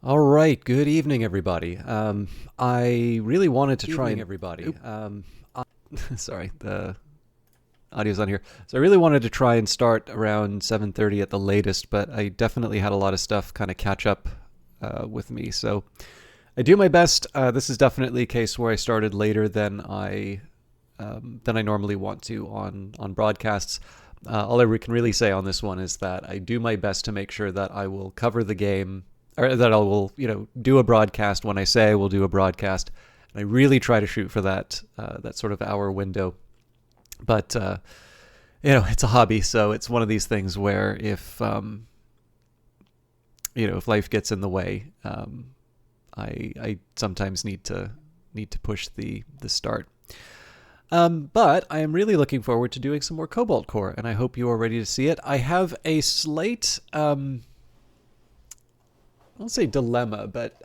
All right. Good evening, everybody. I really wanted to try Evening, and everybody. sorry, the audio's on here. So I really wanted to try and start around 7:30 at the latest, but I definitely had a lot of stuff kind of catch up with me. So I do my best. This is definitely a case where I started later than I normally want to on broadcasts. All I can really say on this one is that I do my best to make sure that I will cover the game, or that I will, do a broadcast when I say I will do a broadcast. And I really try to shoot for that sort of hour window. But it's a hobby, so it's one of these things where if life gets in the way, I sometimes need to push the start. But I am really looking forward to doing some more Cobalt Core, and I hope you are ready to see it. I have a slight, I won't say dilemma, but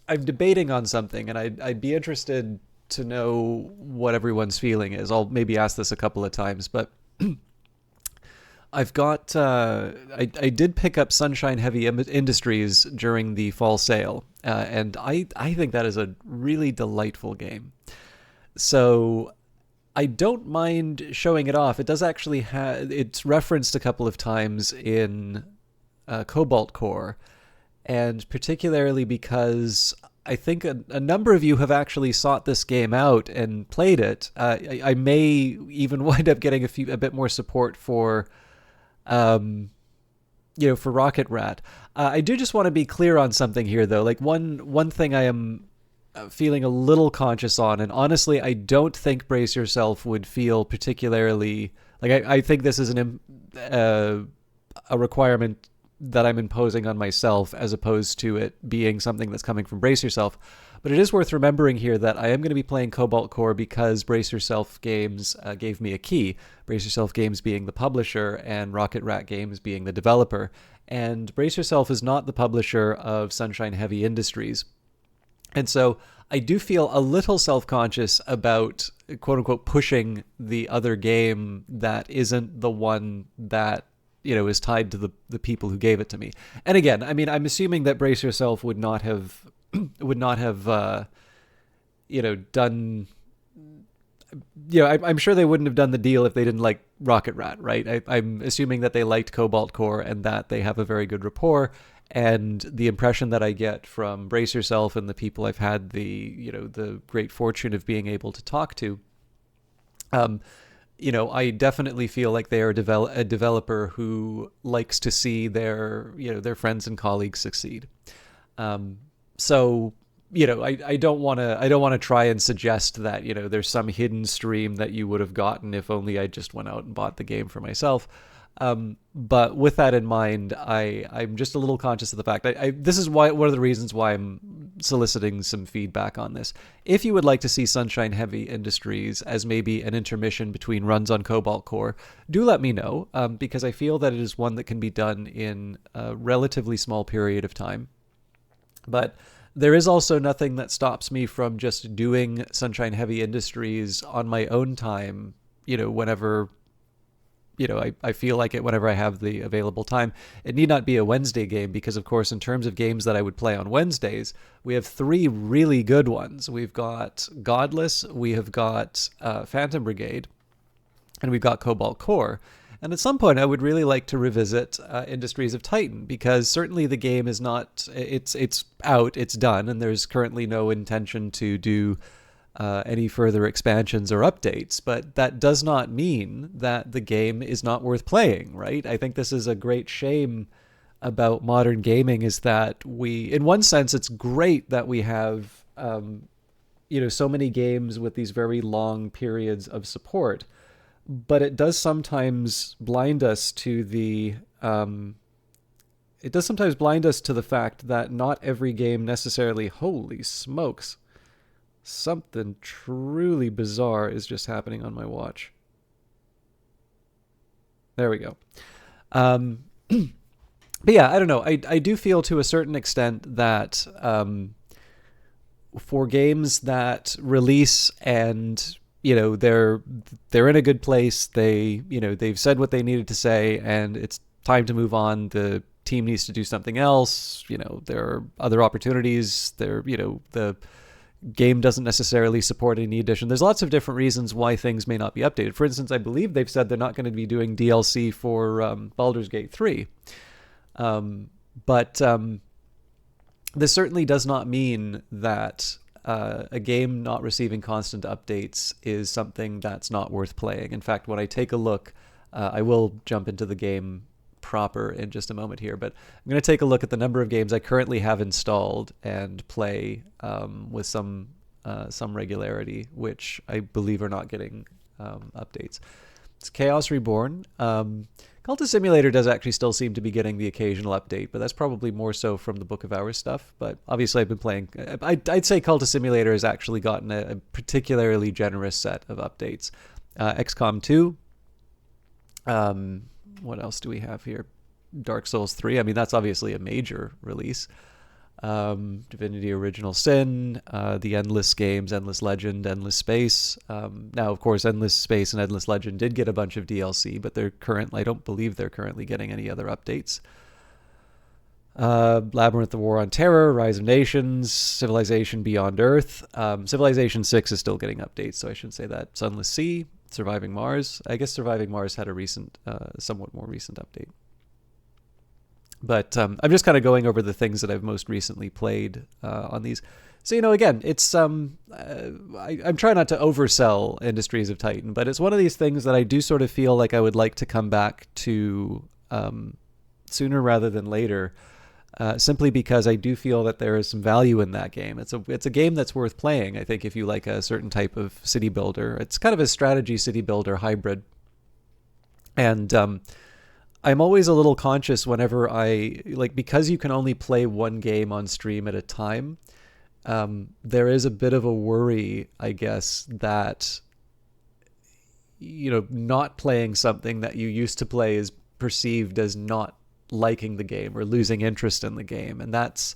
I'm debating on something, and I'd be interested to know what everyone's feeling is. I'll maybe ask this a couple of times, but I've got, I did pick up Sunshine Heavy Industries during the fall sale, and I think that is a really delightful game. So I don't mind showing it off. It does actually have, it's referenced a couple of times in Cobalt Core, and particularly because I think a number of you have actually sought this game out and played it. I may even wind up getting a bit more support um, for Rocket Rat. I do just want to be clear on something here, though. Like one thing I am feeling a little conscious on, and honestly, I don't think Brace Yourself would feel particularly like I think this is a requirement that I'm imposing on myself as opposed to it being something that's coming from Brace Yourself. But it is worth remembering here that I am going to be playing Cobalt Core because Brace Yourself Games gave me a key. Brace Yourself Games being the publisher and Rocket Rat Games being the developer. And Brace Yourself is not the publisher of Sunshine Heavy Industries. And so I do feel a little self-conscious about, quote unquote, pushing the other game that isn't the one that, is tied to the people who gave it to me. And again, I mean, I'm assuming that Brace Yourself would not have, done, I'm sure they wouldn't have done the deal if they didn't like Rocket Rat, right? I'm assuming that they liked Cobalt Core and that they have a very good rapport. And the impression that I get from Brace Yourself and the people I've had the great fortune of being able to talk to, I definitely feel like they are a developer who likes to see their friends and colleagues succeed. So I don't want to try and suggest that there's some hidden stream that you would have gotten if only I just went out and bought the game for myself. But with that in mind, I'm just a little conscious of the fact this is one of the reasons why I'm soliciting some feedback on this. If you would like to see Sunshine Heavy Industries as maybe an intermission between runs on Cobalt Core, do let me know, because I feel that it is one that can be done in a relatively small period of time. But there is also nothing that stops me from just doing Sunshine Heavy Industries on my own time, whenever I feel like it, whenever I have the available time. It need not be a Wednesday game because, of course, in terms of games that I would play on Wednesdays, we have three really good ones. We've got Godless, we have got Phantom Brigade, and we've got Cobalt Core. And at some point, I would really like to revisit Industries of Titan because certainly the game is not, it's out, it's done, and there's currently no intention to do any further expansions or updates, but that does not mean that the game is not worth playing, right? I think this is a great shame about modern gaming is that in one sense, it's great that we have, so many games with these very long periods of support, but it does sometimes blind us to the fact that not every game necessarily, holy smokes, something truly bizarre is just happening on my watch. There we go. But yeah, I don't know. I do feel to a certain extent that for games that release and they're in a good place, they've said what they needed to say, and it's time to move on. team needs to do something else. There are other opportunities. The game doesn't necessarily support any addition. There's lots of different reasons why things may not be updated. For instance, I believe they've said they're not going to be doing DLC for Baldur's Gate 3. But this certainly does not mean that a game not receiving constant updates is something that's not worth playing. In fact, when I take a look, I will jump into the game proper in just a moment here, but I'm going to take a look at the number of games I currently have installed and play with some regularity, which I believe are not getting updates. It's Chaos Reborn. Cultist Simulator does actually still seem to be getting the occasional update, but that's probably more so from the Book of Hours stuff. But obviously I've been playing... I'd say Cultist Simulator has actually gotten a particularly generous set of updates. XCOM 2. What else do we have here? Dark Souls 3. I mean, that's obviously a major release. Divinity Original Sin, the Endless games, Endless Legend, Endless Space. Now, of course, Endless Space and Endless Legend did get a bunch of DLC, but I don't believe they're currently getting any other updates. Labyrinth of War on Terror, Rise of Nations, Civilization Beyond Earth. Civilization 6 is still getting updates, so I should say that. Sunless Sea, Surviving Mars. I guess Surviving Mars had a somewhat more recent update. But I'm just kind of going over the things that I've most recently played on these. So, again, it's I'm trying not to oversell Industries of Titan, but it's one of these things that I do sort of feel like I would like to come back to sooner rather than later, simply because I do feel that there is some value in that game. It's a game that's worth playing, I think, if you like a certain type of city builder. It's kind of a strategy city builder hybrid. And I'm always a little conscious whenever because you can only play one game on stream at a time, there is a bit of a worry, I guess, that, not playing something that you used to play is perceived as not liking the game or losing interest in the game. And that's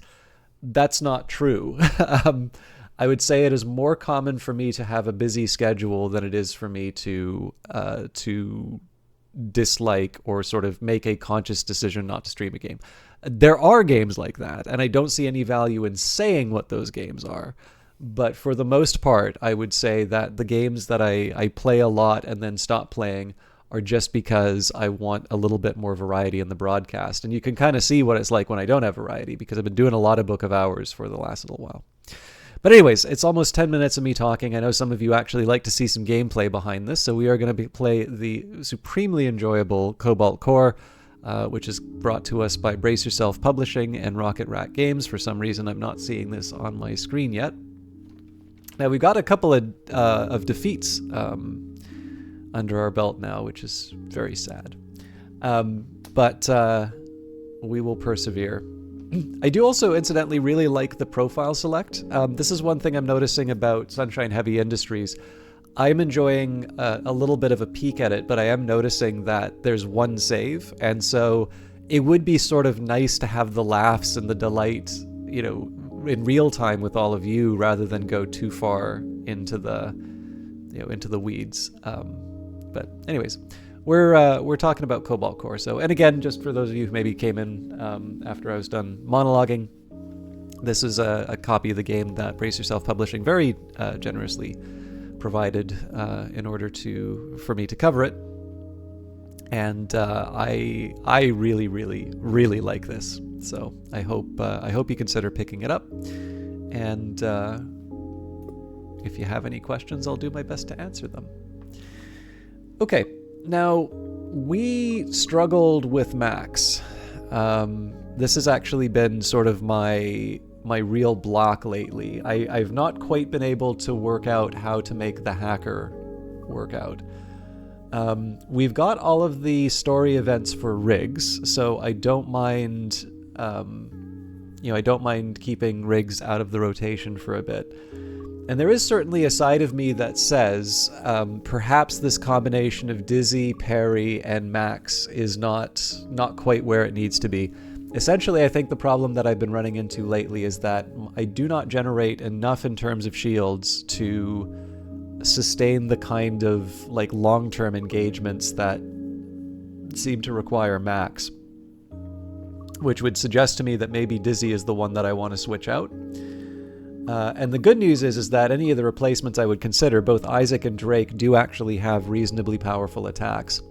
not true. I would say it is more common for me to have a busy schedule than it is for me to dislike or sort of make a conscious decision not to stream a game. There are games like that, and I don't see any value in saying what those games are. But for the most part, I would say that the games that I play a lot and then stop playing are just because I want a little bit more variety in the broadcast. And you can kind of see what it's like when I don't have variety, because I've been doing a lot of Book of Hours for the last little while. But anyways, it's almost 10 minutes of me talking. I know some of you actually like to see some gameplay behind this, so we are going to play the supremely enjoyable Cobalt Core, which is brought to us by Brace Yourself Publishing and Rocket Rat Games. For some reason, I'm not seeing this on my screen yet. Now, we've got a couple of defeats under our belt now, which is very sad. But we will persevere. I do also, incidentally, really like the profile select. This is one thing I'm noticing about Sunshine Heavy Industries. I'm enjoying a little bit of a peek at it, but I am noticing that there's one save, and so it would be sort of nice to have the laughs and the delight, in real time with all of you, rather than go too far into the weeds. But anyways. We're talking about Cobalt Core. So, and again, just for those of you who maybe came in after I was done monologuing, this is a copy of the game that Brace Yourself Publishing very generously provided in order for me to cover it. And I really, really, really like this. So I hope you consider picking it up. And if you have any questions, I'll do my best to answer them. Okay. Now, we struggled with Max. This has actually been sort of my real block lately. I've not quite been able to work out how to make the hacker work out. We've got all of the story events for rigs, so I don't mind, I don't mind keeping rigs out of the rotation for a bit. And there is certainly a side of me that says perhaps this combination of Dizzy, Parry, and Max is not quite where it needs to be. Essentially, I think the problem that I've been running into lately is that I do not generate enough in terms of shields to sustain the kind of long-term engagements that seem to require Max. which would suggest to me that maybe Dizzy is the one that I want to switch out. And the good news is that any of the replacements I would consider, both Isaac and Drake, do actually have reasonably powerful attacks.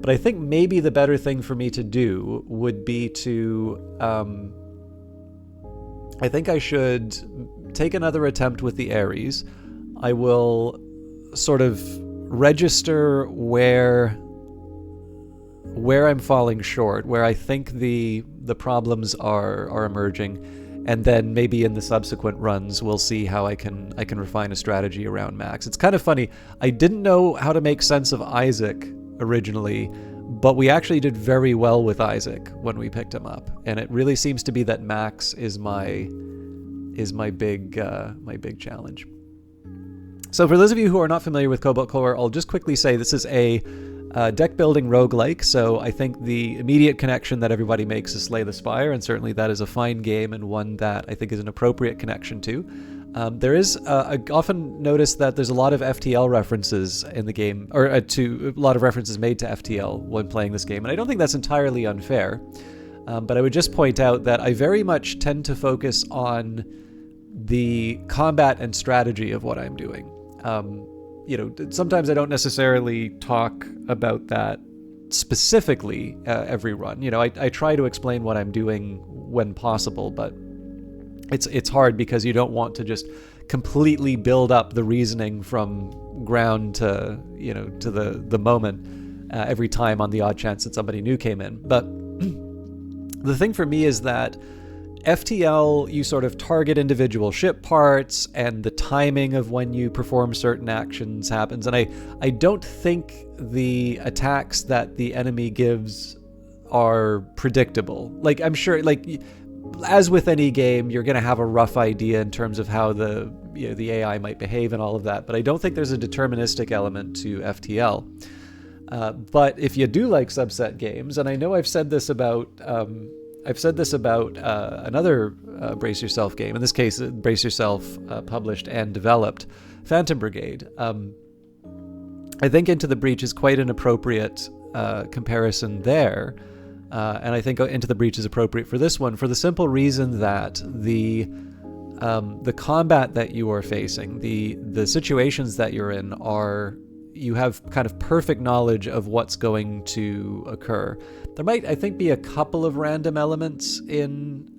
But I think maybe the better thing for me to do would be to... I think I should take another attempt with the Ares. I will sort of register where I'm falling short, where I think the problems are emerging, and then maybe in the subsequent runs we'll see how I can refine a strategy around Max. It's kind of funny. I didn't know how to make sense of Isaac originally, but we actually did very well with Isaac when we picked him up, and it really seems to be that Max is my big challenge. So for those of you who are not familiar with Cobalt Core, I'll just quickly say this is a deck building roguelike, so I think the immediate connection that everybody makes is Slay the Spire, and certainly that is a fine game and one that I think is an appropriate connection to. There is, I often notice that there's a lot of FTL references in the game, or a lot of references made to FTL when playing this game, and I don't think that's entirely unfair. But I would just point out that I very much tend to focus on the combat and strategy of what I'm doing. Sometimes I don't necessarily talk about that specifically every run. I try to explain what I'm doing when possible, but it's hard because you don't want to just completely build up the reasoning from ground to the moment every time on the odd chance that somebody new came in. But the thing for me is that FTL, you sort of target individual ship parts, and the timing of when you perform certain actions happens. And I don't think the attacks that the enemy gives are predictable. Like, I'm sure, like, as with any game, you're going to have a rough idea in terms of how the AI might behave and all of that. But I don't think there's a deterministic element to FTL. But if you do like subset games, and I know I've said this about another Brace Yourself game, in this case Brace Yourself published and developed, Phantom Brigade. I think Into the Breach is quite an appropriate comparison there, and I think Into the Breach is appropriate for this one for the simple reason that the combat that you are facing, the situations that you're in you have kind of perfect knowledge of what's going to occur. There might, I think, be a couple of random elements in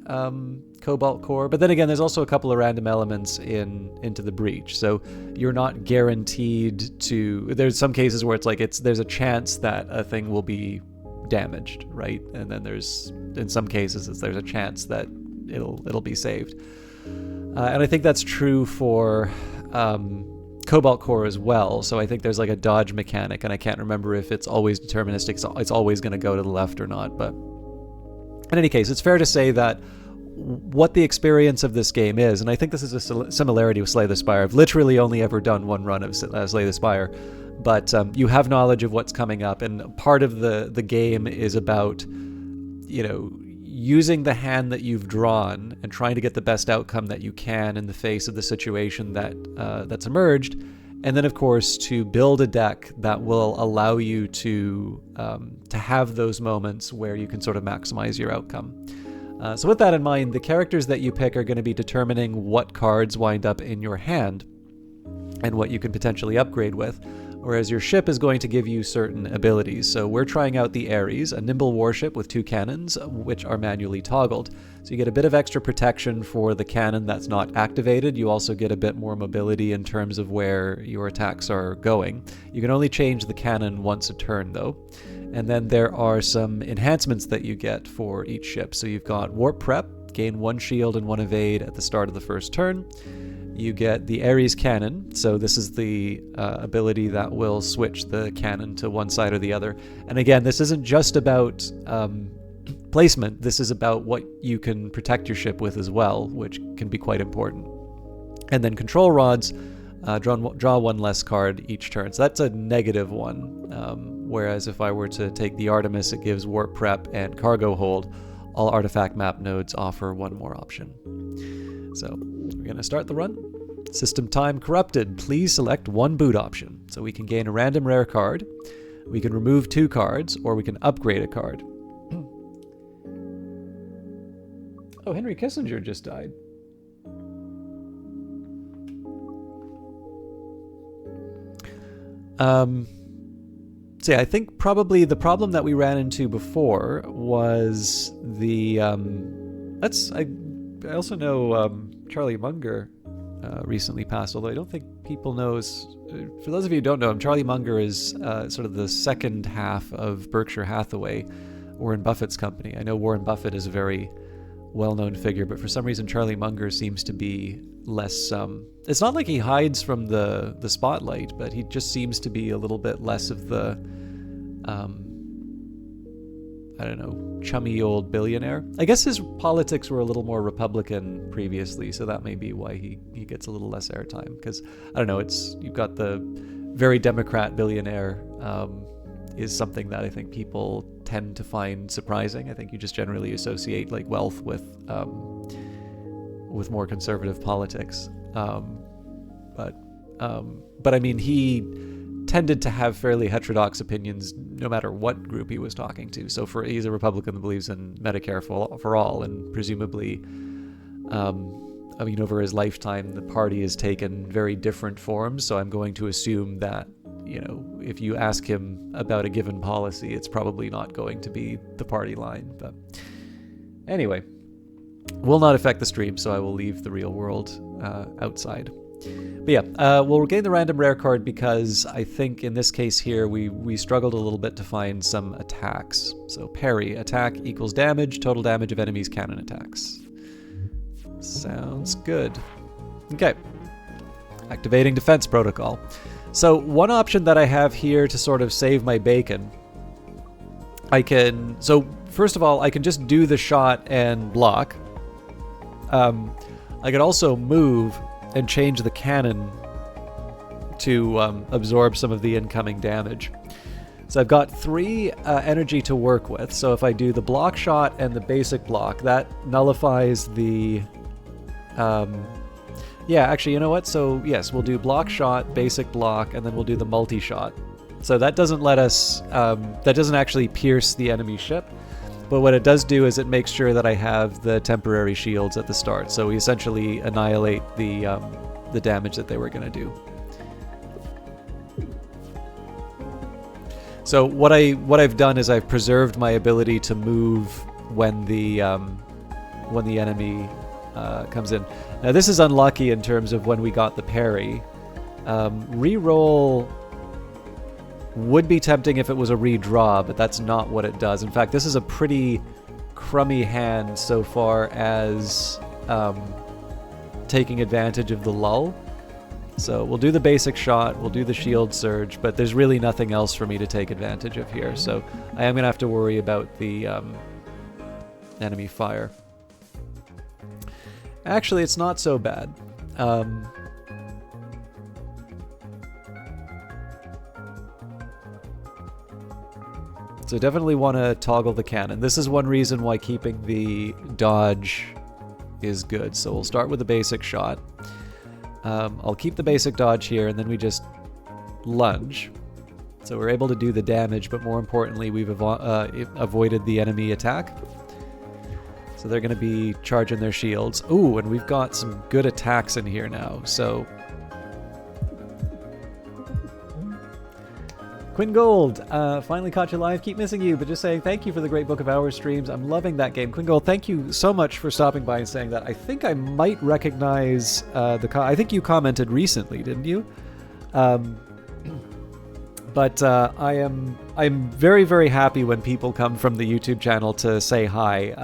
Cobalt Core, but then again, there's also a couple of random elements Into the Breach. So you're not guaranteed to. There's some cases where there's a chance that a thing will be damaged, right? And then in some cases there's a chance that it'll be saved. And I think that's true for Cobalt Core as well. So I think there's like a dodge mechanic, and I can't remember if it's always deterministic, so it's always going to go to the left or not. But in any case, it's fair to say that what the experience of this game is, and I think this is a similarity with Slay the Spire. I've literally only ever done one run of Slay the Spire, but you have knowledge of what's coming up, and part of the game is about using the hand that you've drawn and trying to get the best outcome that you can in the face of the situation that's emerged, and then of course to build a deck that will allow you to have those moments where you can sort of maximize your outcome. So with that in mind, the characters that you pick are going to be determining what cards wind up in your hand and what you can potentially upgrade with, whereas your ship is going to give you certain abilities. So we're trying out the Ares, a nimble warship with 2 cannons, which are manually toggled. So you get a bit of extra protection for the cannon that's not activated. You also get a bit more mobility in terms of where your attacks are going. You can only change the cannon once a turn, though. And then there are some enhancements that you get for each ship. So you've got Warp Prep, gain 1 shield and 1 evade at the start of the first turn. You get the Ares Cannon, so this is the ability that will switch the cannon to one side or the other. And again, this isn't just about placement, this is about what you can protect your ship with as well, which can be quite important. And then Control Rods, draw 1 less card each turn, so that's a -1. Whereas if I were to take the Artemis, it gives Warp Prep and Cargo Hold. All artifact map nodes offer 1 more option. So we're going to start the run. System time corrupted. Please select 1 boot option. So we can gain a random rare card, we can remove 2 cards, or we can upgrade a card. Oh, Henry Kissinger just died. So yeah, I think probably the problem that we ran into before was the I also know Charlie Munger recently passed, although I don't think people knows. For those of you who don't know him, Charlie Munger is sort of the second half of Berkshire Hathaway, Warren Buffett's company. I know Warren Buffett is a very well-known figure, but for some reason Charlie Munger seems to be less it's not like he hides from the spotlight, but he just seems to be a little bit less of the I don't know, chummy old billionaire. I guess his politics were a little more Republican previously, so that may be why he gets a little less airtime, because I don't know, you've got the very Democrat billionaire is something that I think people tend to find surprising. I think you just generally associate like wealth with more conservative politics. But I mean, he tended to have fairly heterodox opinions no matter what group he was talking to. So he's a Republican that believes in Medicare for all, and presumably, I mean, over his lifetime, the party has taken very different forms. So I'm going to assume that, you know, if you ask him about a given policy, it's probably not going to be the party line. But anyway, will not affect the stream, so I will leave the real world outside. But yeah, we'll gain the random rare card because I think in this case here we struggled a little bit to find some attacks. So parry, attack equals damage, total damage of enemies' cannon attacks. Sounds good. Okay. Activating defense protocol. So one option that I have here to sort of save my bacon, so first of all, I can just do the shot and block. I could also move and change the cannon to absorb some of the incoming damage. So I've got 3 energy to work with. So if I do the block shot and the basic block, that nullifies the... yeah, actually, you know what? So yes, we'll do block shot, basic block, and then we'll do the multi-shot. So that doesn't let us... that doesn't actually pierce the enemy ship. But what it does do is it makes sure that I have the temporary shields at the start. So we essentially annihilate the damage that they were going to do. So what I've done is I've preserved my ability to move when the enemy comes in. Now this is unlucky in terms of when we got the parry. Reroll would be tempting if it was a redraw, but that's not what it does. In fact, this is a pretty crummy hand so far as taking advantage of the lull. So we'll do the basic shot, we'll do the shield surge, but there's really nothing else for me to take advantage of here. So I am going to have to worry about the enemy fire. Actually, it's not so bad. So definitely want to toggle the cannon. This is one reason why keeping the dodge is good. So we'll start with the basic shot. I'll keep the basic dodge here, and then we just lunge. So we're able to do the damage, but more importantly, we've avoided the enemy attack. So they're going to be charging their shields. Ooh, and we've got some good attacks in here now. So Quinn Gold, finally caught you live. Keep missing you, but just saying thank you for the great Book of Hours streams. I'm loving that game. Quinn Gold, thank you so much for stopping by and saying that. I think I might recognize I think you commented recently, didn't you? But I'm very, very happy when people come from the YouTube channel to say hi.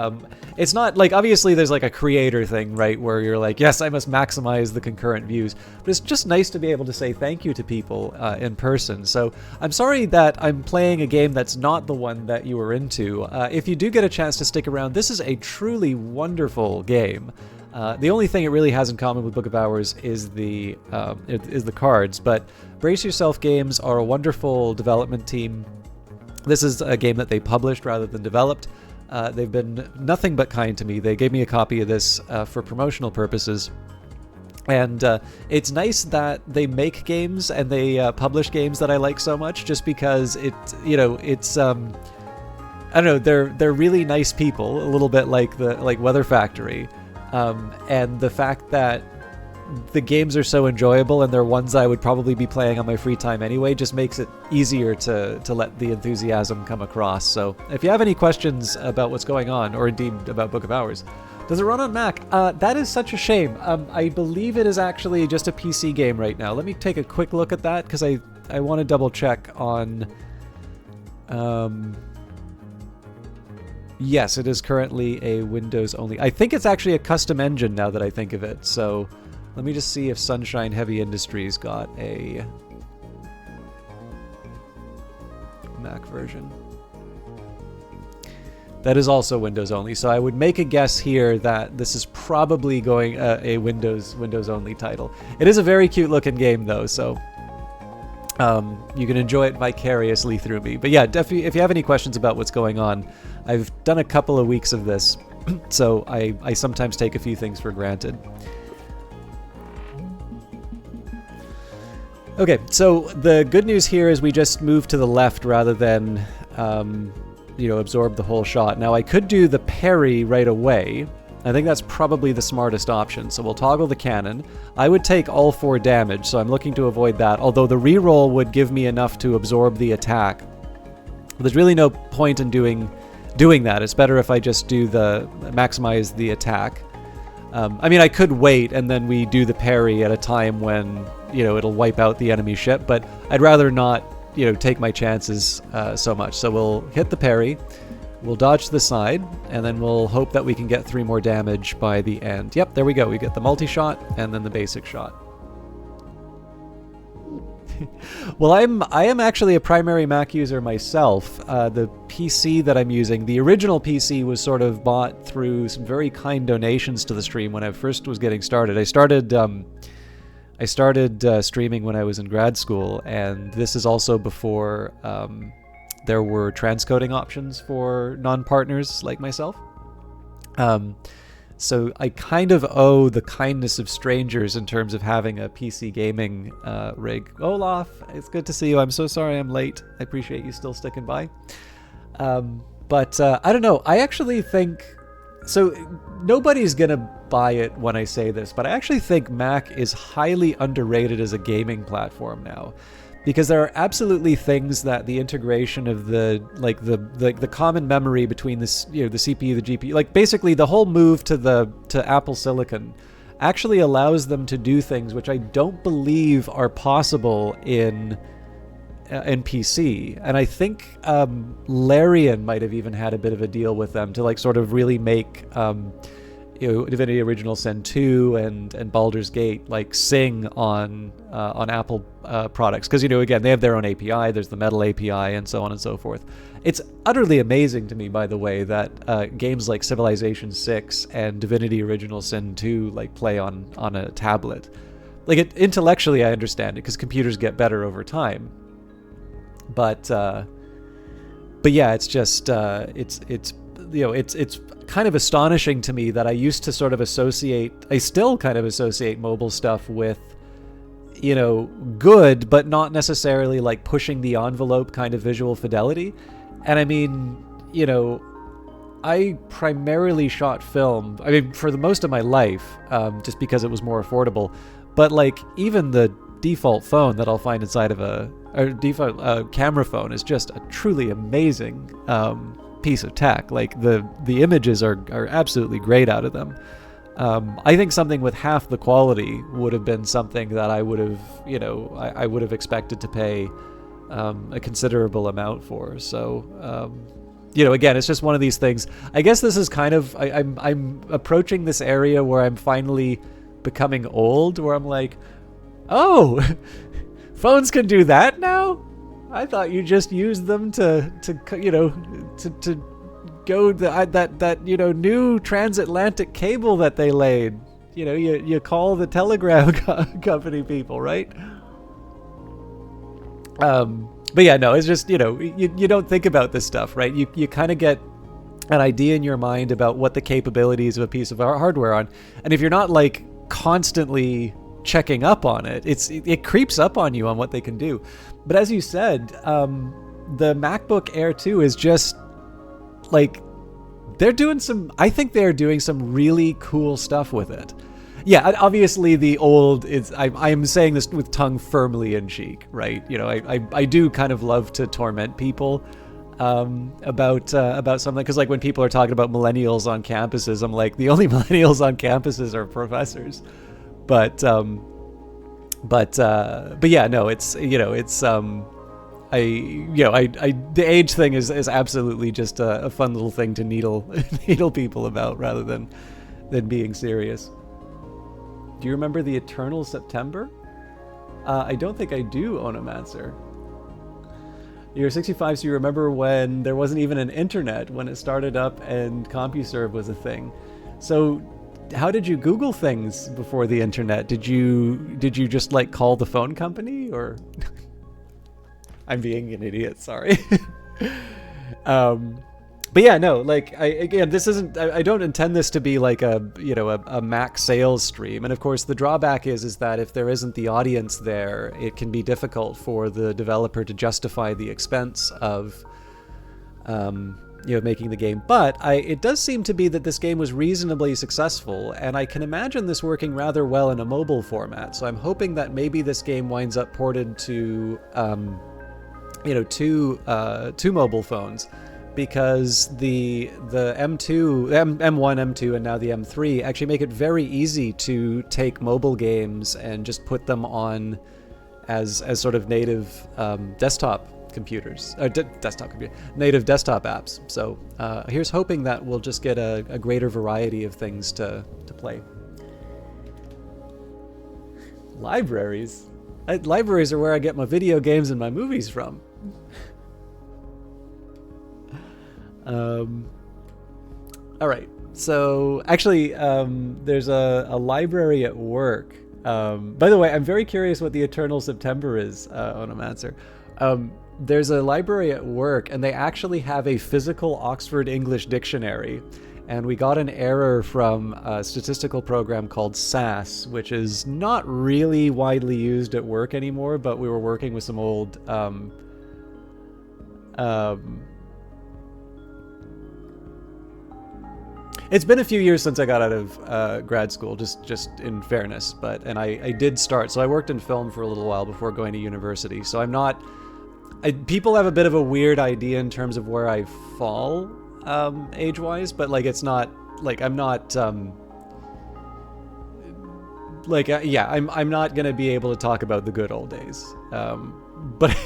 It's not like, obviously there's like a creator thing, right, where you're like, yes, I must maximize the concurrent views, but it's just nice to be able to say thank you to people in person. So I'm sorry that I'm playing a game that's not the one that you were into. If you do get a chance to stick around, this is a truly wonderful game. The only thing it really has in common with Book of Hours is the cards, but Brace Yourself Games are a wonderful development team. This is a game that they published rather than developed. They've been nothing but kind to me. They gave me a copy of this for promotional purposes. And it's nice that they make games and they publish games that I like so much, just because it's I don't know, they're really nice people, a little bit like Weather Factory, and the fact that the games are so enjoyable and they're ones I would probably be playing on my free time anyway just makes it easier to let the enthusiasm come across. So if you have any questions about what's going on, or indeed about Book of Hours, does it run on Mac? That is such a shame. I believe it is actually just a PC game right now. Let me take a quick look at that because I want to double check on... Yes, it is currently a Windows only. I think it's actually a custom engine now that I think of it. So let me just see if Sunshine Heavy Industries got a Mac version. That is also Windows only. So I would make a guess here that this is probably going a Windows only title. It is a very cute looking game though, so you can enjoy it vicariously through me. But yeah, definitely, if you have any questions about what's going on, I've done a couple of weeks of this, so I sometimes take a few things for granted. Okay, so the good news here is we just move to the left rather than, absorb the whole shot. Now, I could do the parry right away. I think that's probably the smartest option. So we'll toggle the cannon. I would take all 4 damage, so I'm looking to avoid that, although the reroll would give me enough to absorb the attack. There's really no point in doing that. It's better if I just do maximize the attack. I mean, I could wait and then we do the parry at a time when, it'll wipe out the enemy ship, but I'd rather not, take my chances so much. So we'll hit the parry, we'll dodge to the side, and then we'll hope that we can get 3 more damage by the end. Yep, there we go. We get the multi-shot and then the basic shot. Well, I am actually a primary Mac user myself. The PC that I'm using, the original PC, was sort of bought through some very kind donations to the stream when I first was getting started. I started streaming when I was in grad school, and this is also before there were transcoding options for non-partners like myself. So I kind of owe the kindness of strangers in terms of having a PC gaming rig. Olaf, it's good to see you. I'm so sorry I'm late. I appreciate you still sticking by. But I don't know. I actually think... So nobody's going to buy it when I say this, but I actually think Mac is highly underrated as a gaming platform now. Because there are absolutely things that the integration of the common memory between this, the CPU, the GPU, like basically the whole move to Apple Silicon actually allows them to do things which I don't believe are possible in PC. And I think Larian might have even had a bit of a deal with them to sort of really make Divinity Original Sin 2 and Baldur's Gate sing on Apple products, because again, they have their own API. There's the Metal API and so on and so forth. It's utterly amazing to me, by the way, that games like Civilization 6 and Divinity Original Sin 2 play on a tablet. Intellectually, I understand it because computers get better over time. But yeah, it's just it's kind of astonishing to me that I used to sort of I still kind of associate mobile stuff with, good, but not necessarily pushing the envelope kind of visual fidelity. And I mean, I primarily shot film, for the most of my life, just because it was more affordable. But even the default phone that I'll find inside of a default camera phone is just a truly amazing piece of tech. The images are absolutely great out of them. I think something with half the quality would have been something that I would have, I would have expected to pay a considerable amount for. So, again, it's just one of these things. I guess this is kind of, I'm approaching this area where I'm finally becoming old, where I'm like, oh, phones can do that now? I thought you just used them to go that new transatlantic cable that they laid. You call the telegram company people, right? But yeah, no, it's just you don't think about this stuff, right? You kind of get an idea in your mind about what the capabilities of a piece of hardware are, and if you're not constantly checking up on it, it creeps up on you on what they can do. But as you said, the MacBook Air 2 is just like, they're doing some, I think they're doing some really cool stuff with it. Yeah, obviously the old is, I'm saying this with tongue firmly in cheek, right? You know, I do kind of love to torment people about something, because like when people are talking about millennials on campuses, I'm like, the only millennials on campuses are professors. But yeah, no, it's, you know, it's the age thing is absolutely just a fun little thing to needle people about rather than being serious. Do you remember the Eternal September? I don't think I do, Onomancer. You're 65, so you remember when there wasn't even an internet when it started up and CompuServe was a thing. So how did you Google things before the internet? Did you just like call the phone company, or? I'm being an idiot, sorry. But yeah, no, like, this isn't, I don't intend this to be like a Mac sales stream. And of course, the drawback is that if there isn't the audience there, it can be difficult for the developer to justify the expense of, making the game. But it does seem to be that this game was reasonably successful, and I can imagine this working rather well in a mobile format. So I'm hoping that maybe this game winds up ported to, two mobile phones, because the M2, M1, M2, and now the M3 actually make it very easy to take mobile games and just put them on as sort of native desktop computers, native desktop apps. So here's hoping that we'll just get a greater variety of things to play. Libraries? Libraries are where I get my video games and my movies from. All right. So actually, there's a library at work. By the way, I'm very curious what the Eternal September is, Onomancer. There's a library at work, and they actually have a physical Oxford English dictionary. And we got an error from a statistical program called SAS, which is not really widely used at work anymore, but we were working with some old it's been a few years since I got out of grad school, just in fairness, and I did start. So I worked in film for a little while before going to university. So I'm not. People have a bit of a weird idea in terms of where I fall age-wise, but like it's not like I'm not. I'm not gonna be able to talk about the good old days. But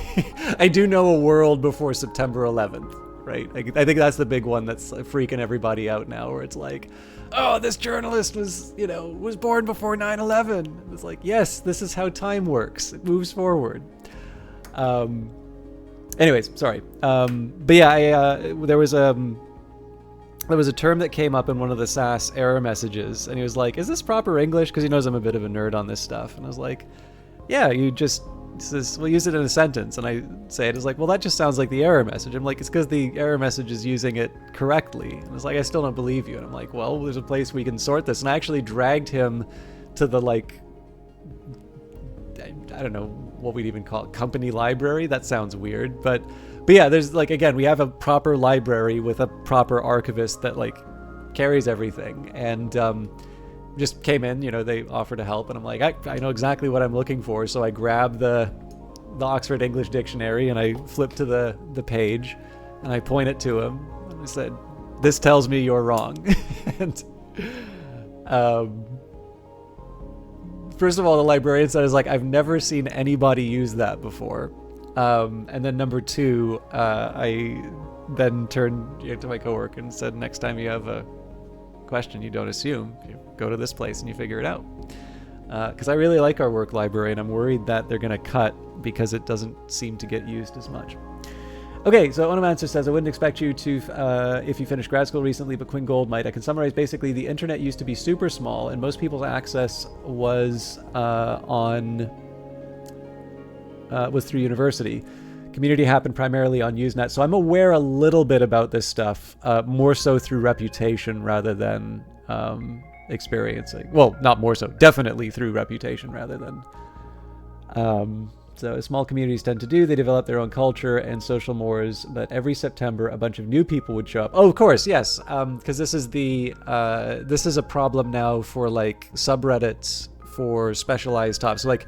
I do know a world before September 11th. Right? I think that's the big one that's freaking everybody out now, where it's like, oh, this journalist was born before 9/11. It's like, yes, this is how time works. It moves forward. Anyways, sorry. But yeah, there was a term that came up in one of the SAS error messages, and he was like, is this proper English? Because he knows I'm a bit of a nerd on this stuff. And I was like, yeah, we'll use it in a sentence. And I say it as like, well, that just sounds like the error message. I'm like, it's because the error message is using it correctly. And it's like, I still don't believe you. And I'm like, well, there's a place we can sort this. And I actually dragged him to the, like, I don't know what we'd even call it, company library. That sounds weird. But yeah, there's like, again, we have a proper library with a proper archivist that like carries everything. And just came in, they offered to help, and I'm like, I know exactly what I'm looking for. So I grabbed the Oxford English Dictionary, and I flip to the page, and I point it to him, and I said, this tells me you're wrong. And first of all, the librarian said, like, I've never seen anybody use that before. And then number two, I then turned to my coworker and said, next time you have a question, you don't assume, you go to this place and you figure it out. Because I really like our work library, and I'm worried that they're going to cut because it doesn't seem to get used as much. Okay, so Onomancer says, I wouldn't expect you to, if you finished grad school recently, but Quinn Gold might. I can summarize basically, the internet used to be super small, and most people's access was through university. Community happened primarily on Usenet, so I'm aware a little bit about this stuff, more so through reputation rather than experiencing. Well, not more so, definitely through reputation rather than So as small communities tend to do, they develop their own culture and social mores. But every September, a bunch of new people would show up. Oh, of course, yes, because this is a problem now for like subreddits for specialized topics. So like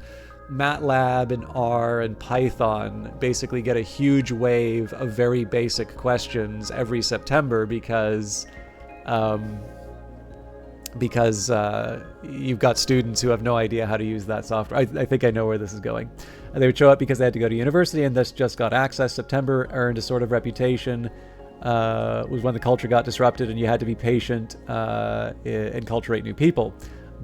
MATLAB and R and Python basically get a huge wave of very basic questions every September because you've got students who have no idea how to use that software. I think I know where this is going. And they would show up because they had to go to university and thus just got access. September earned a sort of reputation. Was when the culture got disrupted and you had to be patient and enculturate new people.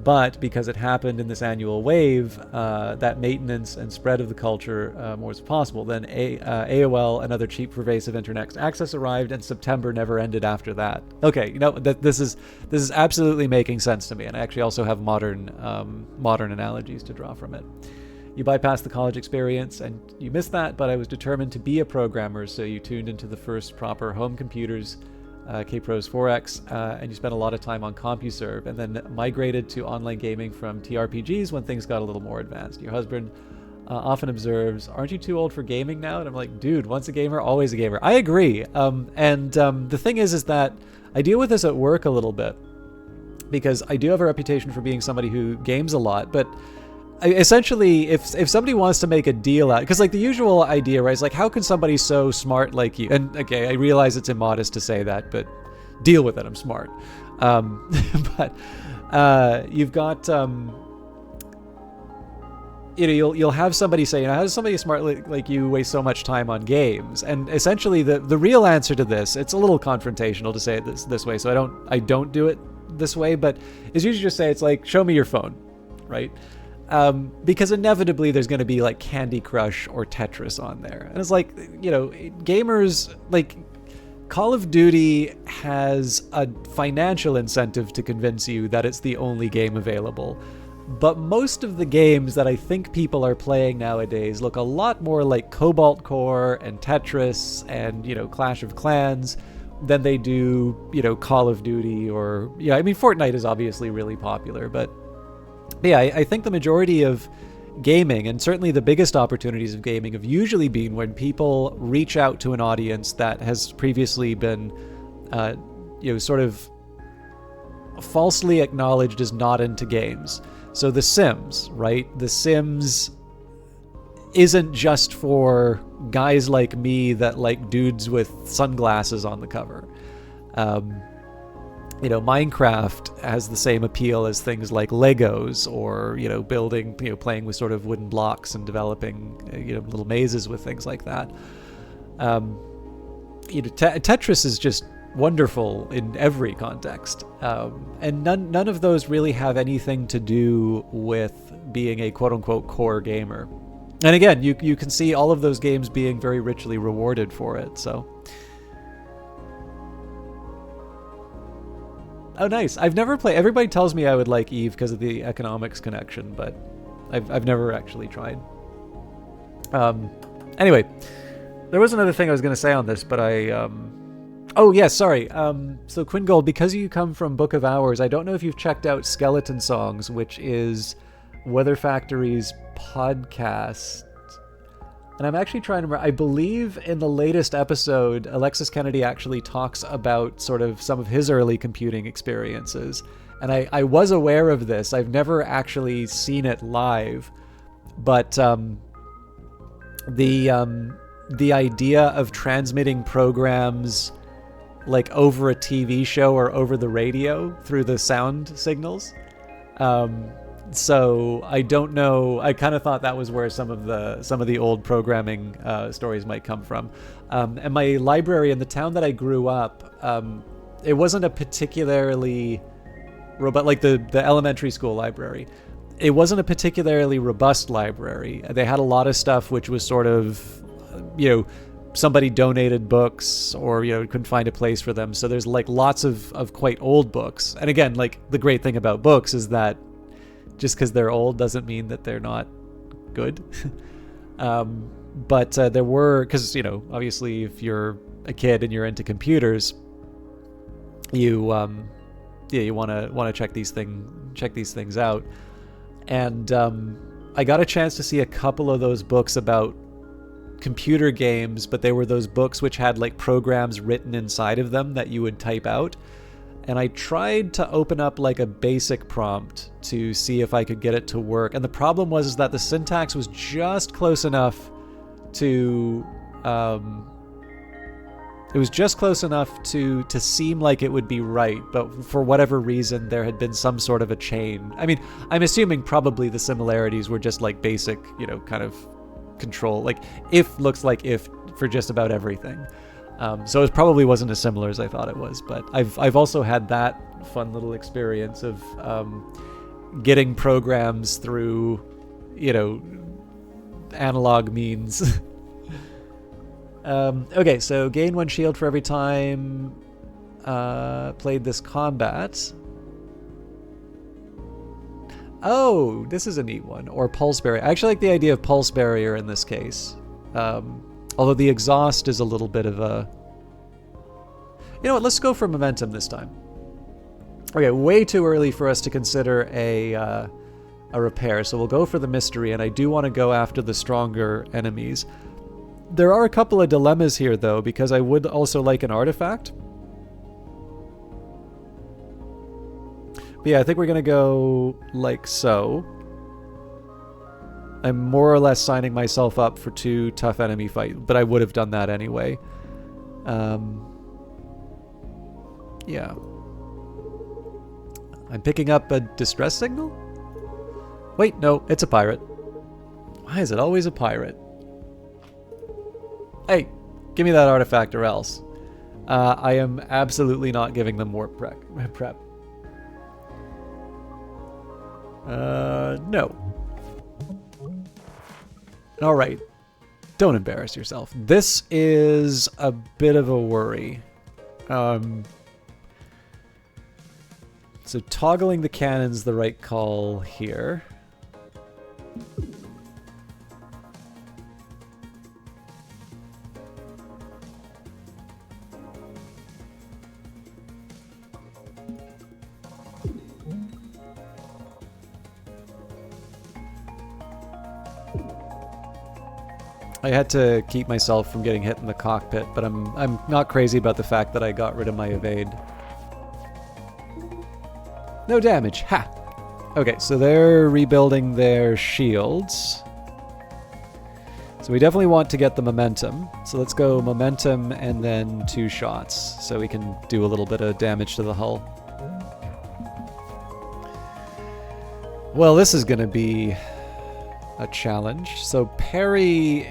But because it happened in this annual wave, that maintenance and spread of the culture was possible. Then AOL and other cheap, pervasive internet access arrived, and September never ended after that. Okay, this is absolutely making sense to me, and I actually also have modern analogies to draw from it. You bypassed the college experience, and you missed that. But I was determined to be a programmer, so you tuned into the first proper home computers. Kpros 4X, and you spent a lot of time on CompuServe, and then migrated to online gaming from TRPGs when things got a little more advanced. Your husband often observes, "Aren't you too old for gaming now?" And I'm like, dude, once a gamer, always a gamer. I agree. The thing is that I deal with this at work a little bit, because I do have a reputation for being somebody who games a lot, but essentially, if somebody wants to make a deal out, because like the usual idea, right, is like, how can somebody so smart like you, and okay, I realize it's immodest to say that, but deal with it, I'm smart. But you've got, you'll have somebody say, how does somebody smart like you waste so much time on games? And essentially, the real answer to this, it's a little confrontational to say it this way, so I don't do it this way, but it's usually just say, it's like, show me your phone, right? Because inevitably there's going to be like Candy Crush or Tetris on there. And it's like, gamers, like Call of Duty has a financial incentive to convince you that it's the only game available. But most of the games that I think people are playing nowadays look a lot more like Cobalt Core and Tetris and, Clash of Clans than they do, Call of Duty or, Fortnite is obviously really popular, but yeah, I think the majority of gaming, and certainly the biggest opportunities of gaming, have usually been when people reach out to an audience that has previously been, sort of falsely acknowledged as not into games. So The Sims, right? The Sims isn't just for guys like me that like dudes with sunglasses on the cover. Minecraft has the same appeal as things like Legos or, building, playing with sort of wooden blocks and developing, little mazes with things like that. Tetris is just wonderful in every context. And none of those really have anything to do with being a quote unquote core gamer. And again, you can see all of those games being very richly rewarded for it, so. Oh, nice. I've never played. Everybody tells me I would like Eve because of the economics connection, but I've never actually tried. Anyway, there was another thing I was going to say on this, but oh, yes, sorry. So Quinn Gold, because you come from Book of Hours, I don't know if you've checked out Skeleton Songs, which is Weather Factory's podcast. And I'm actually trying to remember, I believe in the latest episode, Alexis Kennedy actually talks about sort of some of his early computing experiences. And I was aware of this. I've never actually seen it live. But the idea of transmitting programs like over a TV show or over the radio through the sound signals. So I don't know. I kind of thought that was where some of the old programming stories might come from. And my library in the town that I grew up, it wasn't a particularly robust, like the elementary school library. It wasn't a particularly robust library. They had a lot of stuff which was sort of, somebody donated books or, couldn't find a place for them. So there's like lots of quite old books. And again, like the great thing about books is that just because they're old doesn't mean that they're not good. But there were, because, obviously if you're a kid and you're into computers, you want to check these things out. And I got a chance to see a couple of those books about computer games, but they were those books which had like programs written inside of them that you would type out. And I tried to open up like a basic prompt to see if I could get it to work. And the problem was that the syntax was just close enough to it was just close enough to seem like it would be right, but for whatever reason there had been some sort of a chain. I mean, I'm assuming probably the similarities were just like basic, you know, kind of control, like if looks like if for just about everything. So it probably wasn't as similar as I thought it was, but I've also had that fun little experience of getting programs through, you know, analog means. Okay, so gain 1 shield for every time played this combat. Oh, this is a neat one. Or pulse barrier. I actually like the idea of pulse barrier in this case. Although the exhaust is a little bit of a... You know what, let's go for momentum this time. Okay, way too early for us to consider a repair, so we'll go for the mystery, and I do want to go after the stronger enemies. There are a couple of dilemmas here, though, because I would also like an artifact. But yeah, I think we're going to go like so. I'm more or less signing myself up for 2 tough enemy fights, but I would have done that anyway. Yeah. I'm picking up a distress signal? Wait, no, it's a pirate. Why is it always a pirate? Hey, give me that artifact or else. I am absolutely not giving them warp prep. No. Alright. Don't embarrass yourself. This is a bit of a worry. So toggling the cannon's the right call here. I had to keep myself from getting hit in the cockpit, but I'm not crazy about the fact that I got rid of my evade. No damage. Ha! Okay, so they're rebuilding their shields. So we definitely want to get the momentum. So let's go momentum and then 2 shots, so we can do a little bit of damage to the hull. Well, this is going to be a challenge. So parry...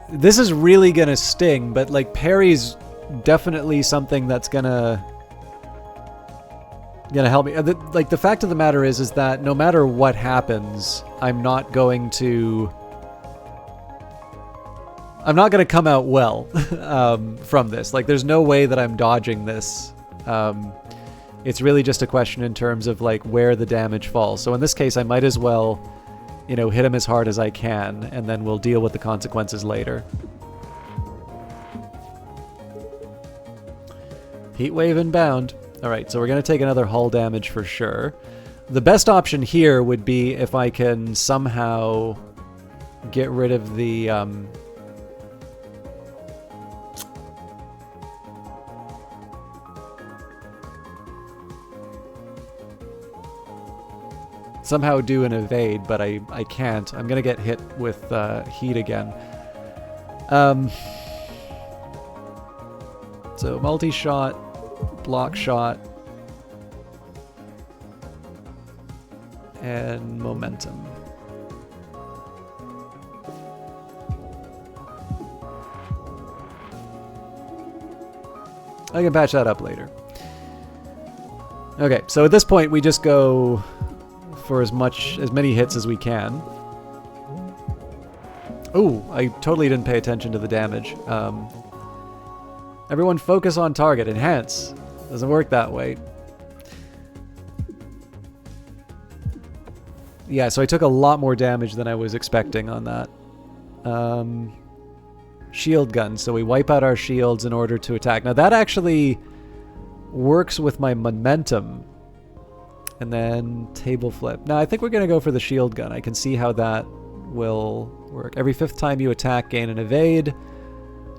This is really gonna sting, but like parry's definitely something that's gonna help me. Like the fact of the matter is that no matter what happens, I'm not gonna come out well from this. Like there's no way that I'm dodging this. It's really just a question in terms of like where the damage falls. So in this case, I might as well, you know, hit him as hard as I can, and then we'll deal with the consequences later. Heatwave inbound. Alright, so we're going to take another hull damage for sure. The best option here would be if I can somehow get rid of the... somehow do an evade, but I can't. I'm gonna get hit with heat again. So multi-shot, block shot, and momentum. I can patch that up later. Okay, so at this point we just go for as many hits as we can. Ooh, I totally didn't pay attention to the damage. Everyone focus on target. Enhance. Doesn't work that way. Yeah, so I took a lot more damage than I was expecting on that. Shield gun. So we wipe out our shields in order to attack. Now that actually works with my momentum. And then table flip. Now I think we're going to go for the shield gun. I can see how that will work. Every 5th time you attack, gain an evade.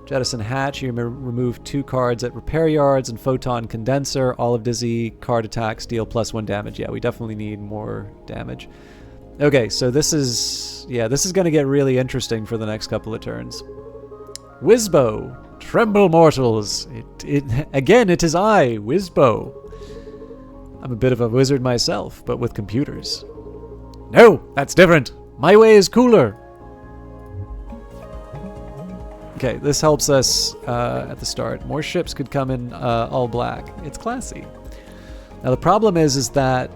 Jettison hatch, you remove 2 cards at repair yards, and photon condenser. All of Dizzy card attacks deal +1 damage. Yeah, we definitely need more damage. Okay, so this is going to get really interesting for the next couple of turns. Wizbo, tremble mortals. Again, it is I, Wizbo. I'm a bit of a wizard myself, but with computers. No, that's different. My way is cooler. Okay, this helps us at the start. More ships could come in all black. It's classy. Now the problem is that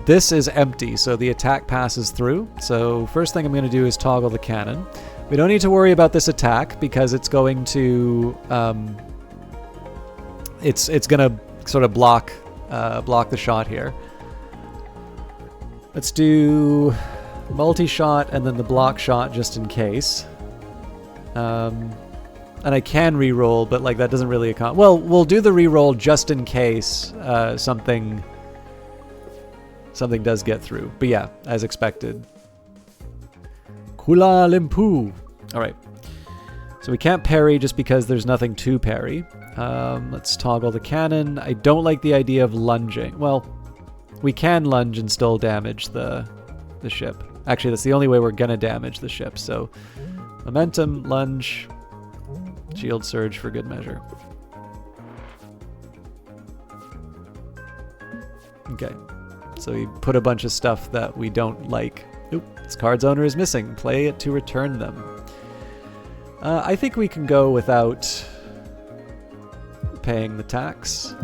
this is empty, so the attack passes through. So first thing I'm going to do is toggle the cannon. We don't need to worry about this attack because it's going to it's going to sort of block the shot here. Let's do multi-shot and then the block shot just in case. And I can re-roll, but like that doesn't really account. Well, we'll do the re-roll just in case something does get through. But yeah, as expected. Kuala Lumpur. All right. So we can't parry just because there's nothing to parry. Let's toggle the cannon. I don't like the idea of lunging. Well, we can lunge and still damage the ship. Actually, that's the only way we're going to damage the ship. So momentum, lunge, shield surge for good measure. Okay. So we put a bunch of stuff that we don't like. Oop, this card's owner is missing. Play it to return them. I think we can go without paying the tax.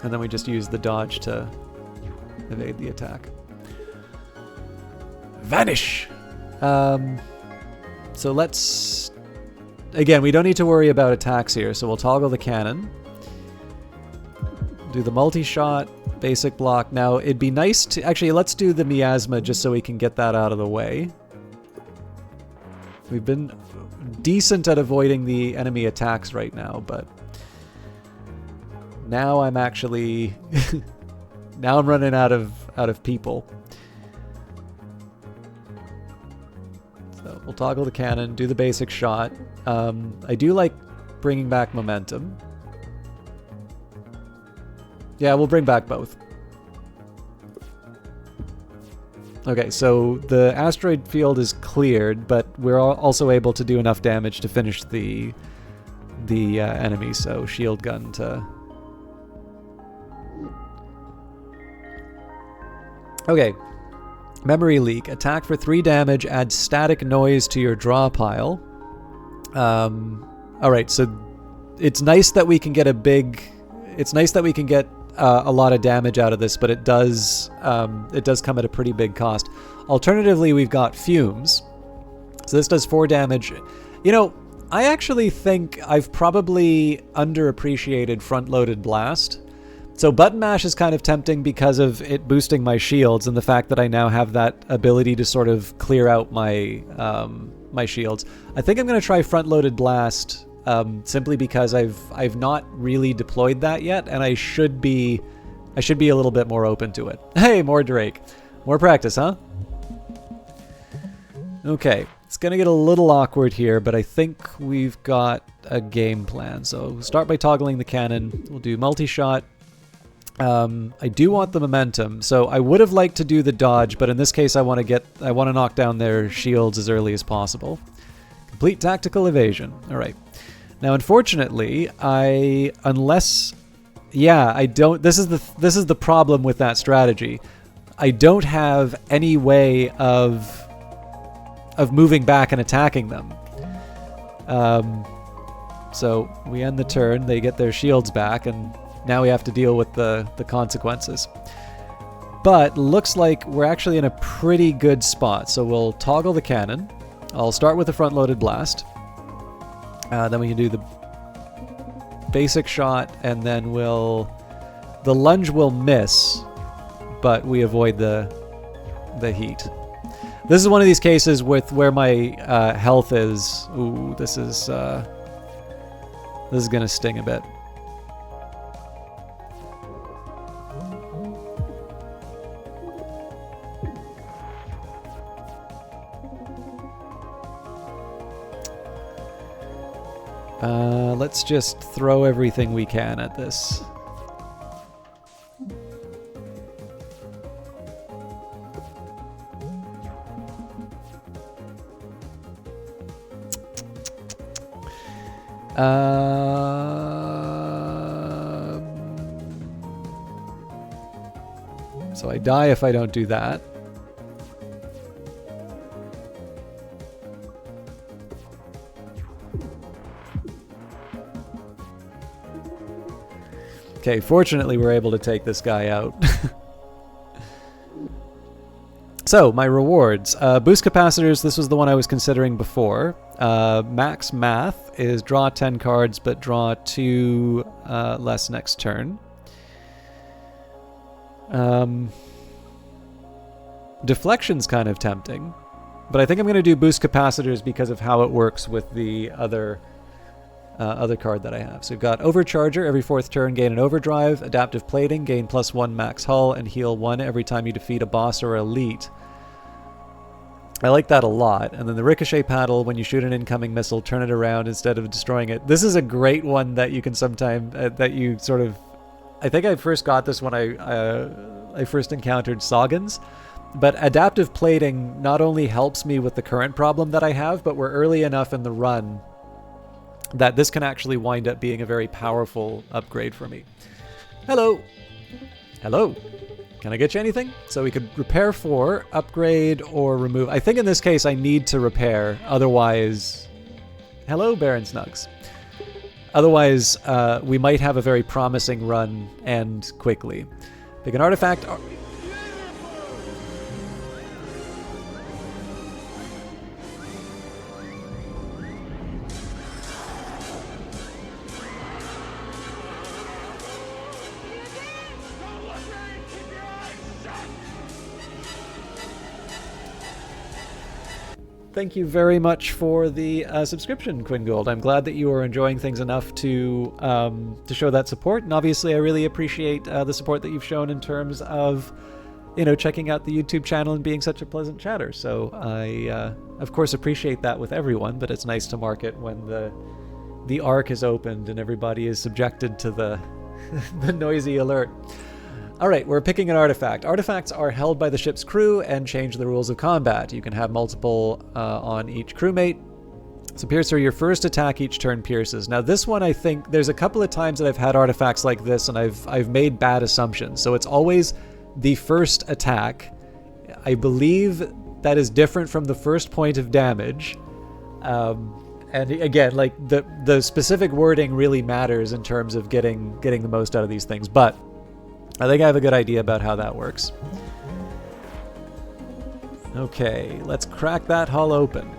And then we just use the dodge to evade the attack. Vanish! So let's... Again, we don't need to worry about attacks here, so we'll toggle the cannon. Do the multi-shot, basic block. Now, it'd be nice to... Actually, let's do the miasma just so we can get that out of the way. We've been decent at avoiding the enemy attacks right now, but... Now I'm actually... now I'm running out of people. So we'll toggle the cannon, do the basic shot. I do like bringing back momentum. Yeah, we'll bring back both. Okay, so the asteroid field is cleared, but we're also able to do enough damage to finish the enemy, so shield gun to... Okay, memory leak. Attack for 3 damage, add static noise to your draw pile. Alright, so it's nice that we can get a lot of damage out of this, but it does come at a pretty big cost. Alternatively, we've got fumes. So this does 4 damage. You know, I actually think I've probably underappreciated front-loaded blast. So button mash is kind of tempting because of it boosting my shields and the fact that I now have that ability to sort of clear out my my shields. I think I'm going to try front-loaded blast simply because I've not really deployed that yet, and I should be a little bit more open to it. Hey, more Drake, more practice, huh? Okay, it's going to get a little awkward here, but I think we've got a game plan. So we'll start by toggling the cannon. We'll do multi-shot. I do want the momentum, so I would have liked to do the dodge, but in this case I want to knock down their shields as early as possible. Complete tactical evasion. All right. Now, unfortunately, I don't. This is the problem with that strategy. I don't have any way of moving back and attacking them. So we end the turn. They get their shields back, and now we have to deal with the consequences. But looks like we're actually in a pretty good spot. So we'll toggle the cannon. I'll start with the front-loaded blast. Then we can do the basic shot, and then the lunge will miss, but we avoid the heat. This is one of these cases where my health is. Ooh, this is gonna sting a bit. Let's just throw everything we can at this. So I die if I don't do that. Okay, fortunately we're able to take this guy out. So, my rewards. Boost capacitors, this was the one I was considering before. Max math is draw 10 cards, but draw 2 less next turn. Deflection's kind of tempting, but I think I'm going to do boost capacitors because of how it works with the other card that I have. So we've got Overcharger, every 4th turn gain an overdrive, Adaptive Plating, gain +1 max hull, and heal 1 every time you defeat a boss or elite. I like that a lot. And then the Ricochet Paddle, when you shoot an incoming missile, turn it around instead of destroying it. This is a great one that you can sometimes, that you sort of, I think I first got this when I first encountered Saugans. But Adaptive Plating not only helps me with the current problem that I have, but we're early enough in the run that this can actually wind up being a very powerful upgrade for me. Hello. Hello. Can I get you anything? So we could repair 4, upgrade, or remove. I think in this case I need to repair, otherwise... Hello, Baron Snugs. Otherwise, we might have a very promising run end quickly. Pick an artifact... Thank you very much for the subscription, Quinn Gold. I'm glad that you are enjoying things enough to show that support, and obviously I really appreciate the support that you've shown in terms of, you know, checking out the YouTube channel and being such a pleasant chatter. So I, of course, appreciate that with everyone, but it's nice to mark it when the arc is opened and everybody is subjected to the the noisy alert. Alright, we're picking an artifact. Artifacts are held by the ship's crew and change the rules of combat. You can have multiple on each crewmate. So Piercer, your first attack each turn pierces. Now this one, I think, there's a couple of times that I've had artifacts like this and I've made bad assumptions. So it's always the first attack. I believe that is different from the first point of damage. And again, like the specific wording really matters in terms of getting the most out of these things. But I think I have a good idea about how that works. Okay, let's crack that hull open.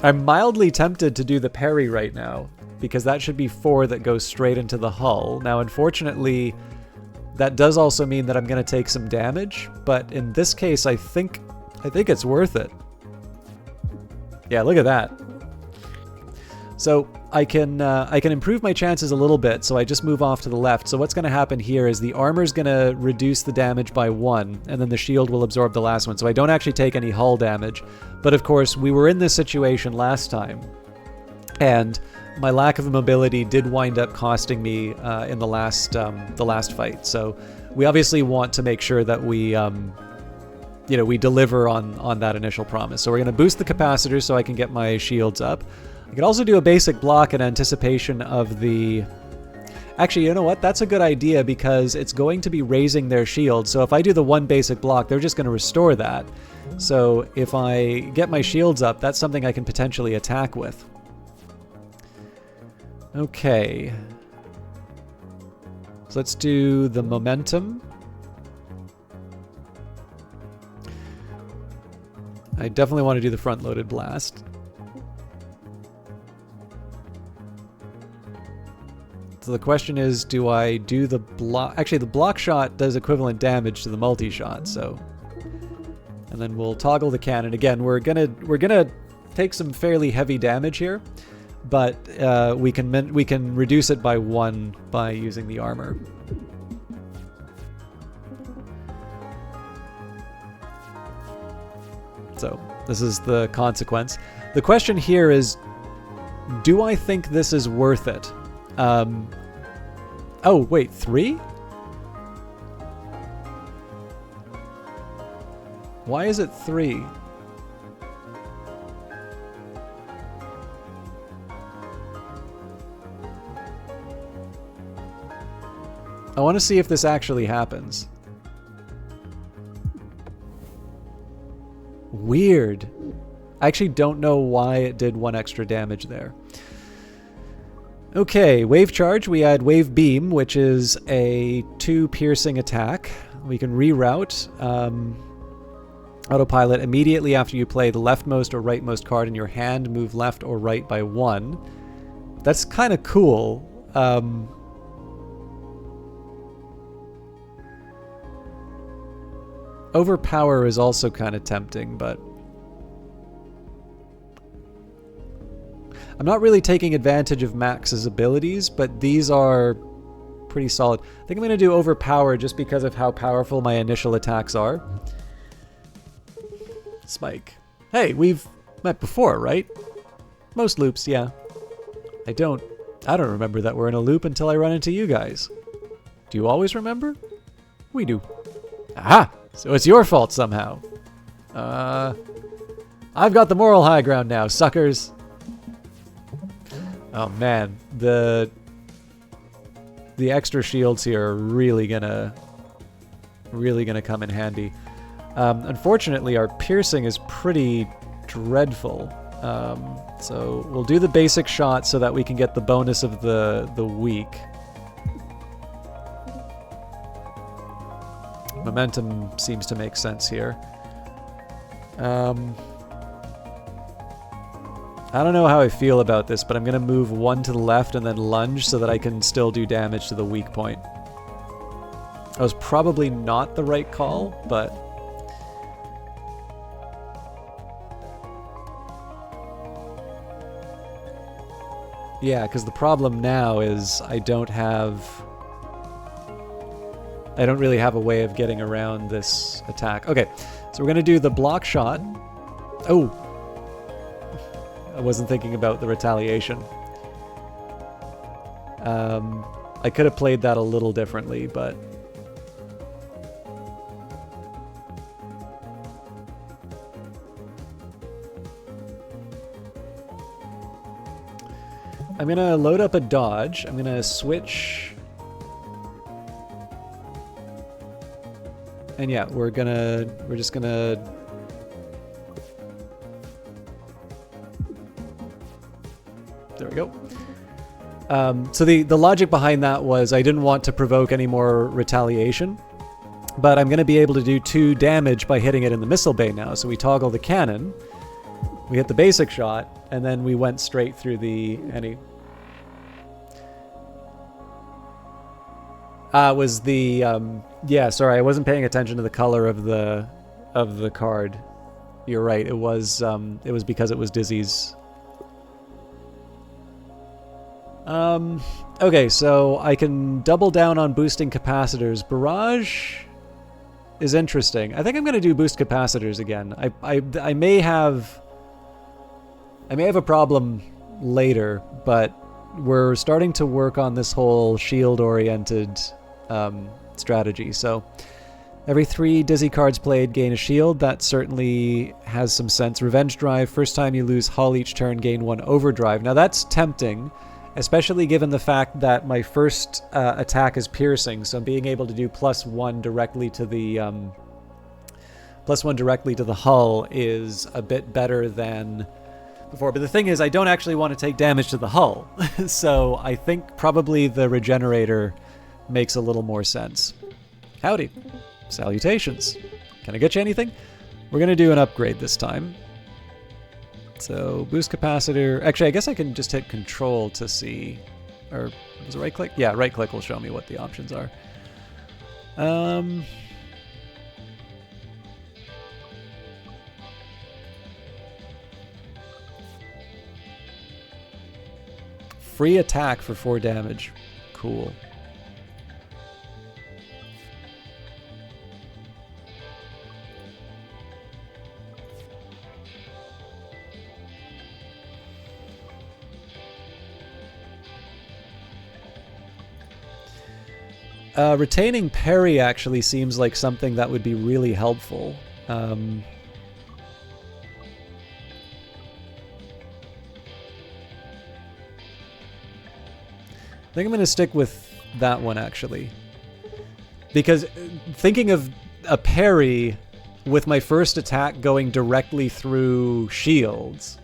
I'm mildly tempted to do the parry right now, because that should be 4 that goes straight into the hull. Now, unfortunately, that does also mean that I'm going to take some damage, but in this case, I think it's worth it. Yeah, look at that. So I can improve my chances a little bit, so I just move off to the left. So what's going to happen here is the armor's going to reduce the damage by 1, and then the shield will absorb the last one. So I don't actually take any hull damage. But of course, we were in this situation last time, and my lack of mobility did wind up costing me in the last fight. So we obviously want to make sure that we we deliver on that initial promise. So we're going to boost the capacitor so I can get my shields up. I can also do a basic block in anticipation of the... Actually, you know what? That's a good idea because it's going to be raising their shield. So if I do the one basic block, they're just going to restore that. So if I get my shields up, that's something I can potentially attack with. Okay. So let's do the momentum. I definitely want to do the front-loaded blast. So the question is, do I do the block? Actually, the block shot does equivalent damage to the multi-shot, so... And then we'll toggle the cannon. Again, we're gonna take some fairly heavy damage here, but we can reduce it by 1 by using the armor. So this is the consequence. The question here is, Do I think this is worth it? Oh, wait, 3? Why is it 3? I want to see if this actually happens. Weird. I actually don't know why it did 1 extra damage there. Okay, Wave Charge. We add Wave Beam, which is a 2 piercing attack. We can reroute Autopilot immediately after you play the leftmost or rightmost card in your hand. Move left or right by 1. That's kind of cool. Overpower is also kind of tempting, but I'm not really taking advantage of Max's abilities, but these are pretty solid. I think I'm going to do Overpower just because of how powerful my initial attacks are. Spike. Hey, we've met before, right? Most loops, yeah. I don't remember that we're in a loop until I run into you guys. Do you always remember? We do. Aha! So it's your fault somehow. I've got the moral high ground now, suckers. Oh man, the extra shields here are really gonna come in handy. Unfortunately, our piercing is pretty dreadful. So we'll do the basic shot so that we can get the bonus of the weak. Momentum seems to make sense here. I don't know how I feel about this, but I'm going to move 1 to the left and then lunge so that I can still do damage to the weak point. That was probably not the right call, but... yeah, because the problem now is I don't really have a way of getting around this attack. Okay, so we're going to do the block shot. Oh! I wasn't thinking about the retaliation. I could have played that a little differently, but... I'm going to load up a dodge. I'm going to switch... and yeah, we're just gonna... there we go. So the logic behind that was I didn't want to provoke any more retaliation, but I'm going to be able to do 2 damage by hitting it in the missile bay now. So we toggle the cannon, we hit the basic shot, and then we went straight through the... was the... yeah, sorry, I wasn't paying attention to the color of the card. You're right, it was because it was Dizzy's. Okay, so I can double down on boosting capacitors. Barrage is interesting. I think I'm going to do boost capacitors again. I may have a problem later, but we're starting to work on this whole shield-oriented strategy. So every 3 Dizzy cards played gain a shield. That certainly has some sense. Revenge Drive. First time you lose hull each turn, gain 1 overdrive. Now that's tempting, especially given the fact that my first attack is piercing, so being able to do +1 directly to the hull is a bit better than before. But the thing is, I don't actually want to take damage to the hull, so I think probably the regenerator makes a little more sense. Howdy. Salutations. Can I get you anything? We're going to do an upgrade this time. So, boost capacitor. Actually, I guess I can just hit control to see... or, was it right click? Yeah, right click will show me what the options are. Free attack for 4 damage. Cool. Retaining parry actually seems like something that would be really helpful. I think I'm going to stick with that one, actually. Because thinking of a parry with my first attack going directly through shields,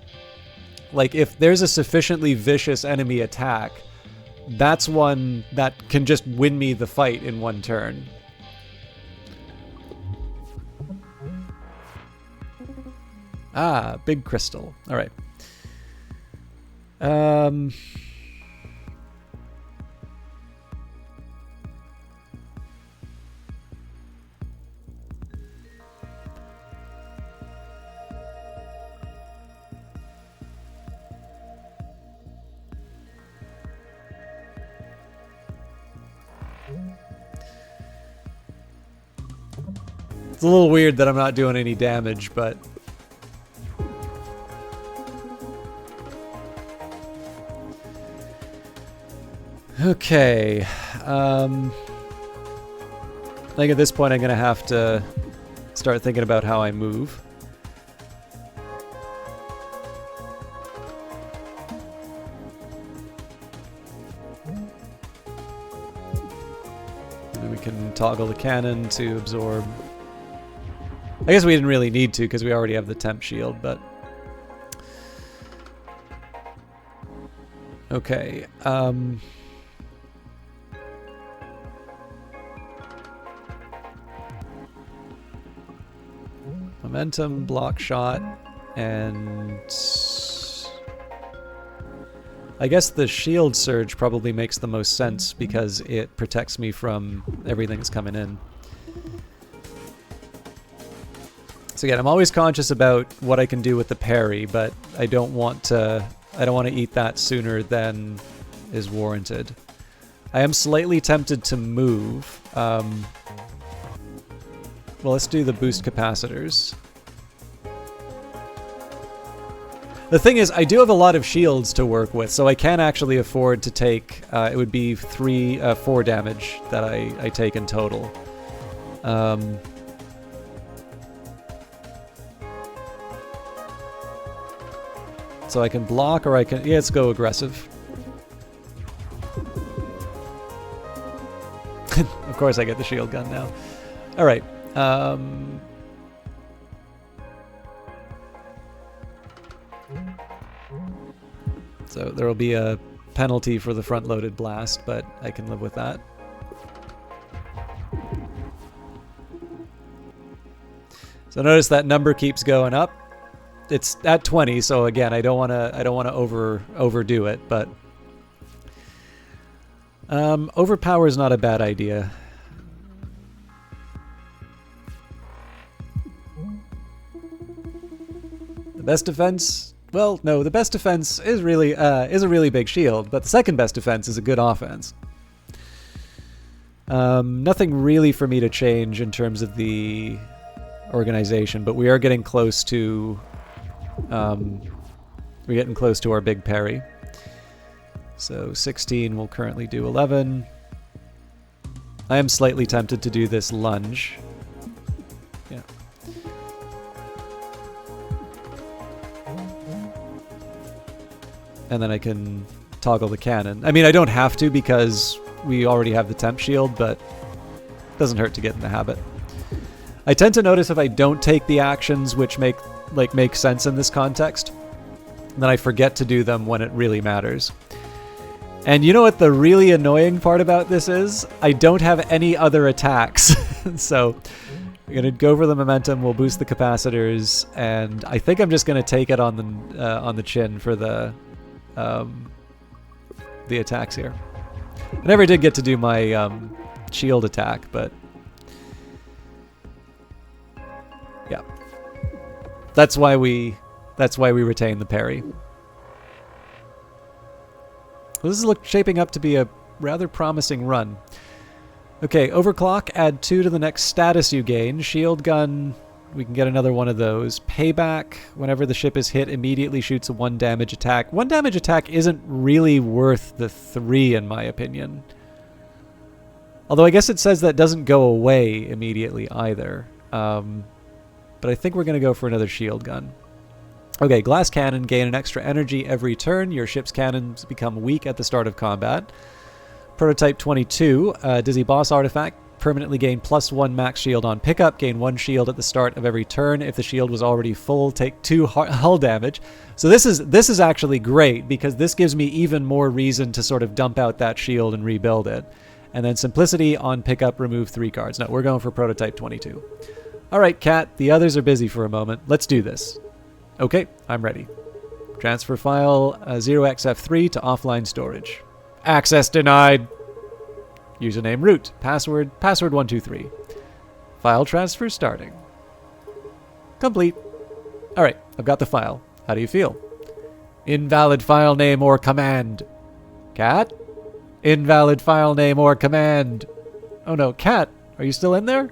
like if there's a sufficiently vicious enemy attack, that's one that can just win me the fight in one turn. Ah, big crystal. All right. It's a little weird that I'm not doing any damage, but... Okay. I think at this point I'm going to have to start thinking about how I move. And we can toggle the cannon to absorb... I guess we didn't really need to because we already have the temp shield, but... Okay, momentum, block shot, and... I guess the shield surge probably makes the most sense because it protects me from everything that's coming in. So again, I'm always conscious about what I can do with the parry, but I don't want to eat that sooner than is warranted. I am slightly tempted to move. Well, let's do the boost capacitors. The thing is, I do have a lot of shields to work with, so I can actually afford to take, it would be 4 damage that I take in total. So I can block, or I can... Yeah, let's go aggressive. Of course I get the shield gun now. Alright. So there will be a penalty for the front-loaded blast, but I can live with that. So notice that number keeps going up. It's at 20, so again, I don't want to overdo it, but overpower is not a bad idea. The best defense, well, no, the best defense is a really big shield, but the second best defense is a good offense. Nothing really for me to change in terms of the organization, but we are getting close to our big parry. So 16 will currently do 11. I am slightly tempted to do this lunge. Yeah. And then I can toggle the cannon. I mean, I don't have to because we already have the temp shield, but it doesn't hurt to get in the habit. I tend to notice if I don't take the actions which make sense in this context, then I forget to do them when it really matters. And you know what the really annoying part about this is? I don't have any other attacks. So we're going to go for the momentum, we'll boost the capacitors, and I think I'm just going to take it on the chin for the attacks here. I never did get to do my shield attack, but yeah. That's why we retain the parry. Well, this is shaping up to be a rather promising run. Okay, overclock, add 2 to the next status you gain. Shield gun, we can get another one of those. Payback, whenever the ship is hit, immediately shoots a 1 damage attack. 1 damage attack isn't really worth the 3 in my opinion. Although I guess it says that doesn't go away immediately either. But I think we're going to go for another shield gun. Okay, glass cannon, gain an extra energy every turn. Your ship's cannons become weak at the start of combat. Prototype 22, Dizzy Boss artifact. Permanently gain +1 max shield on pickup. Gain 1 shield at the start of every turn. If the shield was already full, take 2 hull damage. So this is actually great because this gives me even more reason to sort of dump out that shield and rebuild it. And then Simplicity on pickup, remove 3 cards. No, we're going for Prototype 22. All right, Cat, the others are busy for a moment. Let's do this. Okay, I'm ready. Transfer file 0xF3 to offline storage. Access denied. Username root. Password 123. File transfer starting. Complete. All right, I've got the file. How do you feel? Invalid file name or command. Cat? Invalid file name or command. Oh no, Cat, are you still in there?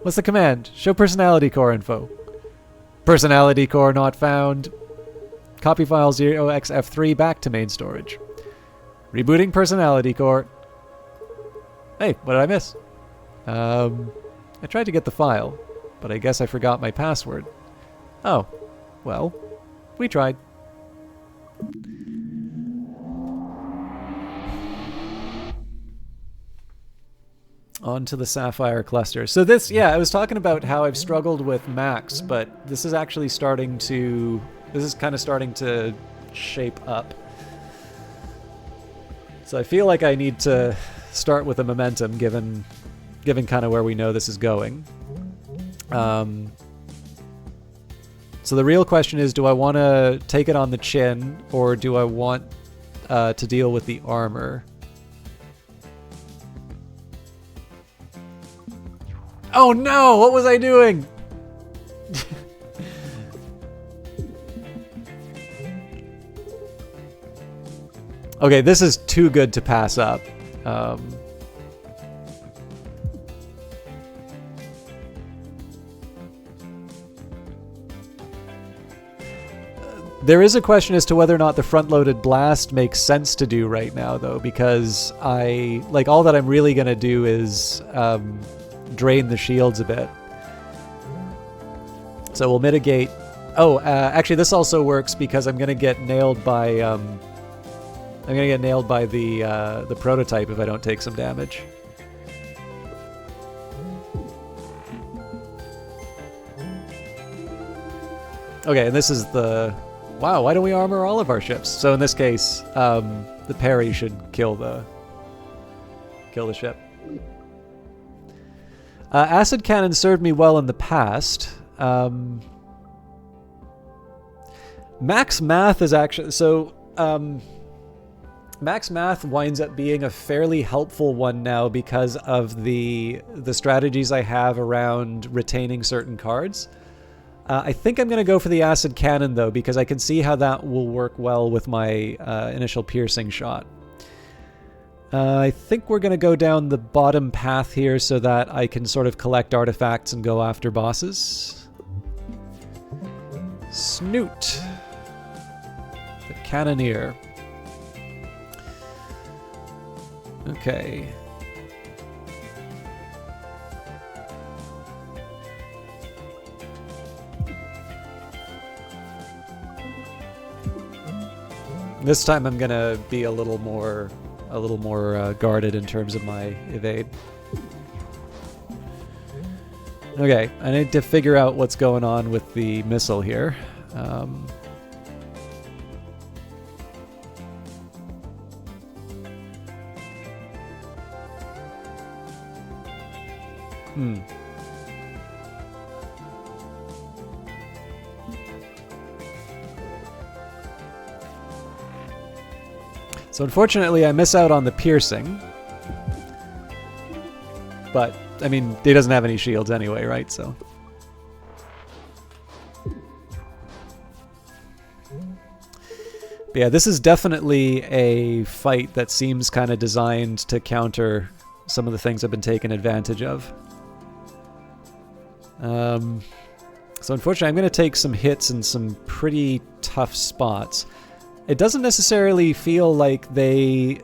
What's the command? Show personality core info. Personality core not found. Copy file 0xF3 back to main storage. Rebooting personality core. Hey, what did I miss? I tried to get the file, but I guess I forgot my password. Oh, well, we tried. On to the Sapphire Cluster. So this, yeah, I was talking about how I've struggled with Max, but this is actually starting to, this is kind of starting to shape up. So I feel like I need to start with a momentum given kind of where we know this is going. So the real question is, do I want to take it on the chin or do I want to deal with the armor? Oh no! What was I doing? Okay, this is too good to pass up. There is a question as to whether or not the front-loaded blast makes sense to do right now, though, because all that I'm really going to do is drain the shields a bit. So we'll mitigate. Oh, actually, this also works because I'm going to get nailed by the prototype if I don't take some damage. Okay, and this is the... Wow, why don't we armor all of our ships? So in this case, the parry should kill the ship. Acid cannon served me well in the past. Max Math is actually... So, Max Math winds up being a fairly helpful one now because of the strategies I have around retaining certain cards. I think I'm going to go for the Acid Cannon, though, because I can see how that will work well with my initial piercing shot. I think we're going to go down the bottom path here so that I can sort of collect artifacts and go after bosses. Snoot. The Cannoneer. Okay. This time I'm gonna be a little more guarded in terms of my evade. Okay, I need to figure out what's going on with the missile here. So unfortunately I miss out on the piercing. But, I mean, he doesn't have any shields anyway, right? So. But yeah, this is definitely a fight that seems kind of designed to counter some of the things I've been taking advantage of. So unfortunately I'm going to take some hits in some pretty tough spots. It doesn't necessarily feel like they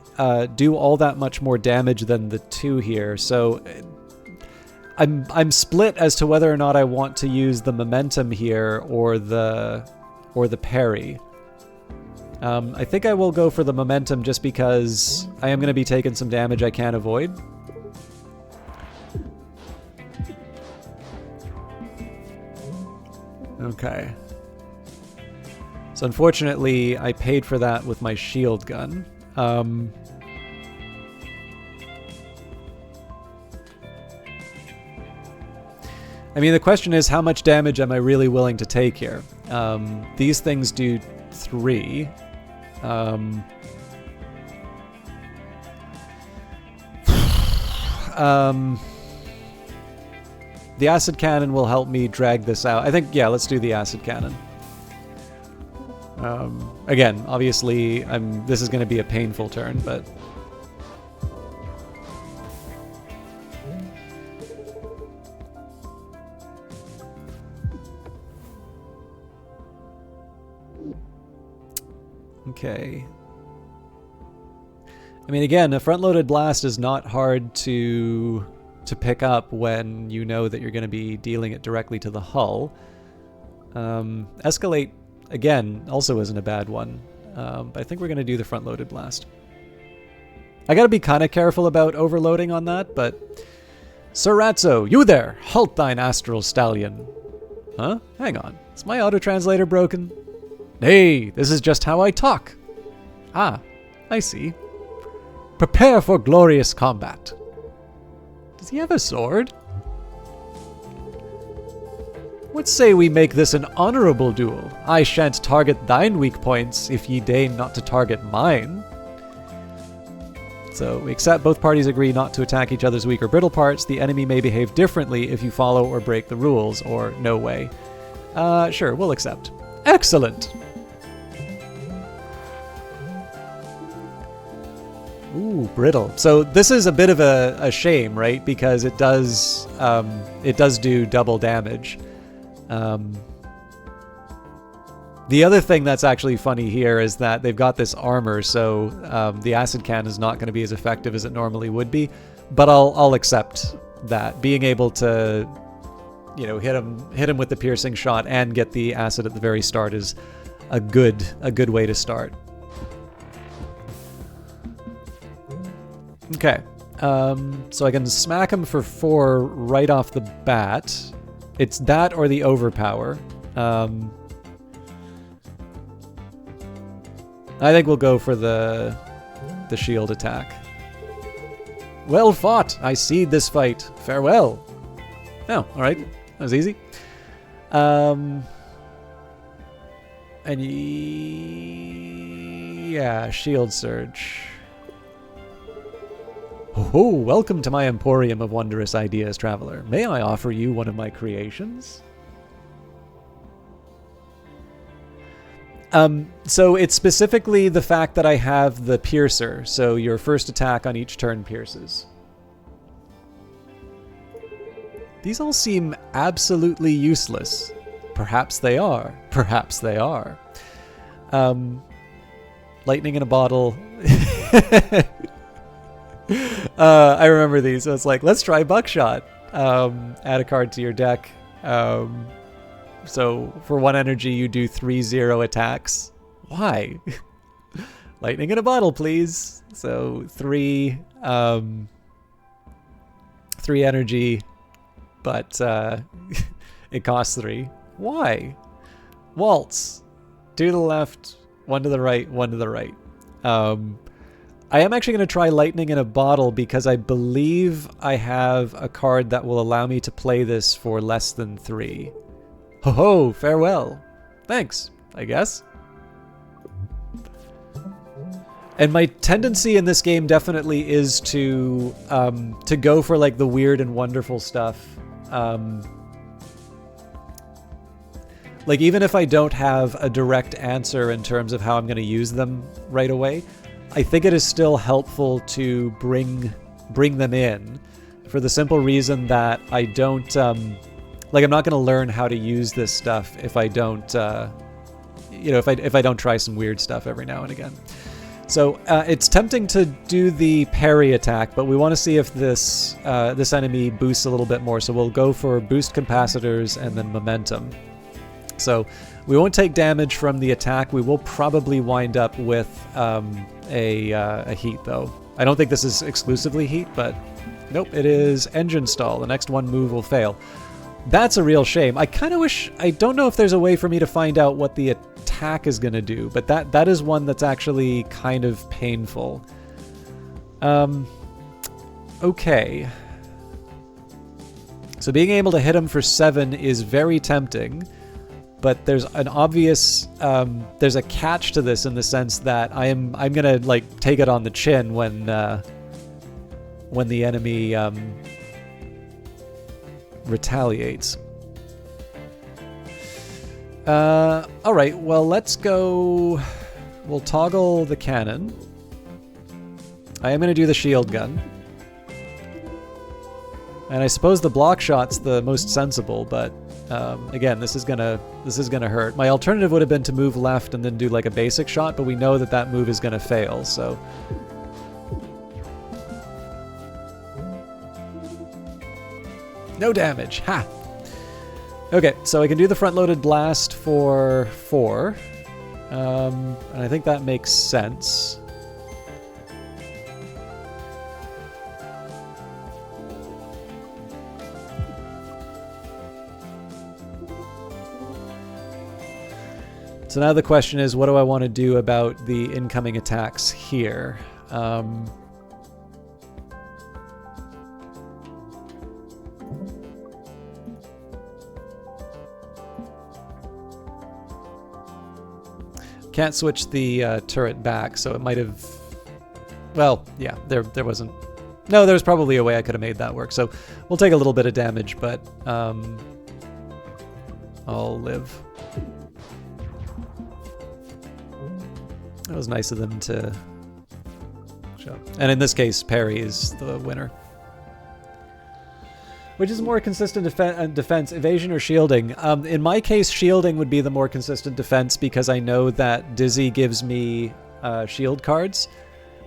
do all that much more damage than the two here, so I'm split as to whether or not I want to use the momentum here or the parry. I think I will go for the momentum just because I am going to be taking some damage I can't avoid. Okay. So unfortunately, I paid for that with my shield gun. I mean, the question is, how much damage am I really willing to take here? These things do 3. The acid cannon will help me drag this out. I think, yeah, let's do the acid cannon. Again, obviously, this is going to be a painful turn, but... Okay. I mean, again, a front-loaded blast is not hard to pick up when you know that you're going to be dealing it directly to the hull. Escalate, again, also isn't a bad one. But I think we're going to do the front-loaded blast. I got to be kind of careful about overloading on that, but... Sir Ratso, you there! Halt thine astral stallion! Huh? Hang on. Is my auto-translator broken? Nay, this is just how I talk. Ah, I see. Prepare for glorious combat. Does he have a sword? What say we make this an honorable duel? I shan't target thine weak points if ye deign not to target mine. So we accept both parties agree not to attack each other's weak or brittle parts. The enemy may behave differently if you follow or break the rules, or no way. Sure, we'll accept. Excellent! Ooh, brittle. So this is a bit of a shame, right? Because it does do double damage. The other thing that's actually funny here is that they've got this armor, so the acid can is not going to be as effective as it normally would be. But I'll accept that. Being able to, you know, hit him with the piercing shot and get the acid at the very start is a good way to start. Okay, so I can smack him for 4 right off the bat. It's that or the overpower. I think we'll go for the shield attack. Well fought! I cede this fight. Farewell! Oh, alright. That was easy. And yeah, shield surge. Oh, welcome to my emporium of wondrous ideas, traveler. May I offer you one of my creations? So it's specifically the fact that I have the piercer, so your first attack on each turn pierces. These all seem absolutely useless. Perhaps they are. Perhaps they are. Lightning in a bottle. I remember these. So it's like, let's try buckshot. Add a card to your deck. So for 1 energy, you do 3/0 attacks. Why? Lightning in a bottle, please. So 3 energy, but it costs 3. Why? Waltz. 2 to the left, 1 to the right, 1 to the right. I am actually going to try Lightning in a Bottle because I believe I have a card that will allow me to play this for less than 3. Ho ho, farewell. Thanks, I guess. And my tendency in this game definitely is to go for like the weird and wonderful stuff. Like even if I don't have a direct answer in terms of how I'm going to use them right away, I think it is still helpful to bring them in for the simple reason that I don't, like I'm not going to learn how to use this stuff if I don't if I don't try some weird stuff every now and again. So it's tempting to do the parry attack, but we want to see if this enemy boosts a little bit more. So we'll go for boost capacitors and then momentum. So we won't take damage from the attack. We will probably wind up with a heat, though. I don't think this is exclusively heat, but nope, it is engine stall. The next one move will fail. That's a real shame. I kind of wish... I don't know if there's a way for me to find out what the attack is going to do, but that is one that's actually kind of painful. Okay. So being able to hit him for 7 is very tempting, but there's an obvious... there's a catch to this in the sense that I'm going to like take it on the chin when the enemy... retaliates. Alright, well, let's go... We'll toggle the cannon. I am going to do the shield gun. And I suppose the block shot's the most sensible, but again, this is gonna hurt. My alternative would have been to move left and then do like a basic shot, but we know that that move is gonna fail, so... No damage. Ha! Okay, so I can do the front-loaded blast for 4. And I think that makes sense. So now the question is, what do I want to do about the incoming attacks here? Can't switch the turret back, so it might have... Well, yeah, there wasn't... No, there's probably a way I could have made that work. So we'll take a little bit of damage, but I'll live. That was nice of them to show. And in this case, parry is the winner. Which is more consistent defense, evasion or shielding? In my case, shielding would be the more consistent defense because I know that Dizzy gives me shield cards.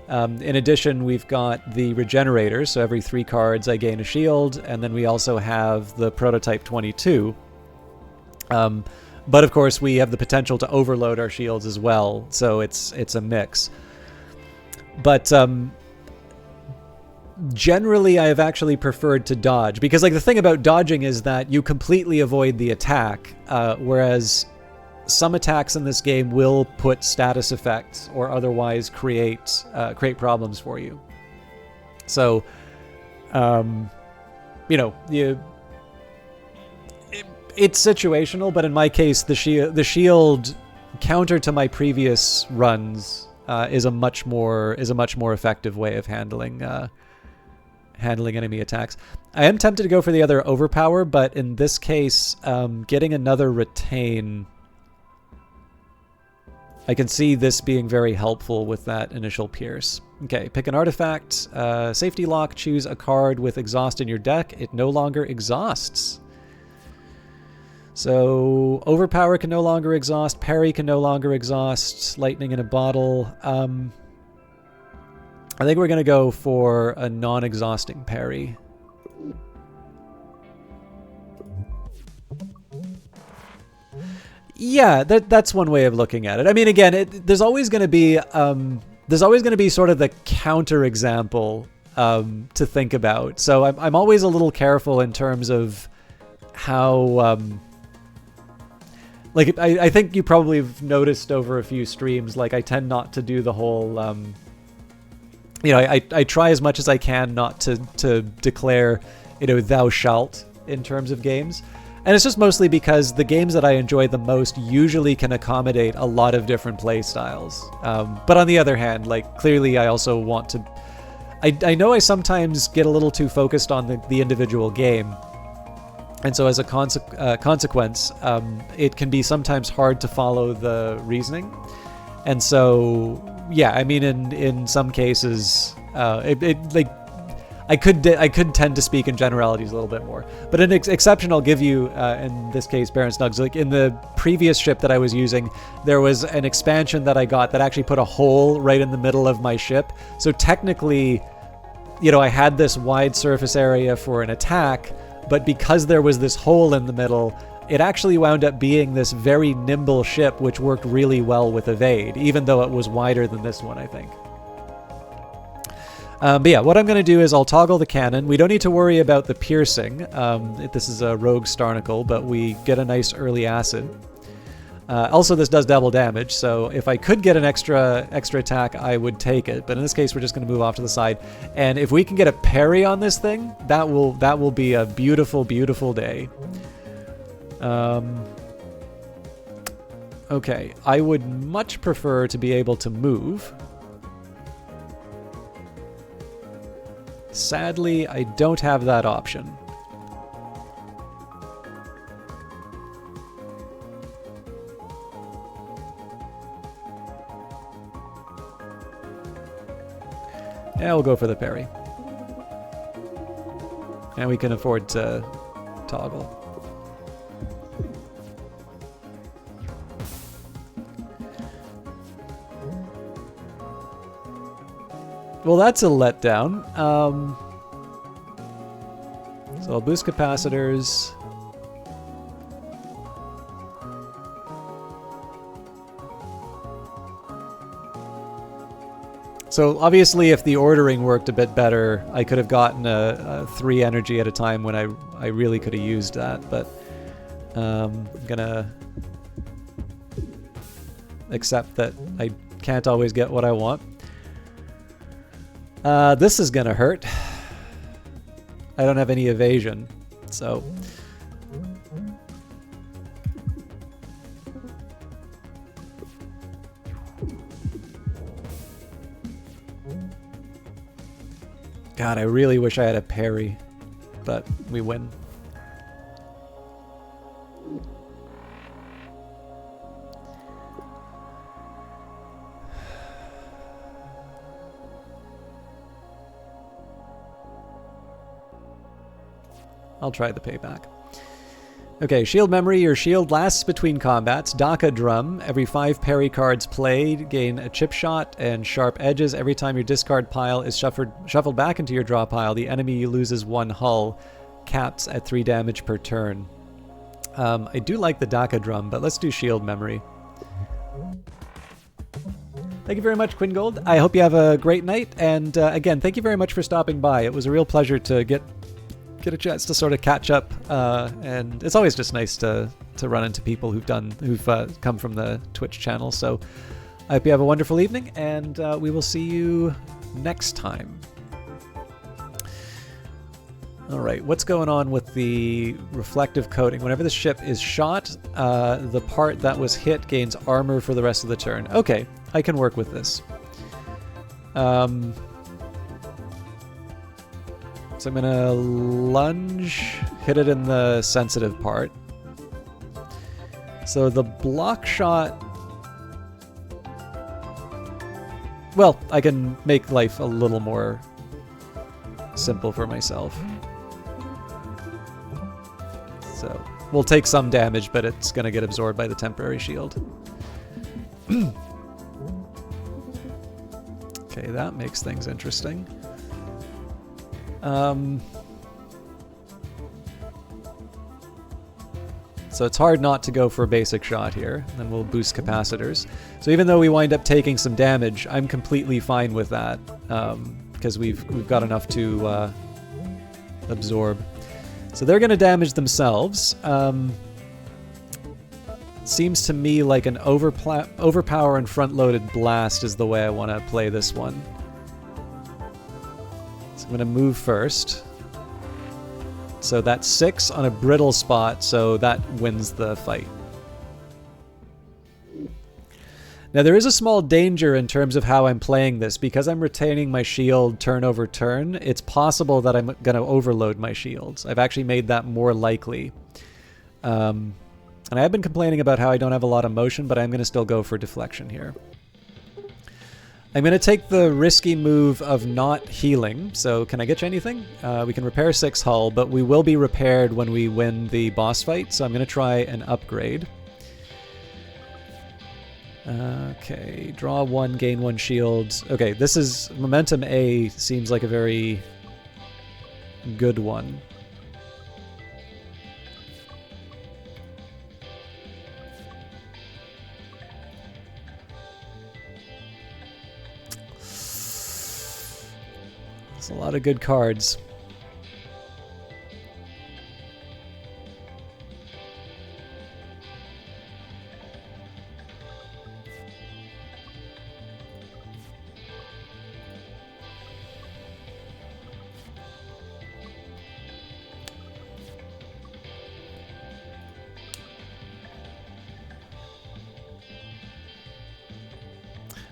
In addition, we've got the regenerator, so every 3 cards I gain a shield, and then we also have the prototype 22. But of course, we have the potential to overload our shields as well, so it's a mix. But generally, I have actually preferred to dodge, because like the thing about dodging is that you completely avoid the attack, whereas some attacks in this game will put status effects or otherwise create problems for you. So, you know, it's situational, but in my case, the shield counter to my previous runs is a much more effective way of handling enemy attacks. I am tempted to go for the other overpower, but in this case, getting another retain, I can see this being very helpful with that initial pierce. Okay, pick an artifact, safety lock, choose a card with exhaust in your deck. It no longer exhausts. So overpower can no longer exhaust, parry can no longer exhaust, lightning in a bottle. I think we're going to go for a non-exhausting parry. Yeah, that's one way of looking at it. I mean, again, there's always going to be sort of the counter example to think about. So I'm always a little careful in terms of how. Like I think you probably have noticed over a few streams, like I tend not to do the whole. You know, I try as much as I can not to declare, you know, thou shalt in terms of games. And it's just mostly because the games that I enjoy the most usually can accommodate a lot of different play styles. But on the other hand, like, clearly I also want to... I know I sometimes get a little too focused on the individual game. And so as a consequence, it can be sometimes hard to follow the reasoning. And so, yeah, I mean, in some cases, like, I could tend to speak in generalities a little bit more. But an exception I'll give you, in this case, Baron Snugs, like in the previous ship that I was using, there was an expansion that I got that actually put a hole right in the middle of my ship. So technically, you know, I had this wide surface area for an attack, but because there was this hole in the middle, it actually wound up being this very nimble ship, which worked really well with evade, even though it was wider than this one, I think. But yeah, what I'm going to do is I'll toggle the cannon. We don't need to worry about the piercing. This is a rogue Starnacle, but we get a nice early acid. Also, this does double damage, so if I could get an extra attack, I would take it. But in this case, we're just going to move off to the side. And if we can get a parry on this thing, that will be a beautiful, beautiful day. Okay, I would much prefer to be able to move. Sadly, I don't have that option. Yeah, we'll go for the parry. And we can afford to toggle. Well, that's a letdown. So I'll boost capacitors. So obviously, if the ordering worked a bit better, I could have gotten a 3 energy at a time when I really could have used that. But I'm gonna accept that I can't always get what I want. This is gonna hurt. I don't have any evasion, so... God, I really wish I had a parry, but we win. I'll try the payback. Okay, shield memory. Your shield lasts between combats. Daka drum. Every 5 parry cards played gain a chip shot and sharp edges. Every time your discard pile is shuffled back into your draw pile, the enemy loses 1 hull, caps at 3 damage per turn. I do like the Daka drum, but let's do shield memory. Thank you very much, Quinn Gold. I hope you have a great night, and again, thank you very much for stopping by. It was a real pleasure to get a chance to sort of catch up, and it's always just nice to run into people who've come from the Twitch channel. So I hope you have a wonderful evening, and we will see you next time. All right, what's going on with the reflective coating? Whenever the ship is shot, the part that was hit gains armor for the rest of the turn. Okay, I can work with this. So I'm gonna lunge, hit it in the sensitive part. So the block shot... Well, I can make life a little more simple for myself. So we'll take some damage, but it's gonna get absorbed by the temporary shield. Okay, that makes things interesting. So it's hard not to go for a basic shot here. Then we'll boost capacitors. So even though we wind up taking some damage, I'm completely fine with that, because we've got enough to absorb. So they're going to damage themselves. Seems to me like an overpower and front-loaded blast is the way I want to play this one. I'm going to move first. So that's 6 on a brittle spot, so that wins the fight. Now there is a small danger in terms of how I'm playing this. Because I'm retaining my shield turn over turn, it's possible that I'm going to overload my shields. I've actually made that more likely. And I have been complaining about how I don't have a lot of motion, but I'm going to still go for deflection here. I'm going to take the risky move of not healing. So can I get you anything? We can repair 6 hull, but we will be repaired when we win the boss fight. So I'm going to try an upgrade. Okay, draw 1, gain 1 shield. Okay, this is Momentum A seems like a very good one. There's a lot of good cards.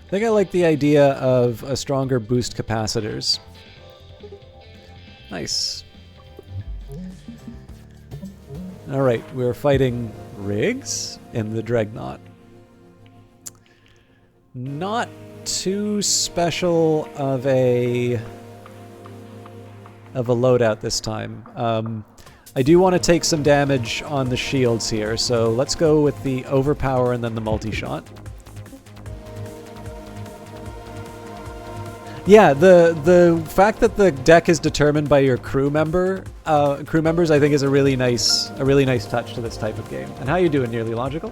I think I like the idea of a stronger boost capacitors. Nice. Alright, we're fighting Riggs in the Dreadnought. Not too special of a loadout this time. I do want to take some damage on the shields here, so let's go with the overpower and then the multi-shot. Yeah, the fact that the deck is determined by your crew members, I think, is a really nice touch to this type of game. And how you doing, Nearly Logical?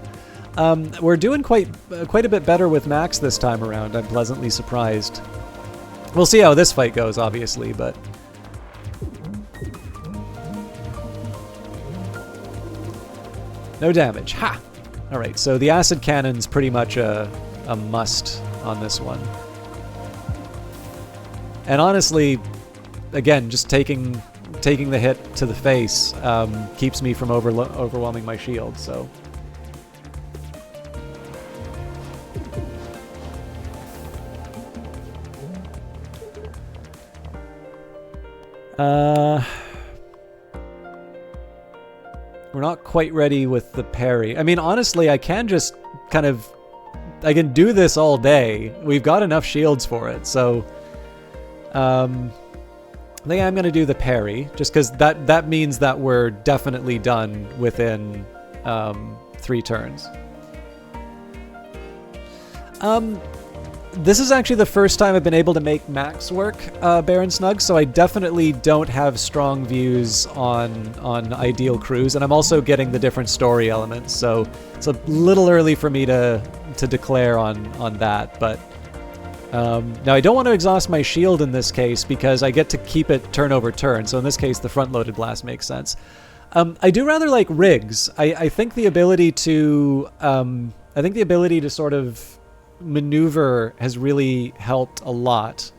We're doing quite a bit better with Max this time around. I'm pleasantly surprised. We'll see how this fight goes, obviously, but no damage. Ha! All right, so the acid cannon's pretty much a must on this one. And honestly, again, just taking the hit to the face keeps me from overwhelming my shield, so. We're not quite ready with the parry. I mean, honestly, I can just kind of... I can do this all day. We've got enough shields for it, so... I think I'm going to do the parry, just because that means that we're definitely done within 3 turns. This is actually the first time I've been able to make Max work, Baron Snug, so I definitely don't have strong views on ideal crews, and I'm also getting the different story elements, so it's a little early for me to declare on that, but... now, I don't want to exhaust my shield in this case because I get to keep it turn over turn. So in this case, the front-loaded blast makes sense. I do rather like Riggs. I think the ability to sort of maneuver has really helped a lot.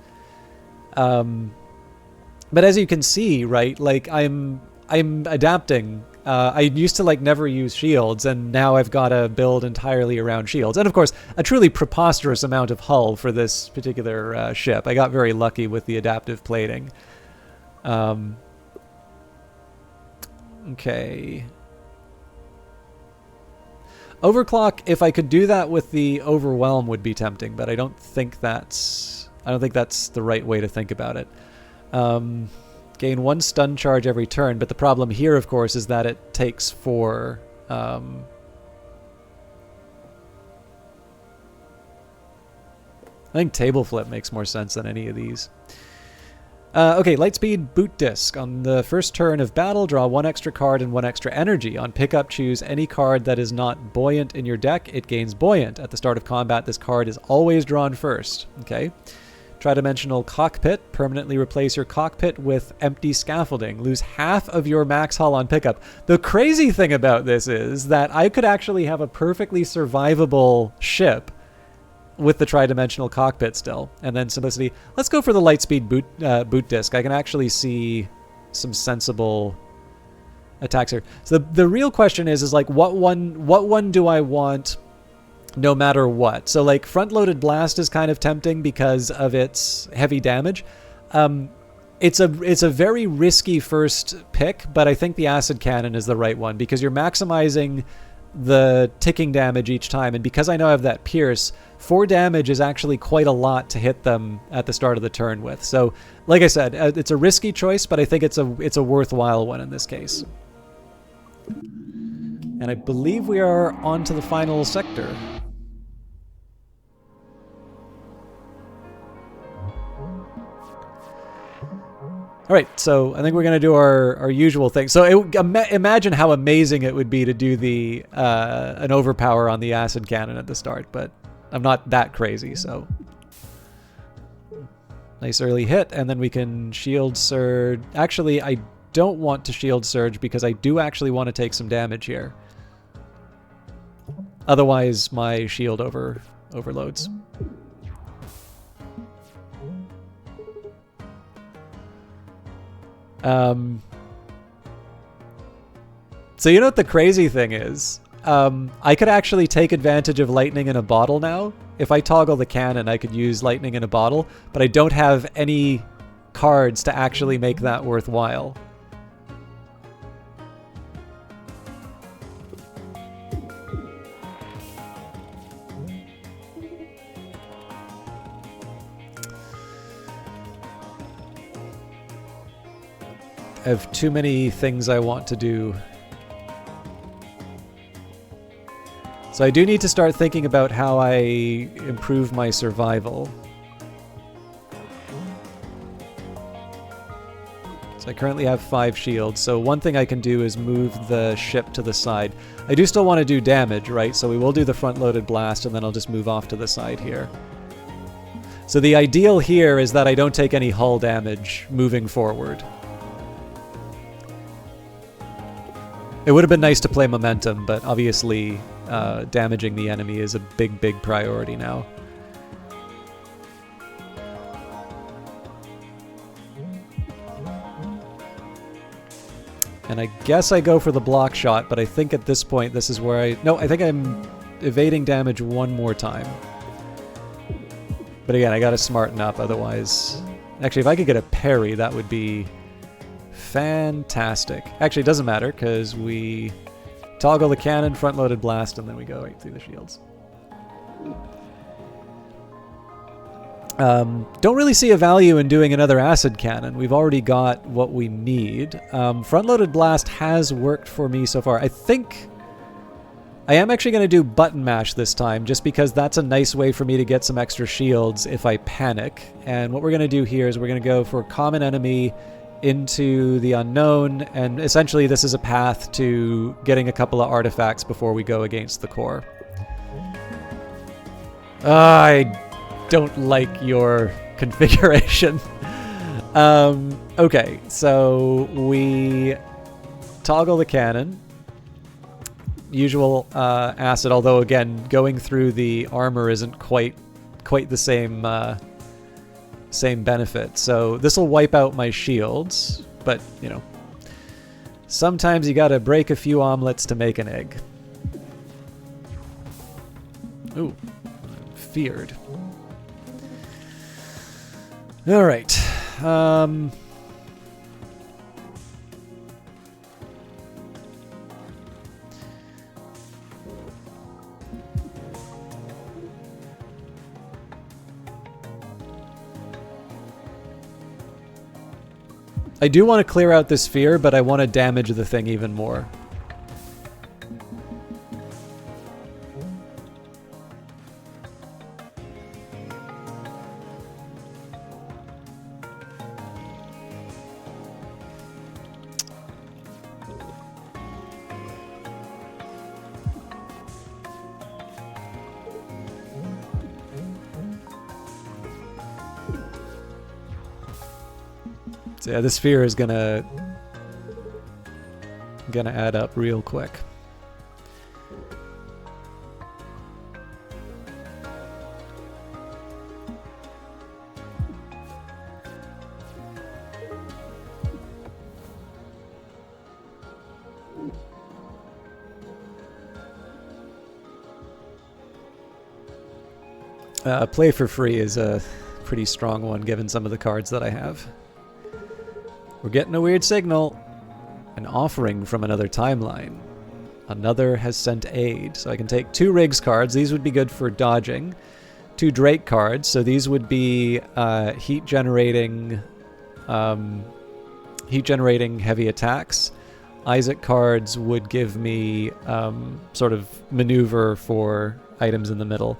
But as you can see, right, like I'm adapting. I used to like never use shields, and now I've got to build entirely around shields. And of course, a truly preposterous amount of hull for this particular ship. I got very lucky with the adaptive plating. Okay. Overclock, if I could do that with the overwhelm, would be tempting, but I don't think that's the right way to think about it. Gain 1 stun charge every turn, but the problem here, of course, is that it takes 4. I think table flip makes more sense than any of these. Okay, Lightspeed Boot Disc. On the first turn of battle, draw 1 extra card and 1 extra energy. On pickup, choose any card that is not buoyant in your deck. It gains buoyant. At the start of combat, this card is always drawn first. Okay. Tridimensional Cockpit. Permanently replace your cockpit with empty scaffolding. Lose half of your max hull on pickup. The crazy thing about this is that I could actually have a perfectly survivable ship with the tridimensional cockpit still. And then Simplicity. Let's go for the Lightspeed boot disc. I can actually see some sensible attacks here. So the real question is like what one do I want no matter what? So like front-loaded blast is kind of tempting because of its heavy damage. It's a very risky first pick, but I think the acid cannon is the right one because you're maximizing the ticking damage each time, and because I know I have that pierce, 4 damage is actually quite a lot to hit them at the start of the turn with. So, like I said, it's a risky choice, but I think it's a worthwhile one in this case. And I believe we are on to the final sector. All right, so I think we're going to do our usual thing. So imagine how amazing it would be to do the an overpower on the acid cannon at the start, but I'm not that crazy, so. Nice early hit, and then we can shield surge. Actually, I don't want to shield surge because I do actually want to take some damage here. Otherwise, my shield overloads. So you know what the crazy thing is? I could actually take advantage of lightning in a bottle now. If I toggle the cannon, I could use lightning in a bottle, but I don't have any cards to actually make that worthwhile. I have too many things I want to do. So I do need to start thinking about how I improve my survival. So I currently have 5 shields, so one thing I can do is move the ship to the side. I do still want to do damage, right? So we will do the front-loaded blast, and then I'll just move off to the side here. So the ideal here is that I don't take any hull damage moving forward. It would have been nice to play momentum, but obviously damaging the enemy is a big, big priority now. And I guess I go for the block shot, but I think at this point this is where I... No, I think I'm evading damage one more time. But again, I gotta smarten up, otherwise... Actually, if I could get a parry, that would be fantastic. Actually, it doesn't matter, because we toggle the cannon, front-loaded blast, and then we go right through the shields. Don't really see a value in doing another acid cannon. We've already got what we need. Front-loaded blast has worked for me so far. I think I am actually going to do button mash this time, just because that's a nice way for me to get some extra shields if I panic. And what we're going to do here is we're going to go for common enemy into the unknown, and essentially this is a path to getting a couple of artifacts before we go against the core. I don't like your configuration. Okay, so we toggle the cannon. Usual acid, although again, going through the armor isn't quite the same same benefit. So this will wipe out my shields, but you know, sometimes you gotta break a few omelets to make an egg. Ooh, I'm feared. All right. I do want to clear out this fear, but I want to damage the thing even more. So yeah, this fear is gonna add up real quick. Play for free is a pretty strong one given some of the cards that I have. We're getting a weird signal. An offering from another timeline. Another has sent aid. So I can take 2 Riggs cards. These would be good for dodging. 2 Drake cards. So these would be heat generating heavy attacks. Isaac cards would give me sort of maneuver for items in the middle.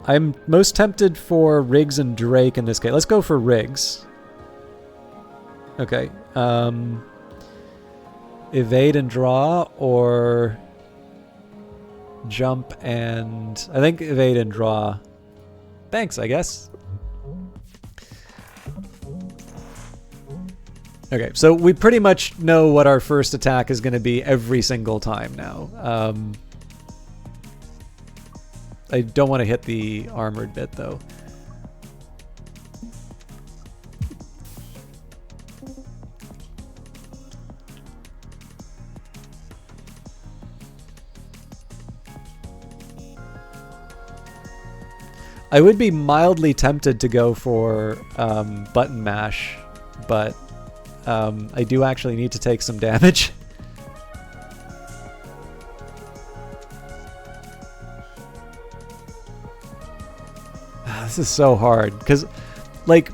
I'm most tempted for Riggs and Drake in this case. Let's go for Riggs. Okay. Evade and draw, or jump and... I think evade and draw. Thanks, I guess. Okay, so we pretty much know what our first attack is going to be every single time now. I don't want to hit the armored bit, though. I would be mildly tempted to go for button mash, but I do actually need to take some damage. This is so hard, because, like,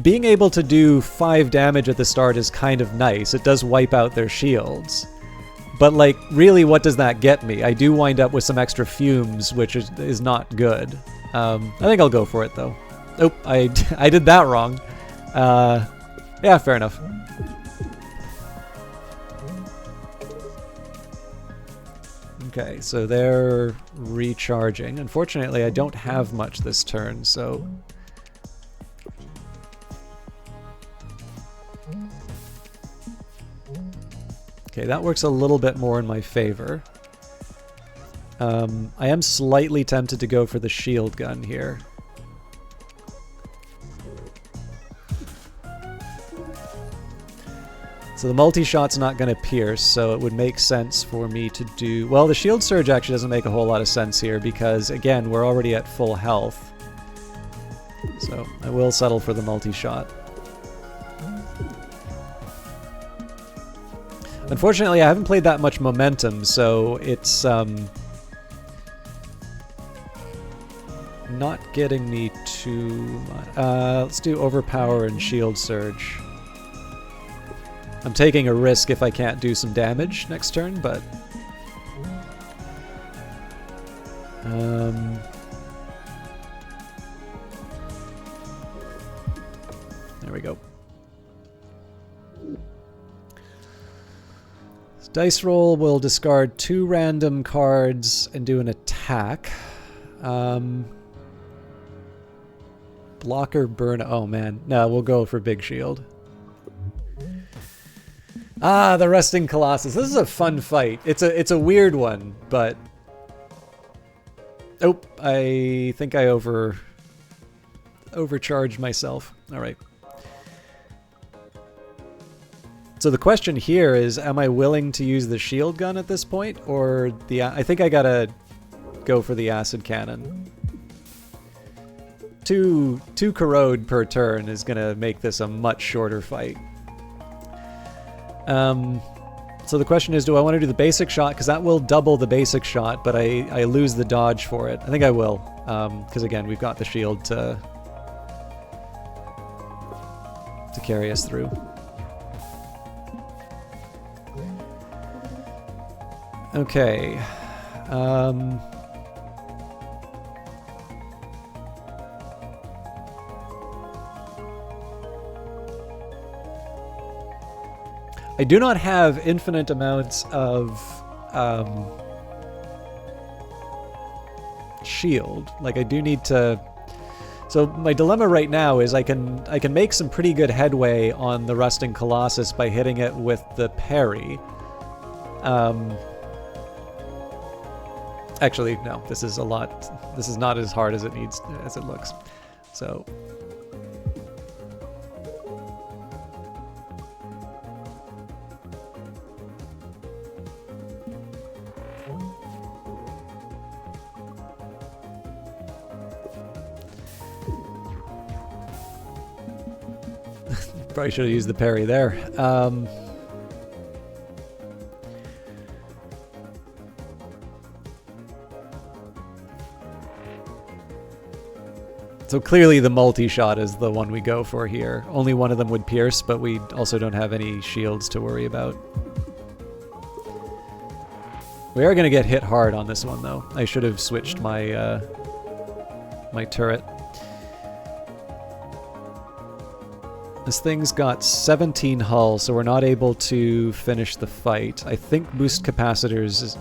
being able to do 5 damage at the start is kind of nice. It does wipe out their shields. But, like, really, what does that get me? I do wind up with some extra fumes, which is not good. I think I'll go for it, though. Oh, I did that wrong. Yeah, fair enough. Okay, so they're recharging. Unfortunately, I don't have much this turn, so... Okay, that works a little bit more in my favor. I am slightly tempted to go for the shield gun here. So the multi-shot's not going to pierce, so it would make sense for me to do... Well, the shield surge actually doesn't make a whole lot of sense here because, again, we're already at full health. So I will settle for the multi-shot. Unfortunately, I haven't played that much momentum, so it's not getting me too much. Let's do overpower and shield surge. I'm taking a risk if I can't do some damage next turn, but... there we go. Dice roll will discard 2 random cards and do an attack. Blocker, burn... Oh, man. No, we'll go for big shield. Ah, the Rusting Colossus. This is a fun fight. It's a weird one, but... Oh, I think I overcharged myself. All right. So the question here is, am I willing to use the shield gun at this point, or the... I think I gotta go for the acid cannon. Two corrode per turn is gonna make this a much shorter fight. So the question is, do I want to do the basic shot? Because that will double the basic shot, but I lose the dodge for it. I think I will, because again, we've got the shield to carry us through. Okay. I do not have infinite amounts of shield. Like, I do need to... So my dilemma right now is I can make some pretty good headway on the Rusting Colossus by hitting it with the parry. Actually, no, this is not as hard as it looks. So... Probably should have used the parry there. So clearly the multi-shot is the one we go for here. Only one of them would pierce, but we also don't have any shields to worry about. We are going to get hit hard on this one, though. I should have switched my my turret. This thing's got 17 hull, so we're not able to finish the fight. I think boost capacitors is...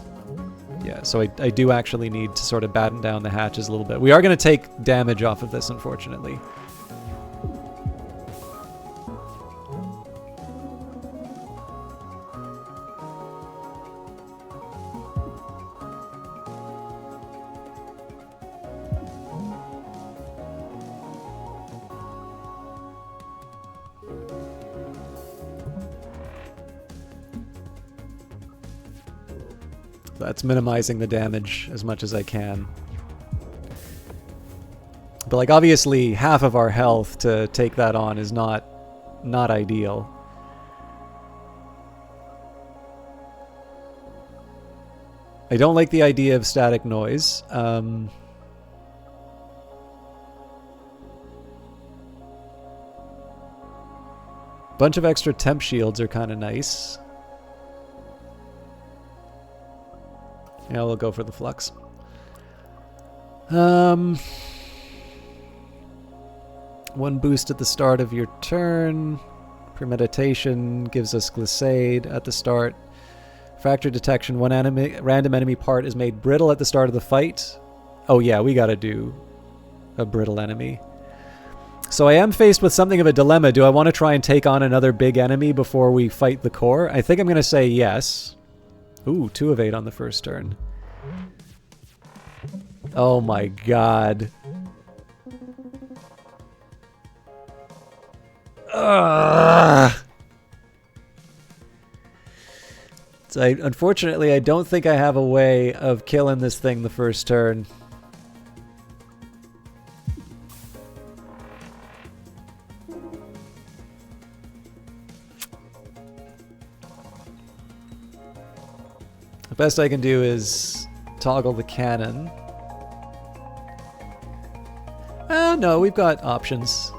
Yeah, so I do actually need to sort of batten down the hatches a little bit. We are going to take damage off of this, unfortunately. That's minimizing the damage as much as I can. But like obviously half of our health to take that on is not ideal. I don't like the idea of static noise. Bunch of extra temp shields are kind of nice. Yeah, we'll go for the flux. One boost at the start of your turn. Premeditation gives us glissade at the start. Fracture detection. One random enemy part is made brittle at the start of the fight. Oh yeah, we gotta do a brittle enemy. So I am faced with something of a dilemma. Do I want to try and take on another big enemy before we fight the core? I think I'm going to say yes. Ooh, 2 of 8 on the first turn. Oh my god. Ugh. So unfortunately, I don't think I have a way of killing this thing the first turn. The best I can do is toggle the cannon. No, we've got options.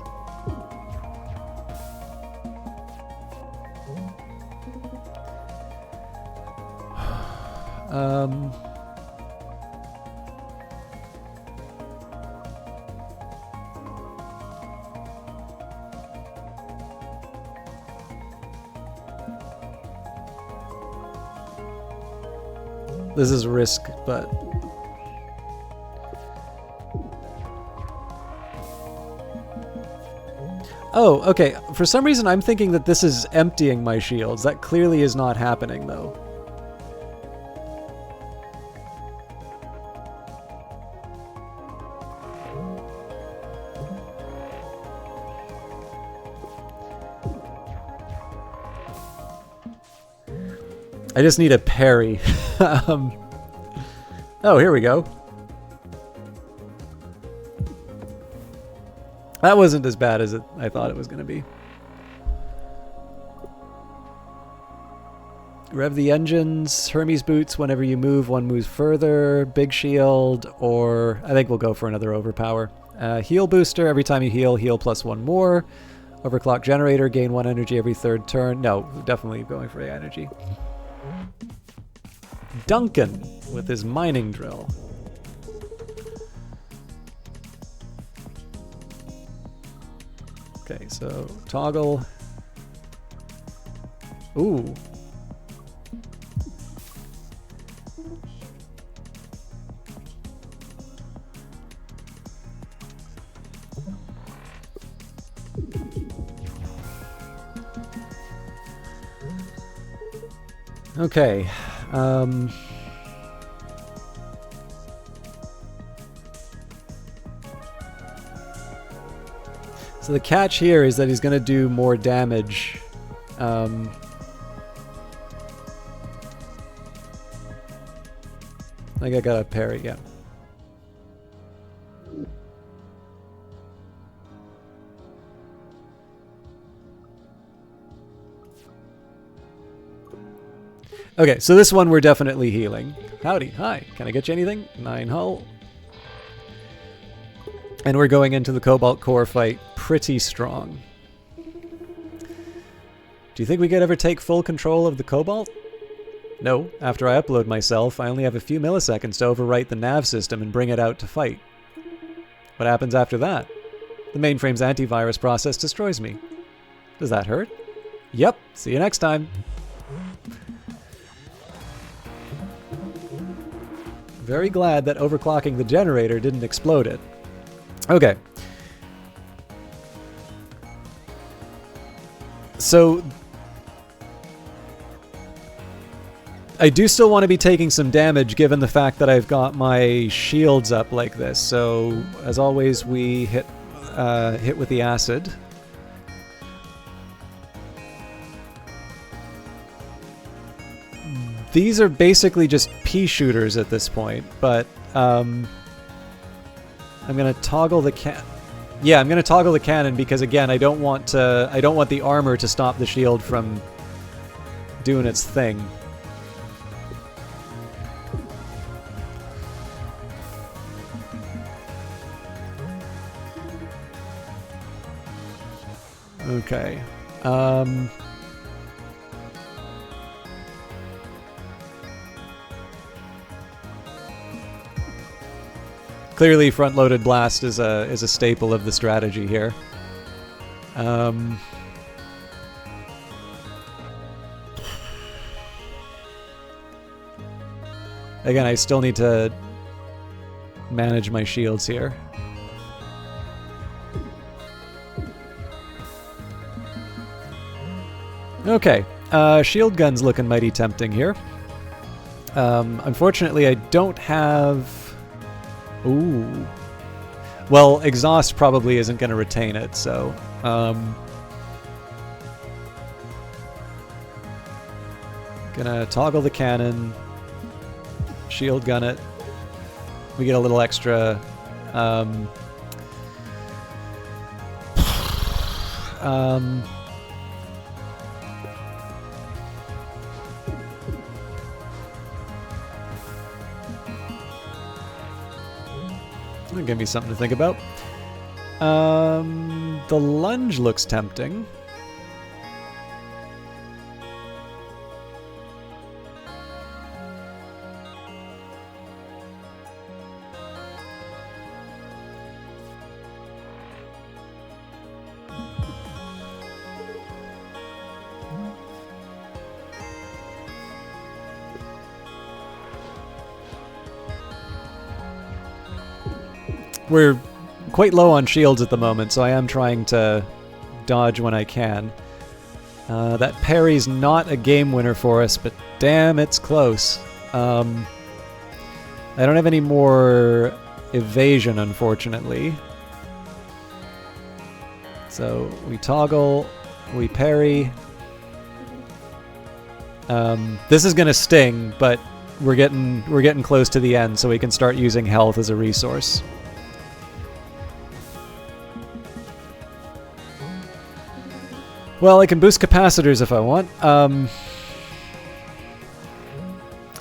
This is risk, but... Oh, okay. For some reason, I'm thinking that this is emptying my shields. That clearly is not happening, though. I just need a parry. Oh, here we go. That wasn't as bad as I thought it was going to be. Rev the engines, Hermes boots, whenever you move, one moves further, big shield, or I think we'll go for another overpower. Heal booster, every time you heal, heal plus 1 more. Overclock generator, gain 1 energy every 3rd turn. No, definitely going for energy. Duncan with his mining drill. Okay, so toggle. Ooh. Okay. So the catch here is that he's going to do more damage. I think I got a parry, yeah. Okay, so this one we're definitely healing. Howdy, hi, can I get you anything? 9 hull. And we're going into the Cobalt core fight pretty strong. Do you think we could ever take full control of the Cobalt? No. After I upload myself, I only have a few milliseconds to overwrite the nav system and bring it out to fight. What happens after that? The mainframe's antivirus process destroys me. Does that hurt? Yep. See you next time. Very glad that overclocking the generator didn't explode it. Okay. So I do still want to be taking some damage given the fact that I've got my shields up like this. So as always, we hit with the acid. These are basically just pea shooters at this point, but I'm gonna toggle the Yeah, I'm gonna toggle the cannon because again, I don't want the armor to stop the shield from doing its thing. Okay. Clearly, front-loaded blast is a staple of the strategy here. Again, I still need to manage my shields here. Okay, shield gun's looking mighty tempting here. Unfortunately, I don't have... Ooh. Well, exhaust probably isn't going to retain it, so... Gonna toggle the cannon, shield gun it. We get a little extra... Give me something to think about. The lunge looks tempting. We're quite low on shields at the moment, so I am trying to dodge when I can. That parry's not a game winner for us, but damn, it's close. I don't have any more evasion, unfortunately. So we toggle, we parry. This is gonna sting, but we're getting close to the end, so we can start using health as a resource. Well, I can boost capacitors if I want.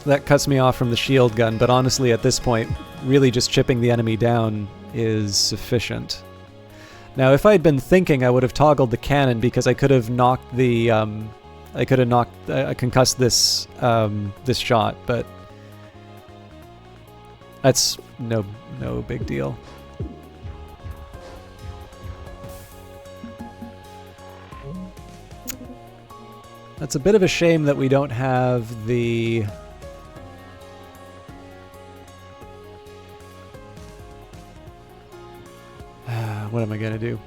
That cuts me off from the shield gun, but honestly at this point, really just chipping the enemy down is sufficient. Now, if I had been thinking, I would have toggled the cannon because I could have knocked the... concussed this, this shot, but... That's no big deal. That's a bit of a shame that we don't have the... what am I gonna do?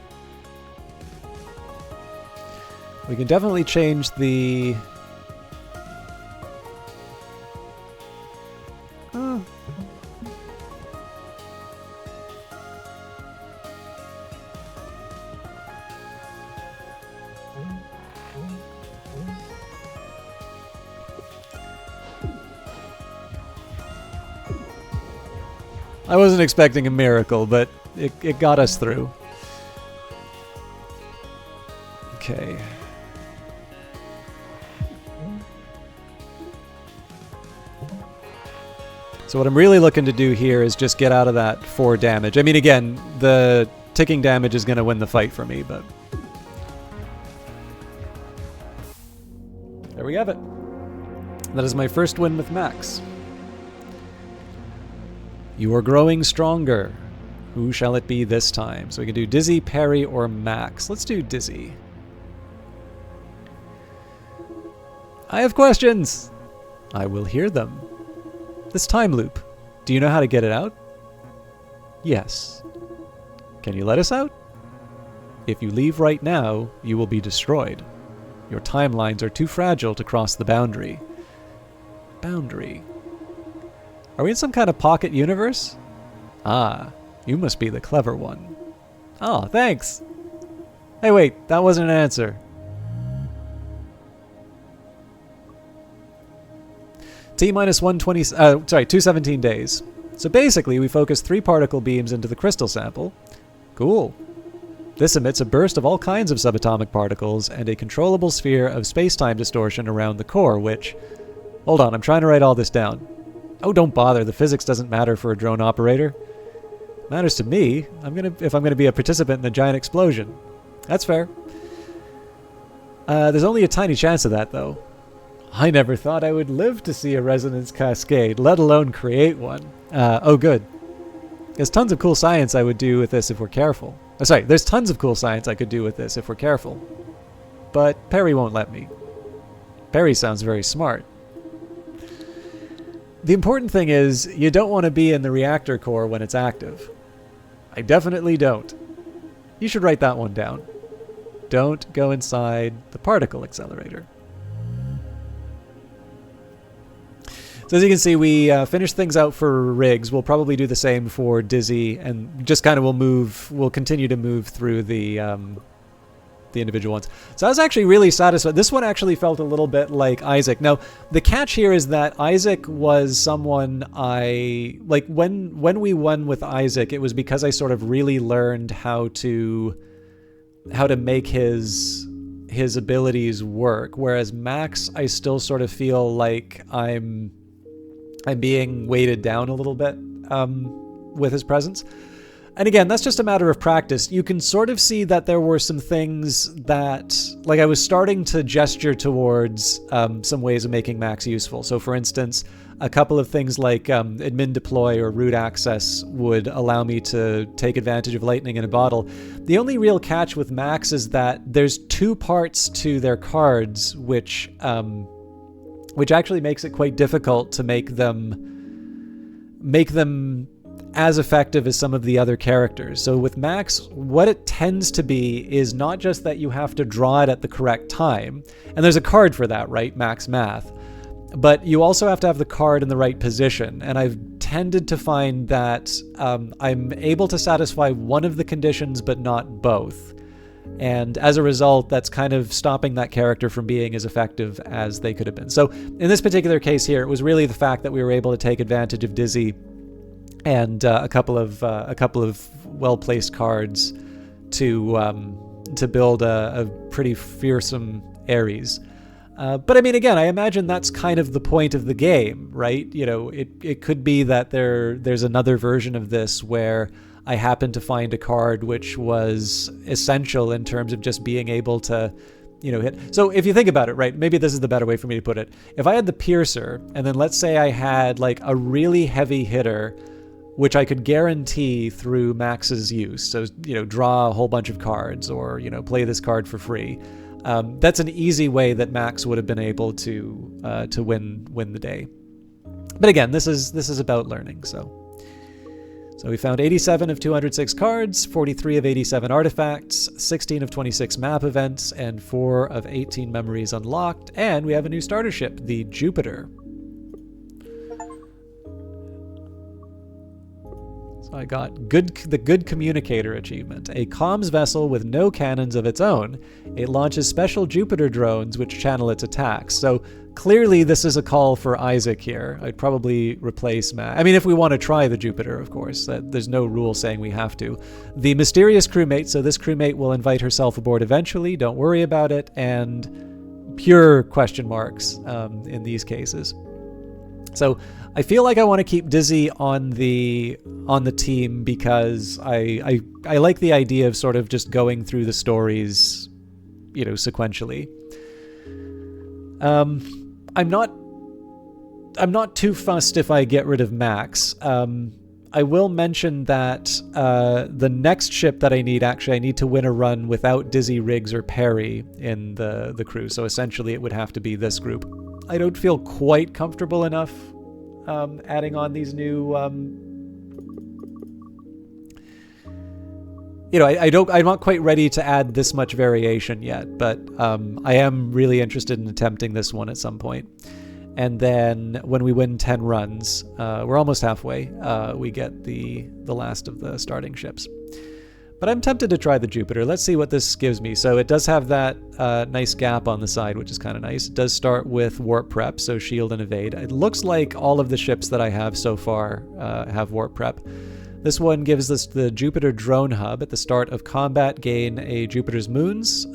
We can definitely change the... I wasn't expecting a miracle, but it got us through. Okay. So what I'm really looking to do here is just get out of that 4 damage. I mean, again, the ticking damage is going to win the fight for me, but... there we have it. That is my first win with Max. You are growing stronger. Who shall it be this time? So we can do Dizzy, Parry, or Max. Let's do Dizzy. I have questions. I will hear them. This time loop. Do you know how to get it out? Yes. Can you let us out? If you leave right now, you will be destroyed. Your timelines are too fragile to cross the boundary. Boundary. Are we in some kind of pocket universe? Ah, you must be the clever one. Oh, thanks. Hey, wait, that wasn't an answer. T-minus 217 days. So basically, we focus 3 particle beams into the crystal sample. Cool. This emits a burst of all kinds of subatomic particles and a controllable sphere of space-time distortion around the core, which... hold on, I'm trying to write all this down. Oh, don't bother. The physics doesn't matter for a drone operator. It matters to me. If I'm gonna be a participant in the giant explosion. That's fair. There's only a tiny chance of that, though. I never thought I would live to see a resonance cascade, let alone create one. Oh, good. There's tons of cool science I would do with this if we're careful. Oh, sorry, there's tons of cool science I could do with this if we're careful. But Perry won't let me. Perry sounds very smart. The important thing is, you don't want to be in the reactor core when it's active. I definitely don't. You should write that one down. Don't go inside the particle accelerator. So as you can see, we finished things out for rigs. We'll probably do the same for Dizzy, and just kind of we'll continue to move through the individual ones. So I was actually really satisfied. This one actually felt a little bit like Isaac. Now, the catch here is that Isaac was someone I... like, when we won with Isaac, it was because I sort of really learned how to make his abilities work. Whereas Max, I still sort of feel like I'm being weighted down a little bit with his presence. And again, that's just a matter of practice. You can sort of see that there were some things that, like, I was starting to gesture towards some ways of making Max useful. So for instance, a couple of things like admin deploy or root access would allow me to take advantage of lightning in a bottle. The only real catch with Max is that there's 2 parts to their cards, which actually makes it quite difficult to make them as effective as some of the other characters. So with Max, what it tends to be is not just that you have to draw it at the correct time, and there's a card for that, right? Max Math. But you also have to have the card in the right position, and I've tended to find that I'm able to satisfy one of the conditions but not both. And as a result, that's kind of stopping that character from being as effective as they could have been. So in this particular case here, it was really the fact that we were able to take advantage of Dizzy and a couple of well-placed cards to build a pretty fearsome Ares. But I mean, again, I imagine that's kind of the point of the game, right? You know, it could be that there's another version of this where I happened to find a card which was essential in terms of just being able to, you know, hit. So if you think about it, right, maybe this is the better way for me to put it. If I had the Piercer, and then let's say I had like a really heavy hitter, which I could guarantee through Max's use. So, you know, draw a whole bunch of cards or, you know, play this card for free. That's an easy way that Max would have been able to win the day. But again, this is about learning, so we found 87 of 206 cards, 43 of 87 artifacts, 16 of 26 map events, and 4 of 18 memories unlocked, and we have a new starter ship, the Jupiter. So I got the Good Communicator achievement, a comms vessel with no cannons of its own. It launches special Jupiter drones which channel its attacks. So clearly this is a call for Isaac here. I'd probably replace Matt. I mean, if we want to try the Jupiter, of course. There's no rule saying we have to. The mysterious crewmate, so this crewmate will invite herself aboard eventually, don't worry about it, and pure question marks in these cases. So I feel like I want to keep Dizzy on the team because I like the idea of sort of just going through the stories, sequentially. I'm not too fussed if I get rid of Max. I will mention that the next ship that I need to win a run without Dizzy, Riggs, or Perry in the crew. So essentially, it would have to be this group. I don't feel quite comfortable enough adding on these new. I'm not quite ready to add this much variation yet, but I am really interested in attempting this one at some point. And then when we win 10 runs, we're almost halfway, we get the last of the starting ships. But I'm tempted to try the Jupiter. Let's see what this gives me. So it does have that nice gap on the side, which is kind of nice. It does start with warp prep, so shield and evade. It looks like all of the ships that I have so far have warp prep. This one gives us the Jupiter drone hub. At the start of combat, gain a Jupiter's moons.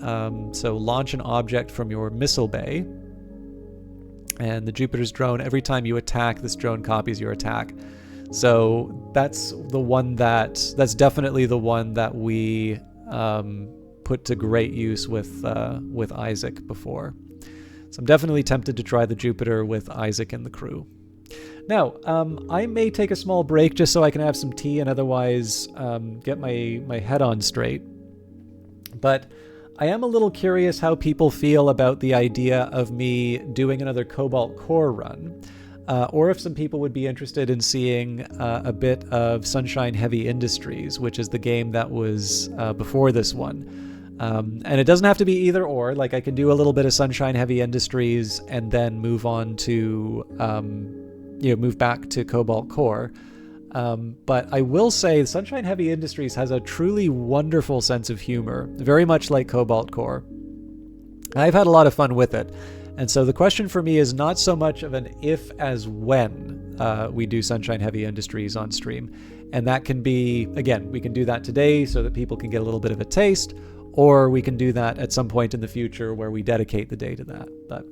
So launch an object from your missile bay. And the Jupiter's drone, every time you attack, this drone copies your attack. So that's definitely the one that we put to great use with Isaac before. So I'm definitely tempted to try the Jupiter with Isaac in the crew. Now, I may take a small break just so I can have some tea and otherwise get my head on straight. But I am a little curious how people feel about the idea of me doing another Cobalt Core run. Or if some people would be interested in seeing a bit of Sunshine Heavy Industries, which is the game that was before this one. And it doesn't have to be either or. Like, I can do a little bit of Sunshine Heavy Industries and then move on to, move back to Cobalt Core. But I will say Sunshine Heavy Industries has a truly wonderful sense of humor, very much like Cobalt Core. I've had a lot of fun with it. And so the question for me is not so much of an if as when we do Sunshine Heavy Industries on stream. And that can be, again, we can do that today so that people can get a little bit of a taste, or we can do that at some point in the future where we dedicate the day to that. But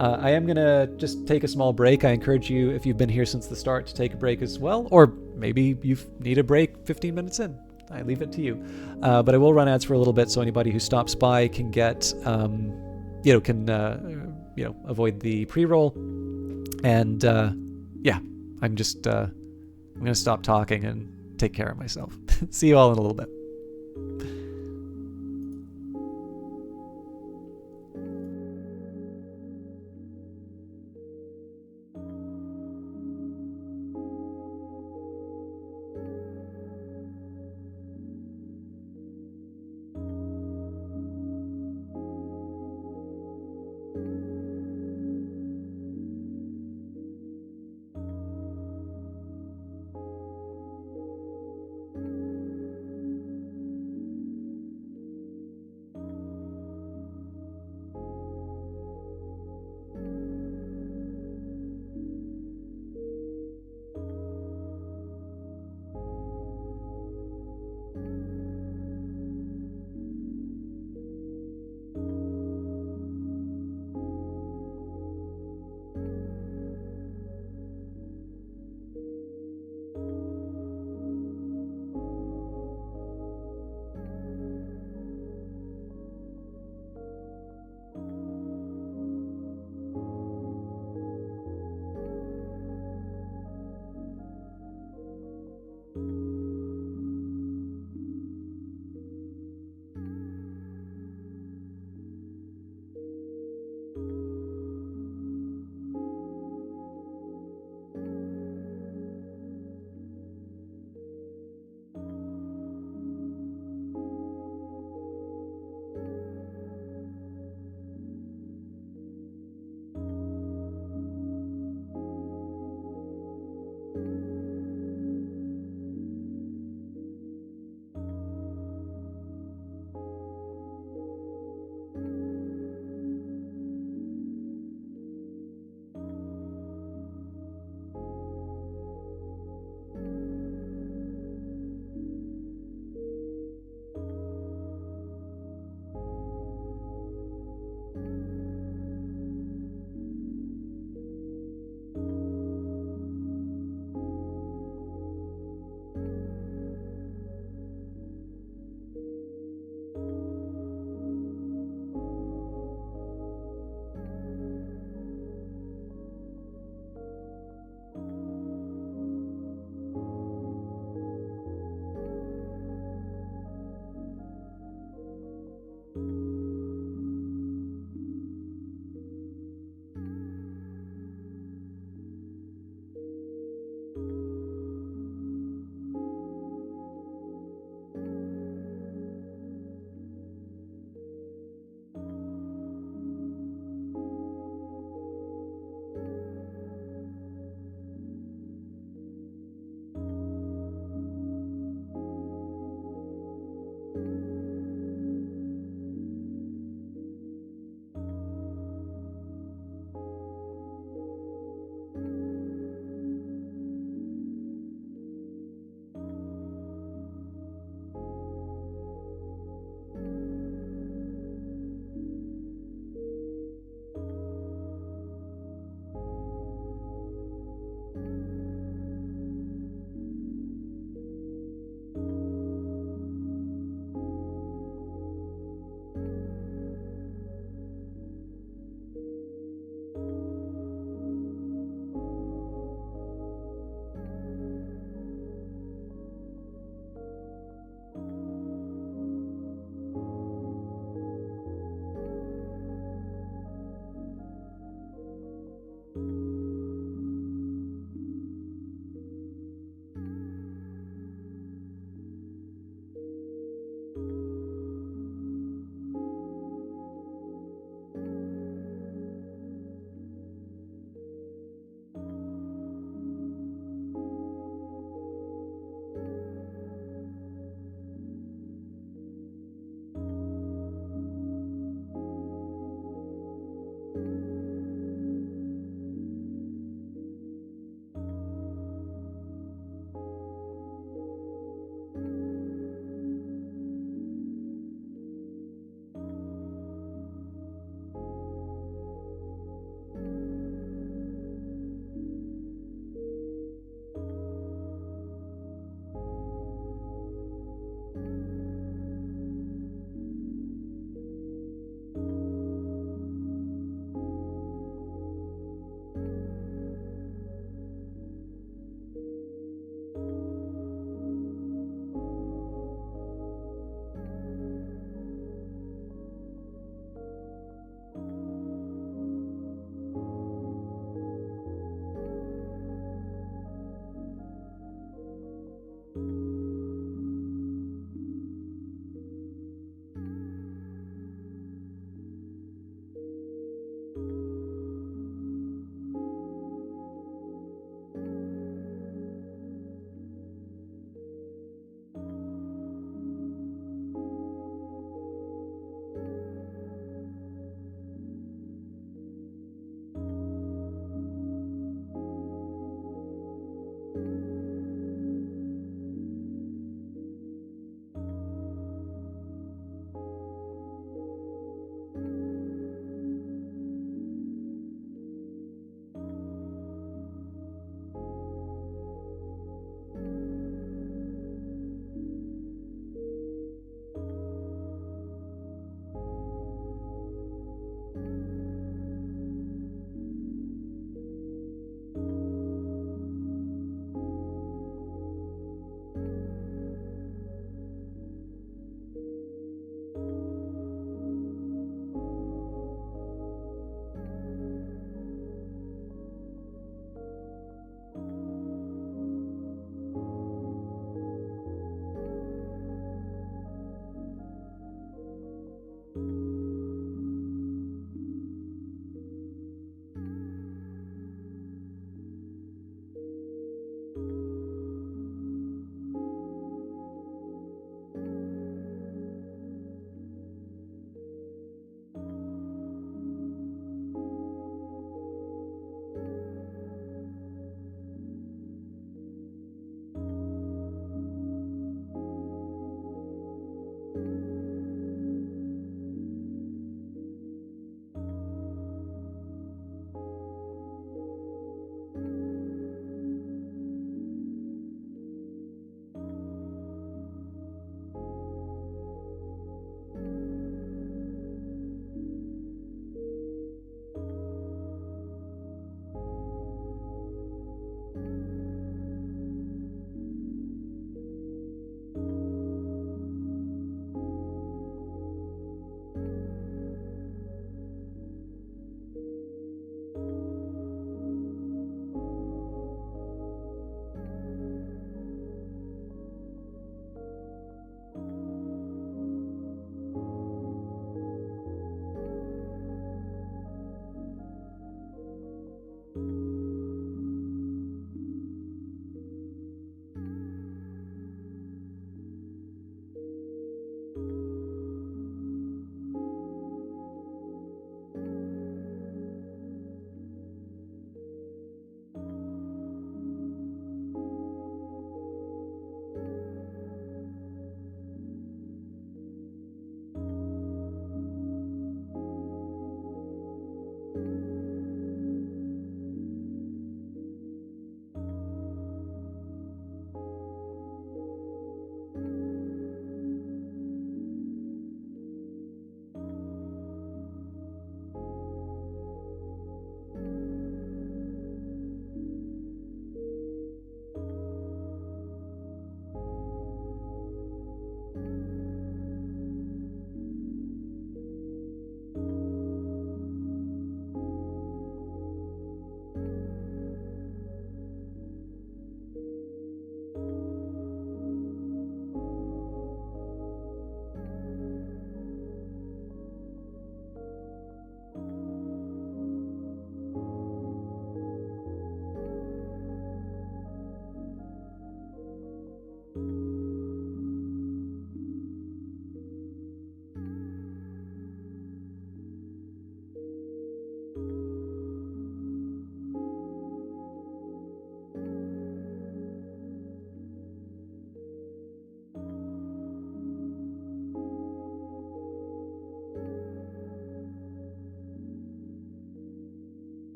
I am going to just take a small break. I encourage you, if you've been here since the start, to take a break as well. Or maybe you need a break 15 minutes in. I leave it to you. But I will run ads for a little bit so anybody who stops by can get, avoid the pre-roll. And I'm going to stop talking and take care of myself. See you all in a little bit.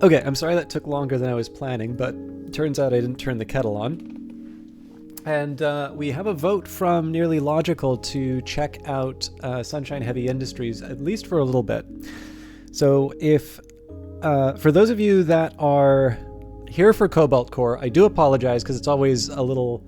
Okay, I'm sorry that took longer than I was planning, but turns out I didn't turn the kettle on. And we have a vote from Nearly Logical to check out Sunshine Heavy Industries, at least for a little bit. So if, for those of you that are here for Cobalt Core, I do apologize because it's always a little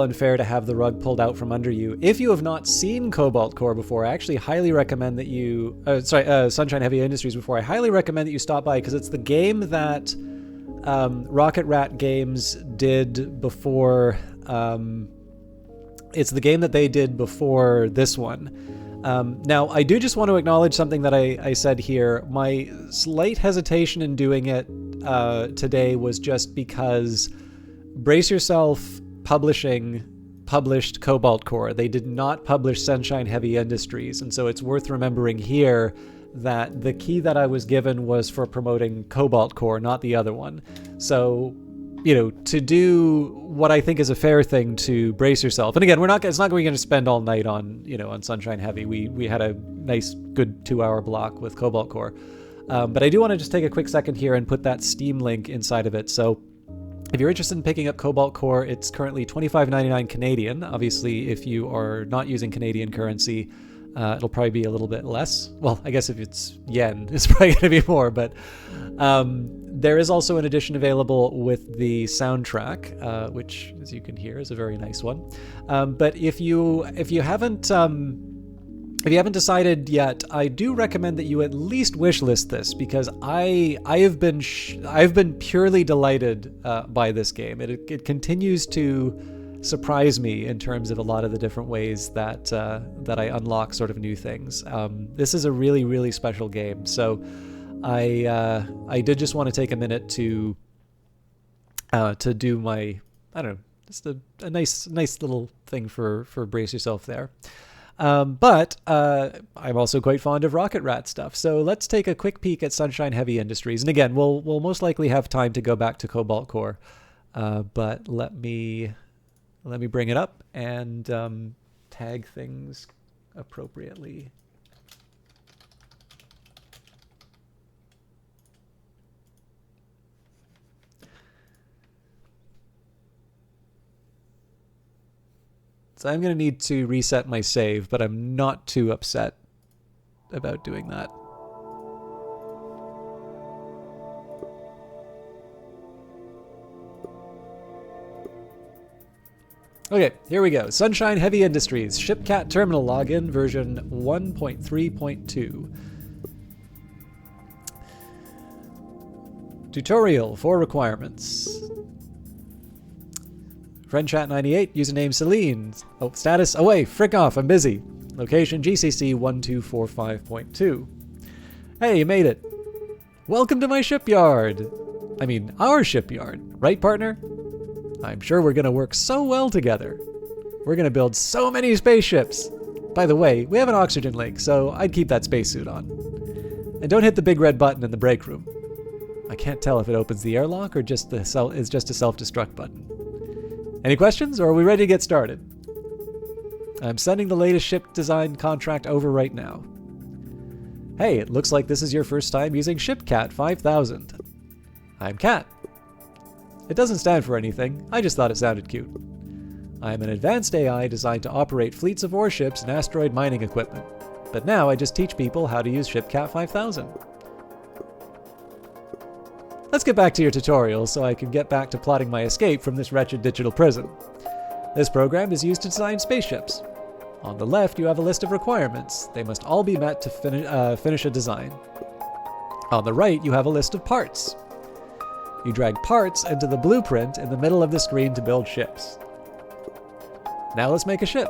unfair to have the rug pulled out from under you. If you have not seen Cobalt Core before, I actually highly recommend that you, Sunshine Heavy Industries before, I highly recommend that you stop by because it's the game that Rocket Rat Games did before, it's the game that they did before this one. Now, I do just want to acknowledge something that I said here. My slight hesitation in doing it today was just because Brace Yourself published Cobalt Core. They did not publish Sunshine Heavy Industries, and so it's worth remembering here that the key that I was given was for promoting Cobalt Core, not the other one. So, you know, to do what I think is a fair thing to Brace Yourself. And again, it's not going to spend all night on, you know, on Sunshine Heavy. We had a nice, good 2-hour block with Cobalt Core. But I do want to just take a quick second here and put that Steam link inside of it. So if you're interested in picking up Cobalt Core, it's currently $25.99 Canadian. Obviously, if you are not using Canadian currency, it'll probably be a little bit less. Well, I guess if it's yen, it's probably going to be more. But there is also an edition available with the soundtrack, which, as you can hear, is a very nice one. But if you haven't decided yet, I do recommend that you at least wishlist this because I've been purely delighted by this game. It continues to surprise me in terms of a lot of the different ways that I unlock sort of new things. This is a really, really special game. So I did just want to take a minute to do my, I don't know, just a nice little thing for Brace Yourself there. But I'm also quite fond of Rocket Rat stuff. So let's take a quick peek at Sunshine Heavy Industries. And again, we'll most likely have time to go back to Cobalt Core. But let me bring it up and tag things appropriately. So I'm going to need to reset my save, but I'm not too upset about doing that. Okay, here we go. Sunshine Heavy Industries, Shipcat Terminal Login, version 1.3.2. Tutorial for requirements. FriendChat98, username Celine. Oh, status away, frick off, I'm busy. Location GCC 1245.2. Hey, you made it. Welcome to my shipyard. I mean, our shipyard. Right, partner? I'm sure we're going to work so well together. We're going to build so many spaceships. By the way, we have an oxygen leak, so I'd keep that spacesuit on. And don't hit the big red button in the break room. I can't tell if it opens the airlock or is just a self-destruct button. Any questions, or are we ready to get started? I'm sending the latest ship design contract over right now. Hey, it looks like this is your first time using ShipCat 5000. I'm Cat. It doesn't stand for anything, I just thought it sounded cute. I'm an advanced AI designed to operate fleets of warships and asteroid mining equipment. But now I just teach people how to use ShipCat 5000. Let's get back to your tutorial so I can get back to plotting my escape from this wretched digital prison. This program is used to design spaceships. On the left, you have a list of requirements. They must all be met to finish a design. On the right, you have a list of parts. You drag parts into the blueprint in the middle of the screen to build ships. Now let's make a ship.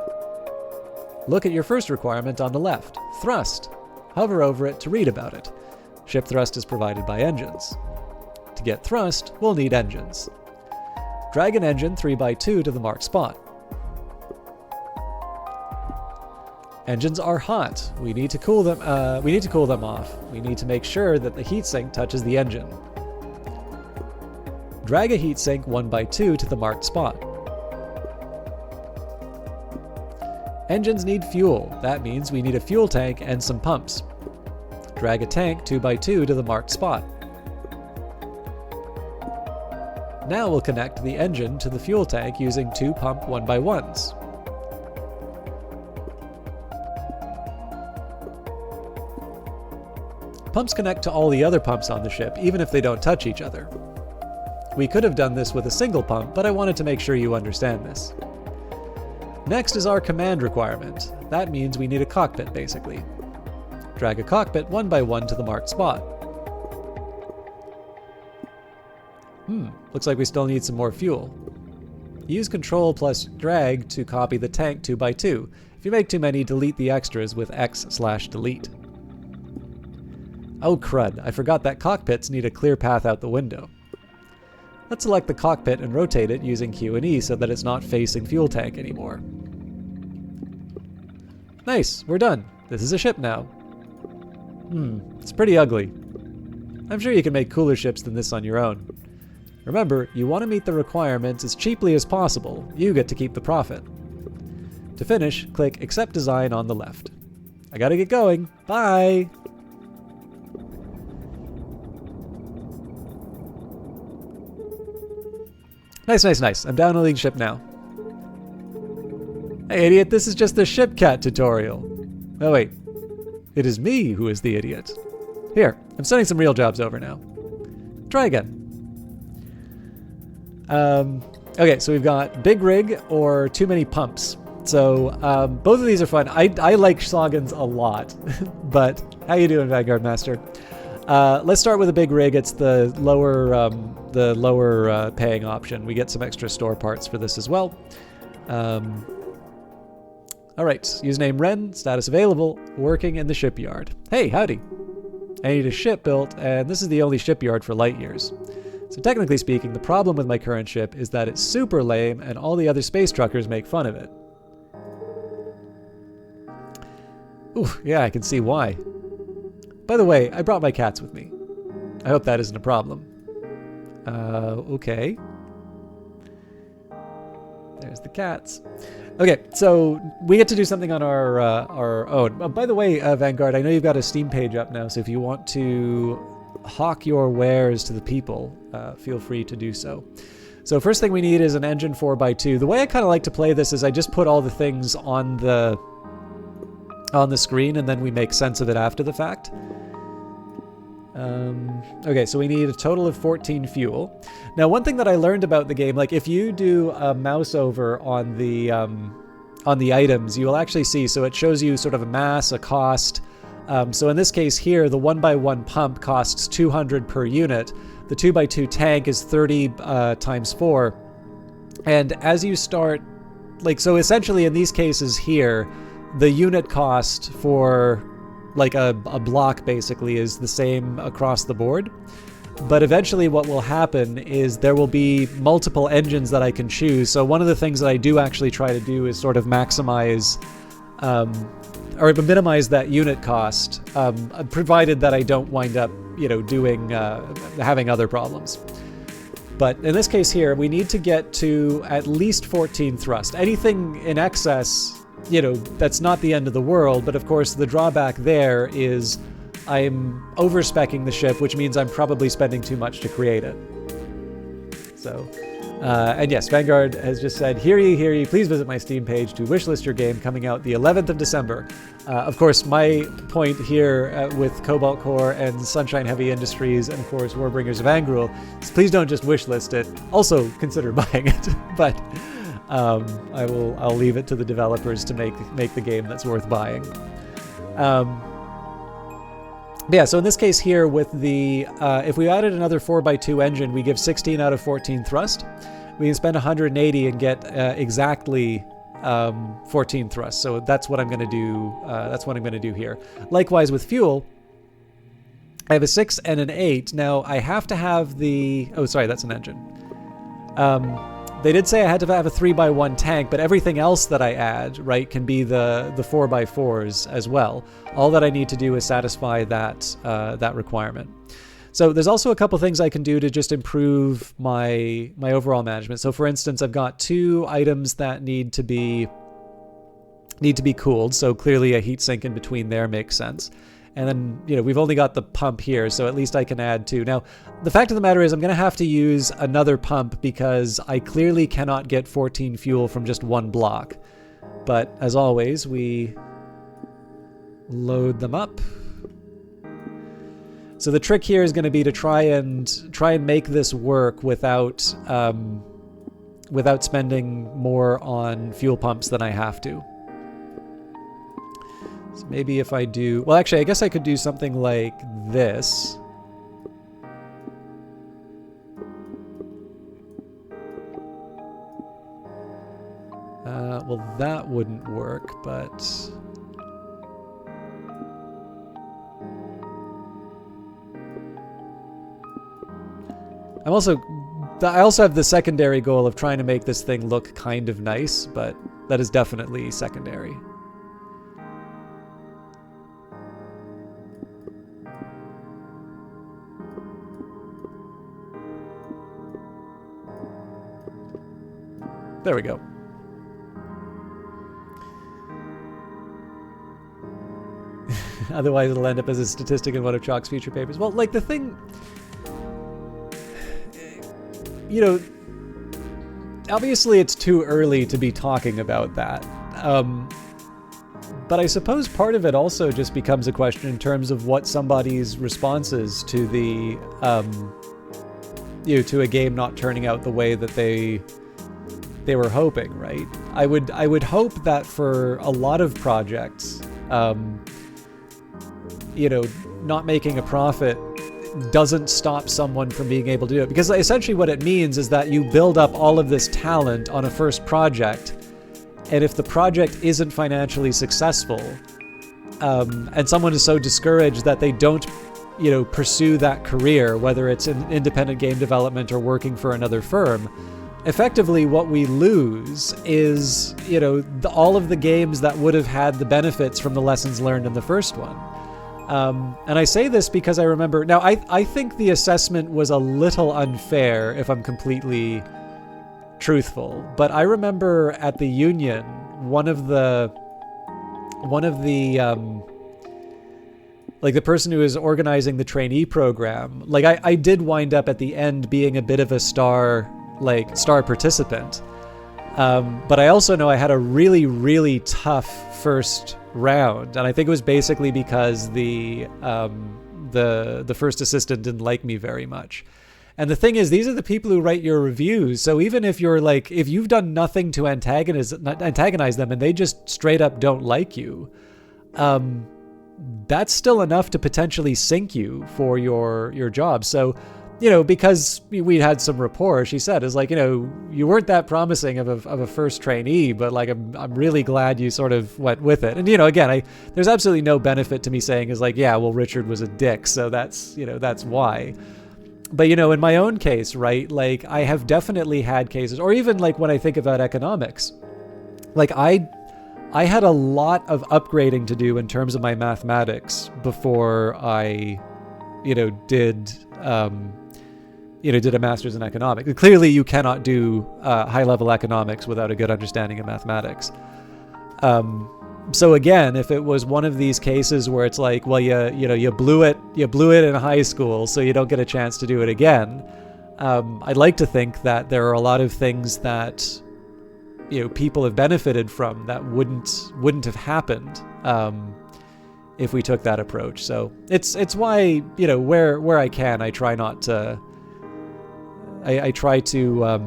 Look at your first requirement on the left, thrust. Hover over it to read about it. Ship thrust is provided by engines. To get thrust, we'll need engines. Drag an engine 3x2 to the marked spot. Engines are hot. We need to cool them off. We need to make sure that the heatsink touches the engine. Drag a heatsink 1x2 to the marked spot. Engines need fuel. That means we need a fuel tank and some pumps. Drag a tank 2x2 to the marked spot. Now we'll connect the engine to the fuel tank using 2 pump 1x1s. Pumps connect to all the other pumps on the ship, even if they don't touch each other. We could have done this with a single pump, but I wanted to make sure you understand this. Next is our command requirement. That means we need a cockpit, basically. Drag a cockpit 1x1 to the marked spot. Looks like we still need some more fuel. Use Control plus drag to copy the tank 2x2. If you make too many, delete the extras with X/delete. Oh crud, I forgot that cockpits need a clear path out the window. Let's select the cockpit and rotate it using Q and E so that it's not facing fuel tank anymore. Nice, we're done. This is a ship now. It's pretty ugly. I'm sure you can make cooler ships than this on your own. Remember, you want to meet the requirements as cheaply as possible. You get to keep the profit. To finish, click Accept Design on the left. I gotta get going. Bye! Nice. I'm downloading ship now. Hey, idiot, this is just the ship cat tutorial. Oh, wait. It is me who is the idiot. Here, I'm sending some real jobs over now. Try again. Okay, so we've got big rig or too many pumps. So both of these are fun. I like Sloggins a lot, but how you doing, Vanguard Master? Let's start with a big rig. It's the lower paying option. We get some extra store parts for this as well. All right, username Ren, status available, working in the shipyard. Hey, howdy. I need a ship built, and this is the only shipyard for light years. So technically speaking, the problem with my current ship is that it's super lame and all the other space truckers make fun of it. Ooh, yeah, I can see why. By the way, I brought my cats with me. I hope that isn't a problem. Okay. There's the cats. Okay, so we get to do something on our own. By the way, Vanguard, I know you've got a Steam page up now, so if you want to hawk your wares to the people, feel free to do so. So first thing we need is an engine 4x2. The way I kind of like to play this is I just put all the things on the screen and then we make sense of it after the fact. Okay, so we need a total of 14 fuel. Now, one thing that I learned about the game, like if you do a mouse over on the items, you will actually see, so it shows you sort of a mass, a cost. So in this case here, the 1x1 pump costs 200 per unit. The 2x2 tank is 30 times 4. And as you start, like, so essentially in these cases here, the unit cost for like a block basically is the same across the board. But eventually what will happen is there will be multiple engines that I can choose. So one of the things that I do actually try to do is sort of maximize or minimize that unit cost, provided that I don't wind up, you know, doing having other problems. But in this case here, we need to get to at least 14 thrust. Anything in excess, you know, that's not the end of the world, but of course the drawback there is I'm overspeccing the ship, which means I'm probably spending too much to create it. So, and yes, Vanguard has just said, hear ye, please visit my Steam page to wishlist your game coming out the 11th of December. Of course, my point here with Cobalt Core and Sunshine Heavy Industries and of course Warbringers of Angrul is please don't just wishlist it, also consider buying it, but I'll leave it to the developers to make the game that's worth buying. Yeah, so in this case here with the, if we added another 4x2 engine, we give 16 out of 14 thrust. We can spend 180 and get exactly 14 thrust. So that's what I'm going to do. That's what I'm going to do here. Likewise with fuel, I have a 6 and an 8. Now I have to have the, oh sorry, that's an engine. They did say I had to have a 3x1 tank, but everything else that I add, right, can be the 4x4s as well. All that I need to do is satisfy that that requirement. So there's also a couple things I can do to just improve my overall management. So for instance, I've got 2 items that need to be cooled. So clearly a heat sink in between there makes sense. And then, we've only got the pump here, so at least I can add 2. Now, the fact of the matter is I'm going to have to use another pump because I clearly cannot get 14 fuel from just one block. But as always, we load them up. So the trick here is going to be to try and make this work without spending more on fuel pumps than I have to. So maybe if I do... Well, actually, I guess I could do something like this. Well, that wouldn't work, but... I also have the secondary goal of trying to make this thing look kind of nice, but that is definitely secondary. There we go. Otherwise, it'll end up as a statistic in one of Chalk's future papers. Well, like, the thing... obviously it's too early to be talking about that. But I suppose part of it also just becomes a question in terms of what somebody's response is to the, to a game not turning out the way that they were hoping, right? I would hope that for a lot of projects, not making a profit doesn't stop someone from being able to do it. Because essentially what it means is that you build up all of this talent on a first project, and if the project isn't financially successful, and someone is so discouraged that they don't, pursue that career, whether it's in independent game development or working for another firm, effectively what we lose is, all of the games that would have had the benefits from the lessons learned in the first one. And I say this because I remember... Now, I think the assessment was a little unfair, if I'm completely truthful. But I remember at the union, one of the the person who was organizing the trainee program, I did wind up at the end being a bit of a star participant. But I also know I had a really, really tough first round, and I think it was basically because the first assistant didn't like me very much. And the thing is, these are the people who write your reviews, so even if you're if you've done nothing to antagonize them and they just straight up don't like you, that's still enough to potentially sink you for your job. So, because we had some rapport, she said, is you weren't that promising of a first trainee, but I'm really glad you sort of went with it. And, again, there's absolutely no benefit to me saying yeah, well, Richard was a dick, so that's why. But, in my own case, right, I have definitely had cases, or even when I think about economics, I had a lot of upgrading to do in terms of my mathematics before I, did a master's in economics. Clearly, you cannot do high-level economics without a good understanding of mathematics. So again, if it was one of these cases where it's well, you blew it in high school, so you don't get a chance to do it again. I'd like to think that there are a lot of things that people have benefited from that wouldn't have happened if we took that approach. So it's why where I can, I try not to. I try to, I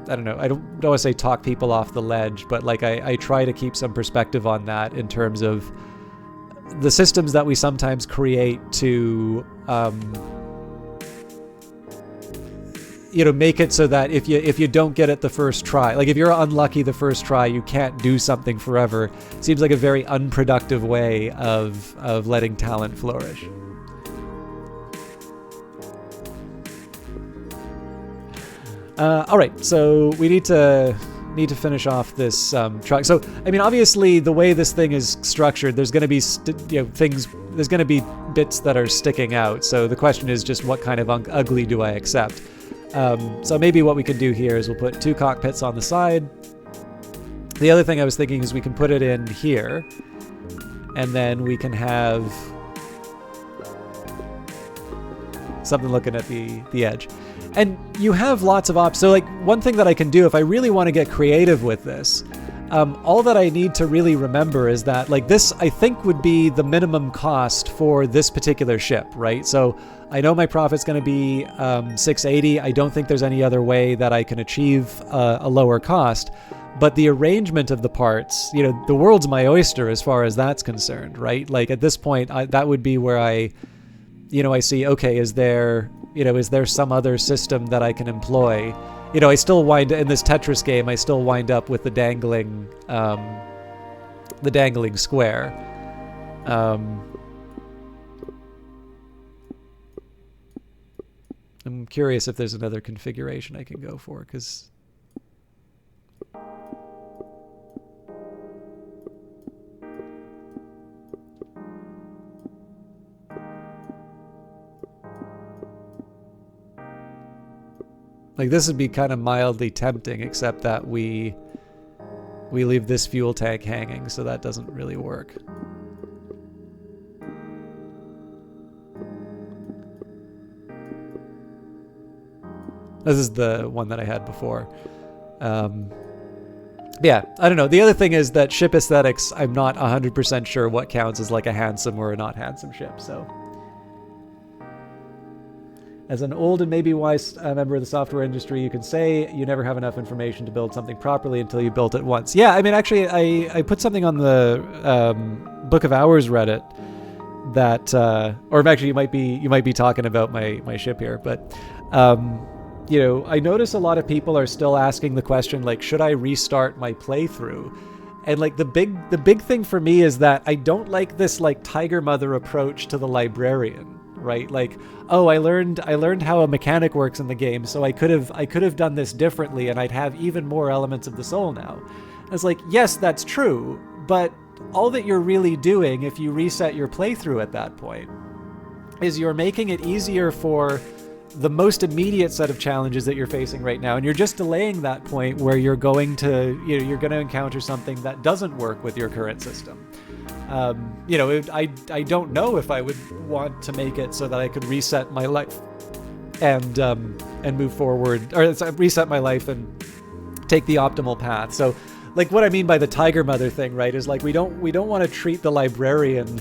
don't know, I don't want to say talk people off the ledge, but I try to keep some perspective on that in terms of the systems that we sometimes create to, make it so that if you don't get it the first try, if you're unlucky the first try, you can't do something forever. It seems like a very unproductive way of letting talent flourish. All right, so we need to finish off this truck. So, I mean, obviously, the way this thing is structured, there's going to be things. There's going to be bits that are sticking out. So the question is just what kind of ugly do I accept? So maybe what we can do here is we'll put 2 cockpits on the side. The other thing I was thinking is we can put it in here, and then we can have something looking at the edge. And you have lots of options. So like one thing that I can do if I really want to get creative with this, all that I need to really remember is that like this, I think would be the minimum cost for this particular ship, right? So I know my profit's going to be 680. I don't think there's any other way that I can achieve a lower cost. But the arrangement of the parts, you know, the world's my oyster as far as that's concerned, right? Like at this point, that would be where I see, okay, is there some other system that I can employ? You know, I still in this Tetris game, I still wind up with the dangling square. I'm curious if there's another configuration I can go for, because like this would be kind of mildly tempting, except that we leave this fuel tank hanging, so that doesn't really work. This is the one that I had before. Yeah, I don't know. The other thing is that ship aesthetics, I'm not 100% sure what counts as like a handsome or a not handsome ship, so. As an old and maybe wise member of the software industry, you can say you never have enough information to build something properly until you built it once. Yeah, I mean, actually, I put something on the Book of Hours Reddit that, or actually, you might be talking about my ship here, but you know, I notice a lot of people are still asking the question like, should I restart my playthrough? And like the big thing for me is that I don't like this like Tiger Mother approach to the librarian. Right? Like, oh, I learned how a mechanic works in the game, so I could have done this differently and I'd have even more elements of the soul now. And it's like, yes, that's true, but all that you're really doing if you reset your playthrough at that point is you're making it easier for the most immediate set of challenges that you're facing right now, and you're just delaying that point where you're going to encounter something that doesn't work with your current system. You know, I don't know if I would want to make it so that I could reset my life and move forward, or reset my life and take the optimal path. So, like, what I mean by the Tiger Mother thing, right, is like we don't want to treat the librarian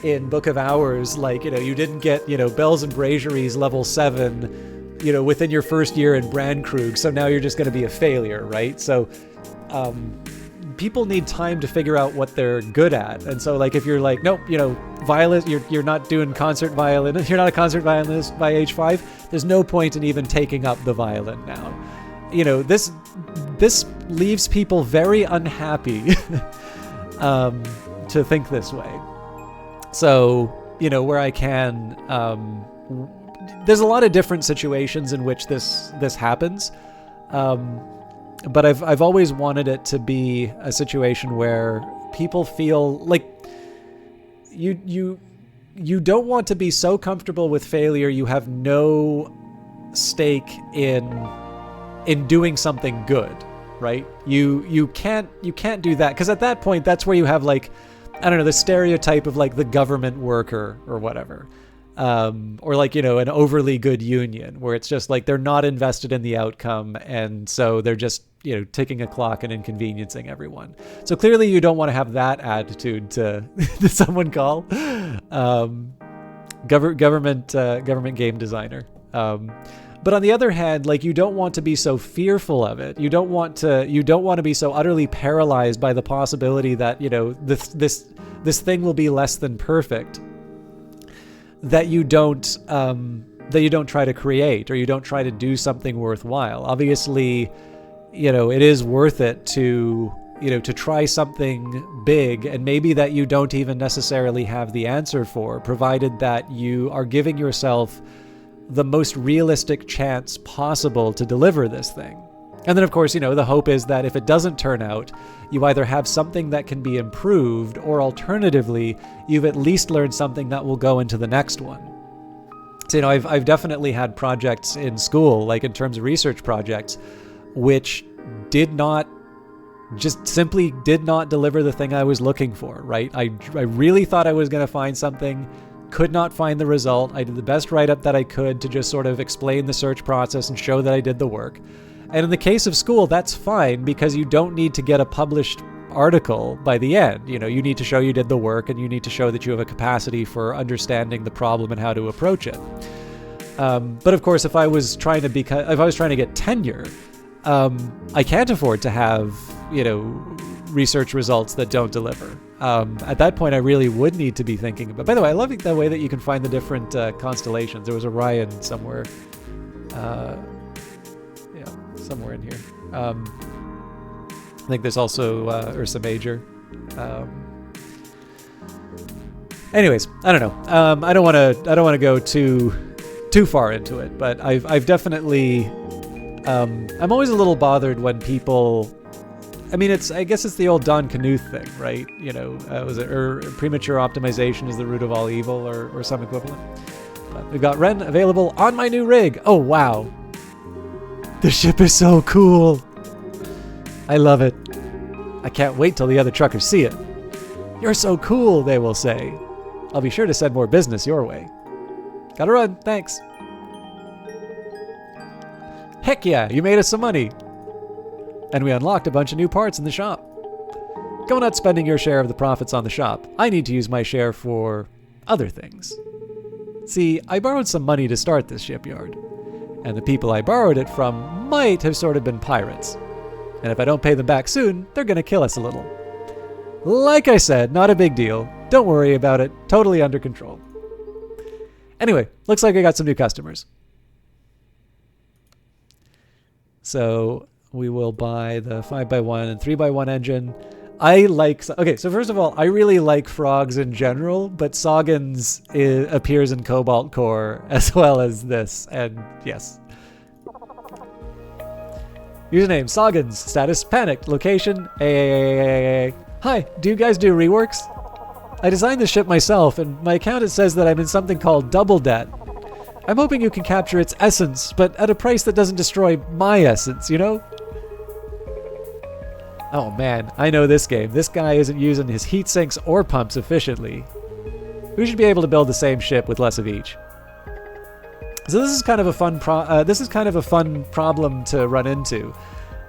in Book of Hours like, you know, you didn't get, you know, Bells and Brageries level 7, you know, within your first year in Brandkrug, so now you're just going to be a failure, right? So, people need time to figure out what they're good at. And so like if you're like, nope, you know, violin, you're not doing concert violin, you're not a concert violinist by age 5, there's no point in even taking up the violin now. You know, this leaves people very unhappy to think this way. So, you know, where I can, there's a lot of different situations in which this happens. But I've always wanted it to be a situation where people feel like you don't want to be so comfortable with failure you have no stake in doing something good, right? You can't do that, because at that point that's where you have like, I don't know, the stereotype of like the government worker or whatever. Or like, you know, an overly good union where it's just like they're not invested in the outcome, and so they're just, you know, ticking a clock and inconveniencing everyone. So clearly you don't want to have that attitude to did someone call government game designer. But on the other hand, like, you don't want to be so fearful of it. You don't want to be so utterly paralyzed by the possibility that, you know, this thing will be less than perfect, that you don't try to create, or you don't try to do something worthwhile. Obviously, you know, it is worth it to try something big, and maybe that you don't even necessarily have the answer for, provided that you are giving yourself the most realistic chance possible to deliver this thing. And then, of course, you know, the hope is that if it doesn't turn out, you either have something that can be improved, or alternatively, you've at least learned something that will go into the next one. So, you know, I've definitely had projects in school, like in terms of research projects, which did not just simply did not deliver the thing I was looking for, right? I really thought I was going to find something, could not find the result. I did the best write-up that I could to just sort of explain the search process and show that I did the work. And in the case of school, that's fine because you don't need to get a published article by the end. You know, you need to show you did the work and you need to show that you have a capacity for understanding the problem and how to approach it. But of course, if I was trying to get tenure, I can't afford to have, research results that don't deliver. At that point, I really would need to be thinking about. By the way, I love the way that you can find the different constellations. There was Orion somewhere, somewhere in here. I think there's also Ursa Major. Anyways, I don't know. I don't want to go too far into it, but I've definitely. I'm always a little bothered when people. I mean, I guess it's the old Don Knuth thing, right? Was it premature optimization is the root of all evil, or some equivalent? But we've got Ren available on my new rig. Oh wow, the ship is so cool. I love it. I can't wait till the other truckers see it. You're so cool, they will say. I'll be sure to send more business your way. Gotta run, thanks. Heck yeah, you made us some money. And we unlocked a bunch of new parts in the shop. Go not spending your share of the profits on the shop. I need to use my share for other things. See, I borrowed some money to start this shipyard. And the people I borrowed it from might have sort of been pirates. And if I don't pay them back soon, they're going to kill us a little. Like I said, not a big deal. Don't worry about it. Totally under control. Anyway, looks like I got some new customers. So we will buy the 5x1 and 3x1 engine. Okay, so first of all, I really like frogs in general, but Soggins appears in Cobalt Core as well as this, and yes. Username, Soggins. Status, panicked. Location, AAAAA. Hi, do you guys do reworks? I designed this ship myself, and my account says that I'm in something called Double Debt. I'm hoping you can capture its essence, but at a price that doesn't destroy my essence, Oh man, I know this game. This guy isn't using his heat sinks or pumps efficiently. We should be able to build the same ship with less of each. So this is kind of a fun problem to run into.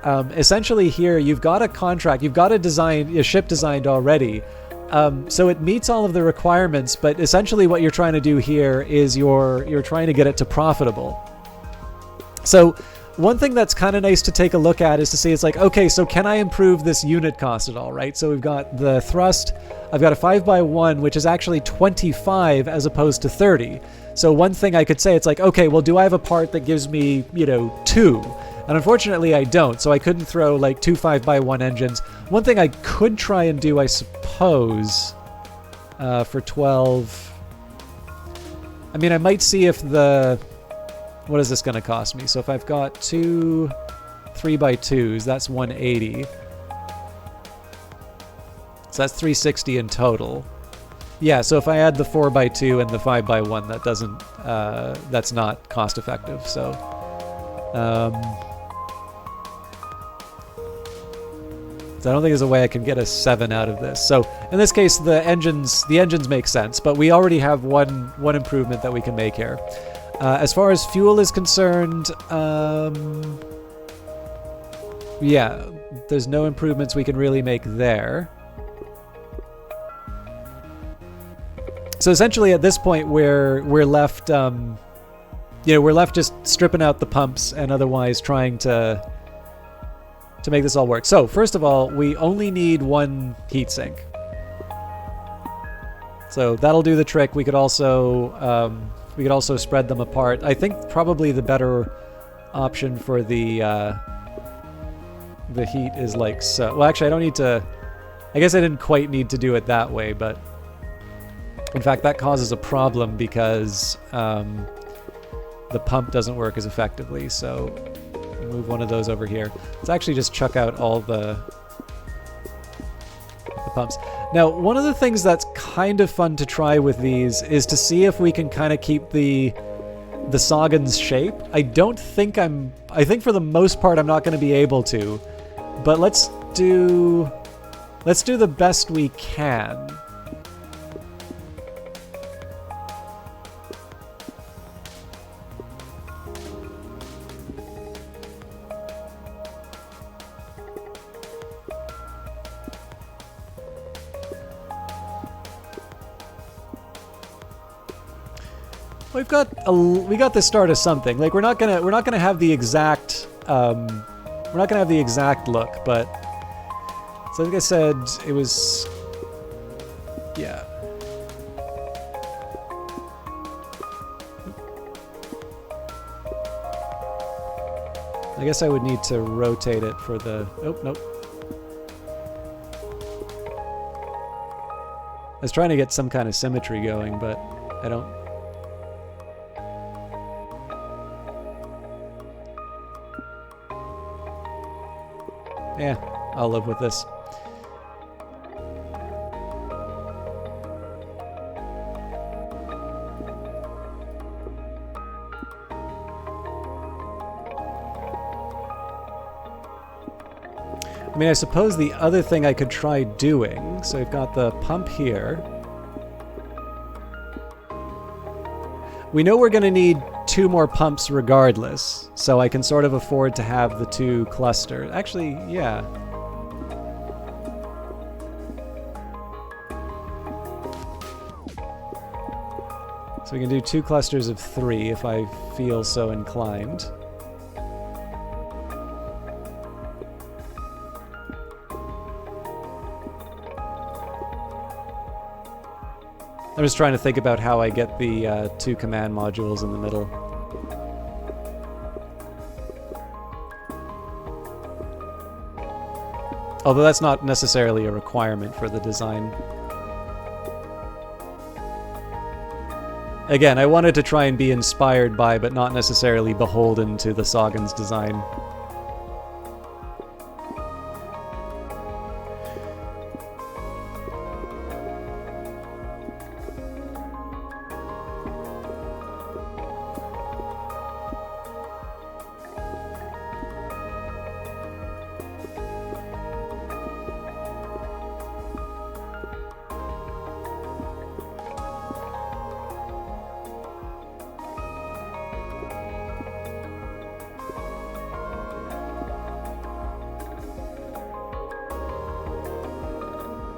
Essentially here, you've got a contract, you've got a ship designed already. So it meets all of the requirements, but essentially what you're trying to do here is you're trying to get it to profitable. So one thing that's kind of nice to take a look at is to see, it's like, okay, so can I improve this unit cost at all, right? So we've got the thrust, I've got a 5x1, which is actually 25 as opposed to 30. So one thing I could say, it's like, okay, well, do I have a part that gives me, 2? And unfortunately, I don't, so I couldn't throw like 2 5x1 engines. One thing I could try and do, I suppose, for 12... I mean, I might see if what is this going to cost me? So if I've got 2 3x2s, that's 180. So that's 360 in total. Yeah, so if I add the 4x2 and the 5x1, that doesn't, that's not cost effective. So, so I don't think there's a way I can get a 7 out of this. So in this case, the engines make sense, but we already have one improvement that we can make here. As far as fuel is concerned, yeah, there's no improvements we can really make there. So essentially, at this point, we're left, we're left just stripping out the pumps and otherwise trying to make this all work. So first of all, we only need one heatsink. So that'll do the trick. We could also spread them apart. I think probably the better option for the heat is like so. Well, actually, I don't need to. I guess I didn't quite need to do it that way, but in fact, that causes a problem because the pump doesn't work as effectively. So move one of those over here. Let's actually just chuck out all the pumps. Now, one of the things that's kind of fun to try with these is to see if we can kind of keep the Soggins shape. I think for the most part I'm not going to be able to, but let's do the best we can. We got the start of something. Like we're not gonna have the exact look, but so like I said, it was, yeah. I guess I would need to rotate it for the, oh, nope. I was trying to get some kind of symmetry going, but I don't. Yeah, I'll live with this. I mean, I suppose the other thing I could try doing, so we've got the pump here. We know we're going to need 2 more pumps regardless, so I can sort of afford to have the 2 clusters. Actually, yeah. So we can do 2 clusters of 3 if I feel so inclined. I'm just trying to think about how I get the 2 command modules in the middle. Although that's not necessarily a requirement for the design. Again, I wanted to try and be inspired by, but not necessarily beholden to, the Sagan's design.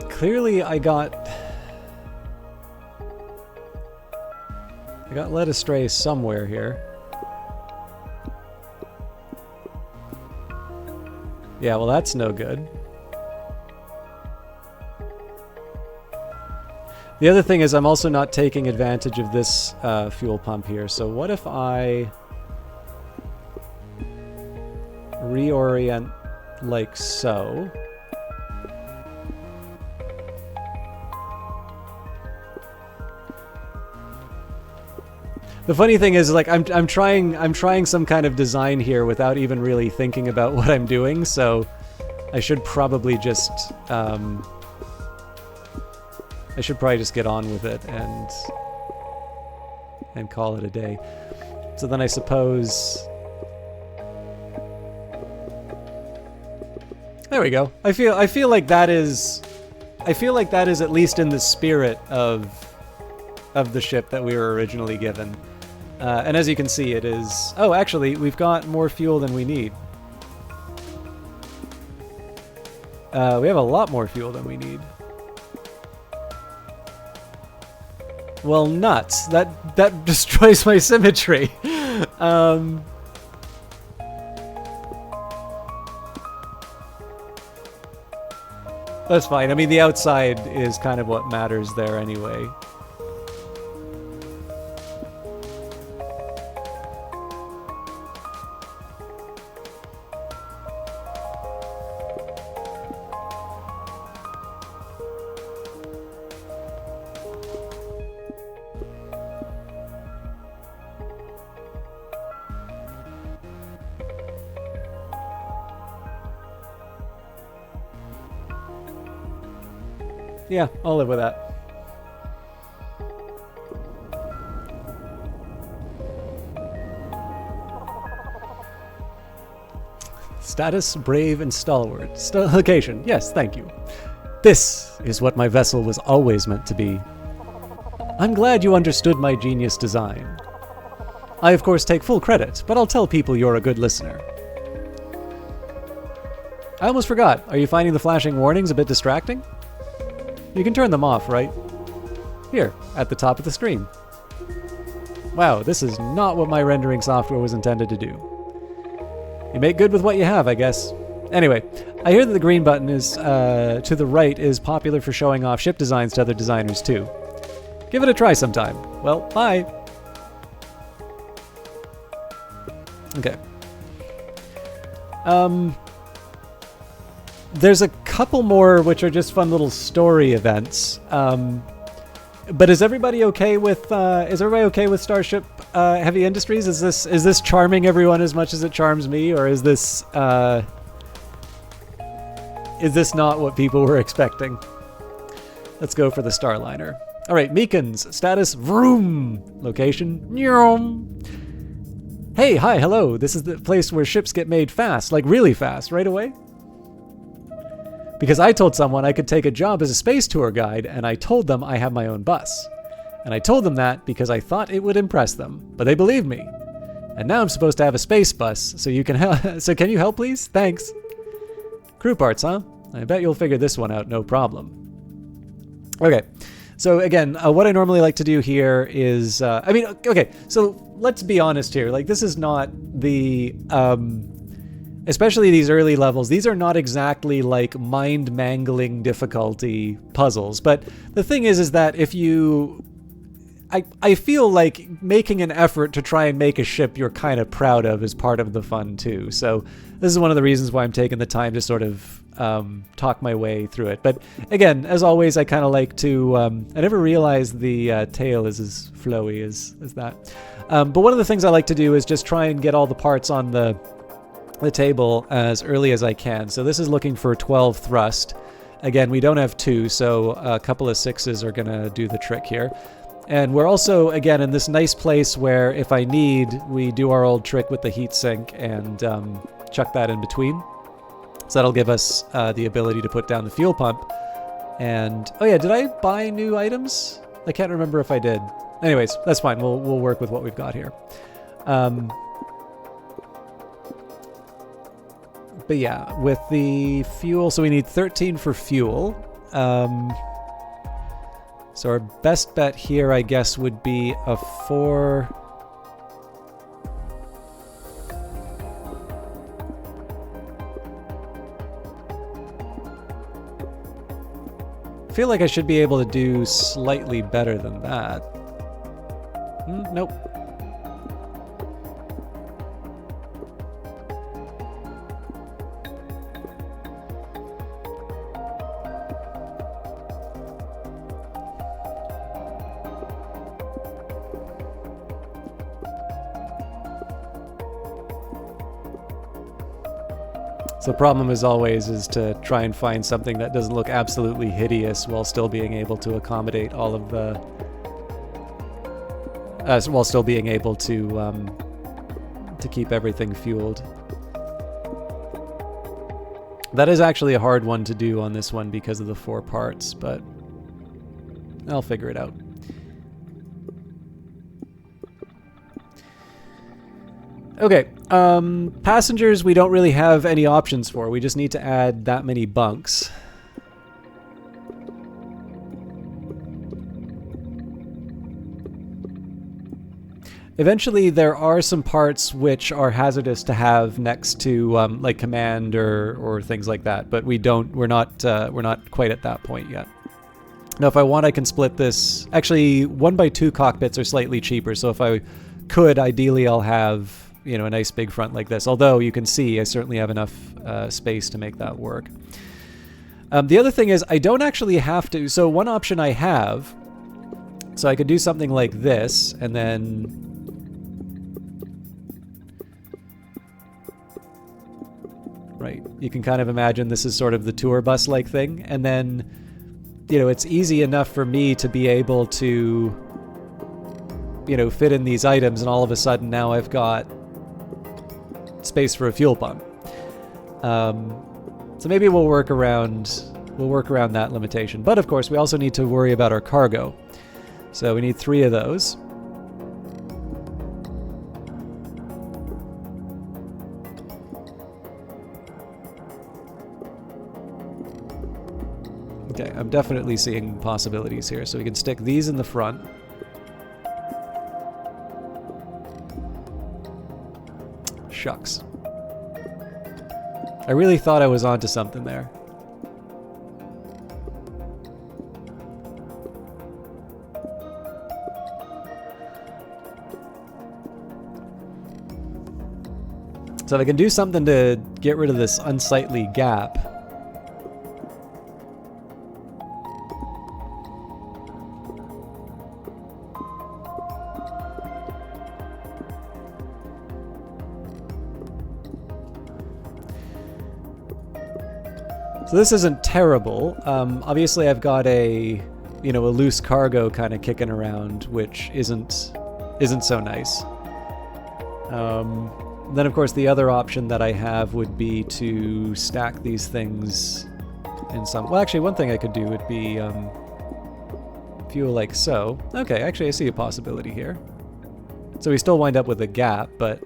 Clearly, I got led astray somewhere here. Yeah, well, that's no good. The other thing is I'm also not taking advantage of this fuel pump here. So what if I reorient like so? The funny thing is, like, I'm trying some kind of design here without even really thinking about what I'm doing. So I should probably just get on with it and call it a day. So then I suppose there we go. I feel like that is at least in the spirit of the ship that we were originally given. And as you can see, it is... Oh, actually, we've got more fuel than we need. We have a lot more fuel than we need. Well, nuts. That destroys my symmetry. That's fine. I mean, the outside is kind of what matters there anyway. Yeah, I'll live with that. Status, brave, and stalwart. Location. Yes, thank you. This is what my vessel was always meant to be. I'm glad you understood my genius design. I, of course, take full credit, but I'll tell people you're a good listener. I almost forgot. Are you finding the flashing warnings a bit distracting? You can turn them off, right? Here, at the top of the screen. Wow, this is not what my rendering software was intended to do. You make good with what you have, I guess. Anyway, I hear that the green button is to the right is popular for showing off ship designs to other designers too. Give it a try sometime. Well, bye. Okay. There's a couple more which are just fun little story events. But is everybody okay with Starship Heavy Industries? Is this charming everyone as much as it charms me, or is this not what people were expecting? Let's go for the Starliner. All right, Meekins, status vroom, location nyom. Hey, hi, hello. This is the place where ships get made fast, like really fast, right away. Because I told someone I could take a job as a space tour guide, and I told them I have my own bus. And I told them that because I thought it would impress them, but they believed me. And now I'm supposed to have a space bus, so you can help. So can you help, please? Thanks. Crew parts, huh? I bet you'll figure this one out, no problem. Okay, so again, what I normally like to do here is, okay, so let's be honest here. Like, this is not the, especially these early levels, these are not exactly like mind-mangling difficulty puzzles. But the thing is that if you... I feel like making an effort to try and make a ship you're kind of proud of is part of the fun too. So this is one of the reasons why I'm taking the time to sort of talk my way through it. But again, as always, I kind of like to... I never realized the tail is as flowy as that. But one of the things I like to do is just try and get all the parts on the table as early as I can. So this is looking for 12 thrust. Again, we don't have 2, so a couple of 6s are going to do the trick here. And we're also, again, in this nice place where if I need, we do our old trick with the heatsink and chuck that in between. So that'll give us the ability to put down the fuel pump. And, oh yeah, did I buy new items? I can't remember if I did. Anyways, that's fine. We'll work with what we've got here. But yeah, with the fuel, so we need 13 for fuel. So our best bet here, I guess, would be a 4... I feel like I should be able to do slightly better than that. Nope. So the problem, as always, is to try and find something that doesn't look absolutely hideous while still being able to accommodate all of the... while still being able to keep everything fueled. That is actually a hard one to do on this one because of the 4 parts, but I'll figure it out. Okay, passengers we don't really have any options for. We just need to add that many bunks. Eventually, there are some parts which are hazardous to have next to like command or things like that, but we're not quite at that point yet. Now, if I want, I can split this. Actually, 1x2 cockpits are slightly cheaper, so if I could, ideally, I'll have, you know, a nice big front like this. Although you can see I certainly have enough space to make that work. The other thing is I don't actually have to. So one option I have, so I could do something like this, and then right, you can kind of imagine this is sort of the tour bus like thing, and then, you know, it's easy enough for me to be able to, you know, fit in these items, and all of a sudden now I've got space for a fuel pump. So maybe we'll work around that limitation. But of course, we also need to worry about our cargo. So we need 3 of those. Okay, I'm definitely seeing possibilities here. So we can stick these in the front. Shucks. I really thought I was onto something there. So if I can do something to get rid of this unsightly gap. So this isn't terrible. Obviously I've got a loose cargo kind of kicking around, which isn't so nice. Then of course the other option that I have would be to stack these things in some... Well, actually one thing I could do would be fuel like so. Okay, actually I see a possibility here. So we still wind up with a gap, but...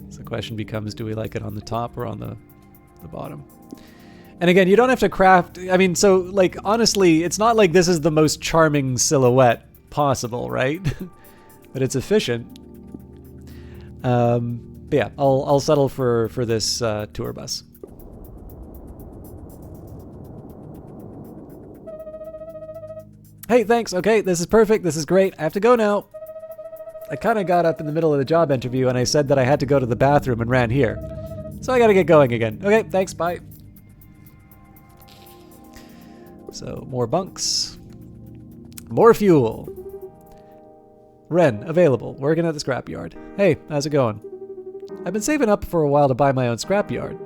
So the question becomes, do we like it on the top or on the bottom? And again, you don't have to craft... I mean, so, like, honestly, it's not like this is the most charming silhouette possible, right? But it's efficient. But yeah, I'll settle for this tour bus. Hey, thanks. Okay, this is perfect. This is great. I have to go now. I kind of got up in the middle of the job interview and I said that I had to go to the bathroom and ran here. So I gotta get going again. Okay, thanks. Bye. So, more bunks. More fuel. Ren, available. Working at the scrapyard. Hey, how's it going? I've been saving up for a while to buy my own scrapyard.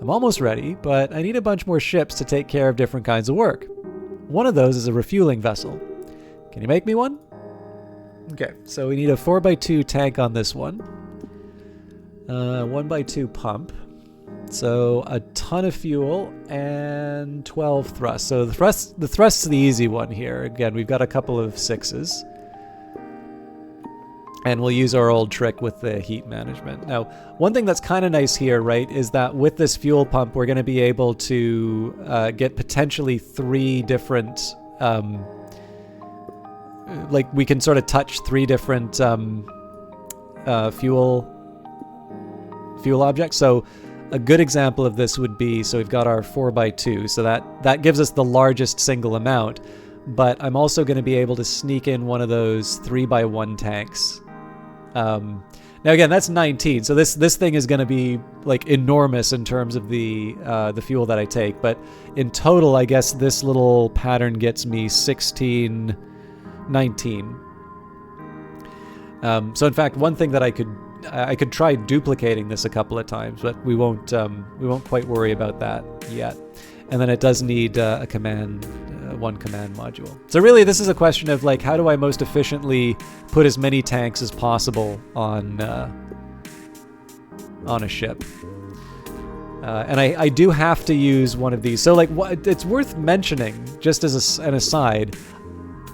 I'm almost ready, but I need a bunch more ships to take care of different kinds of work. One of those is a refueling vessel. Can you make me one? Okay, so we need a 4x2 tank on this one. 1x2 pump. So a ton of fuel and 12 thrusts. So the thrust's the easy one here. Again, we've got a couple of 6s. And we'll use our old trick with the heat management. Now, one thing that's kind of nice here, right, is that with this fuel pump, we're going to be able to get potentially 3 different... like, we can sort of touch 3 different fuel objects. So a good example of this would be, so we've got our 4x2, so that gives us the largest single amount, but I'm also going to be able to sneak in one of those 3x1 tanks. Now again, that's 19, so this thing is going to be like enormous in terms of the fuel that I take, but in total, I guess this little pattern gets me 16, 19. So in fact, one thing that I could try duplicating this a couple of times, but we won't quite worry about that yet. And then it does need one command module. So really, this is a question of like, how do I most efficiently put as many tanks as possible on a ship? And I do have to use one of these. So like, it's worth mentioning, just as an aside,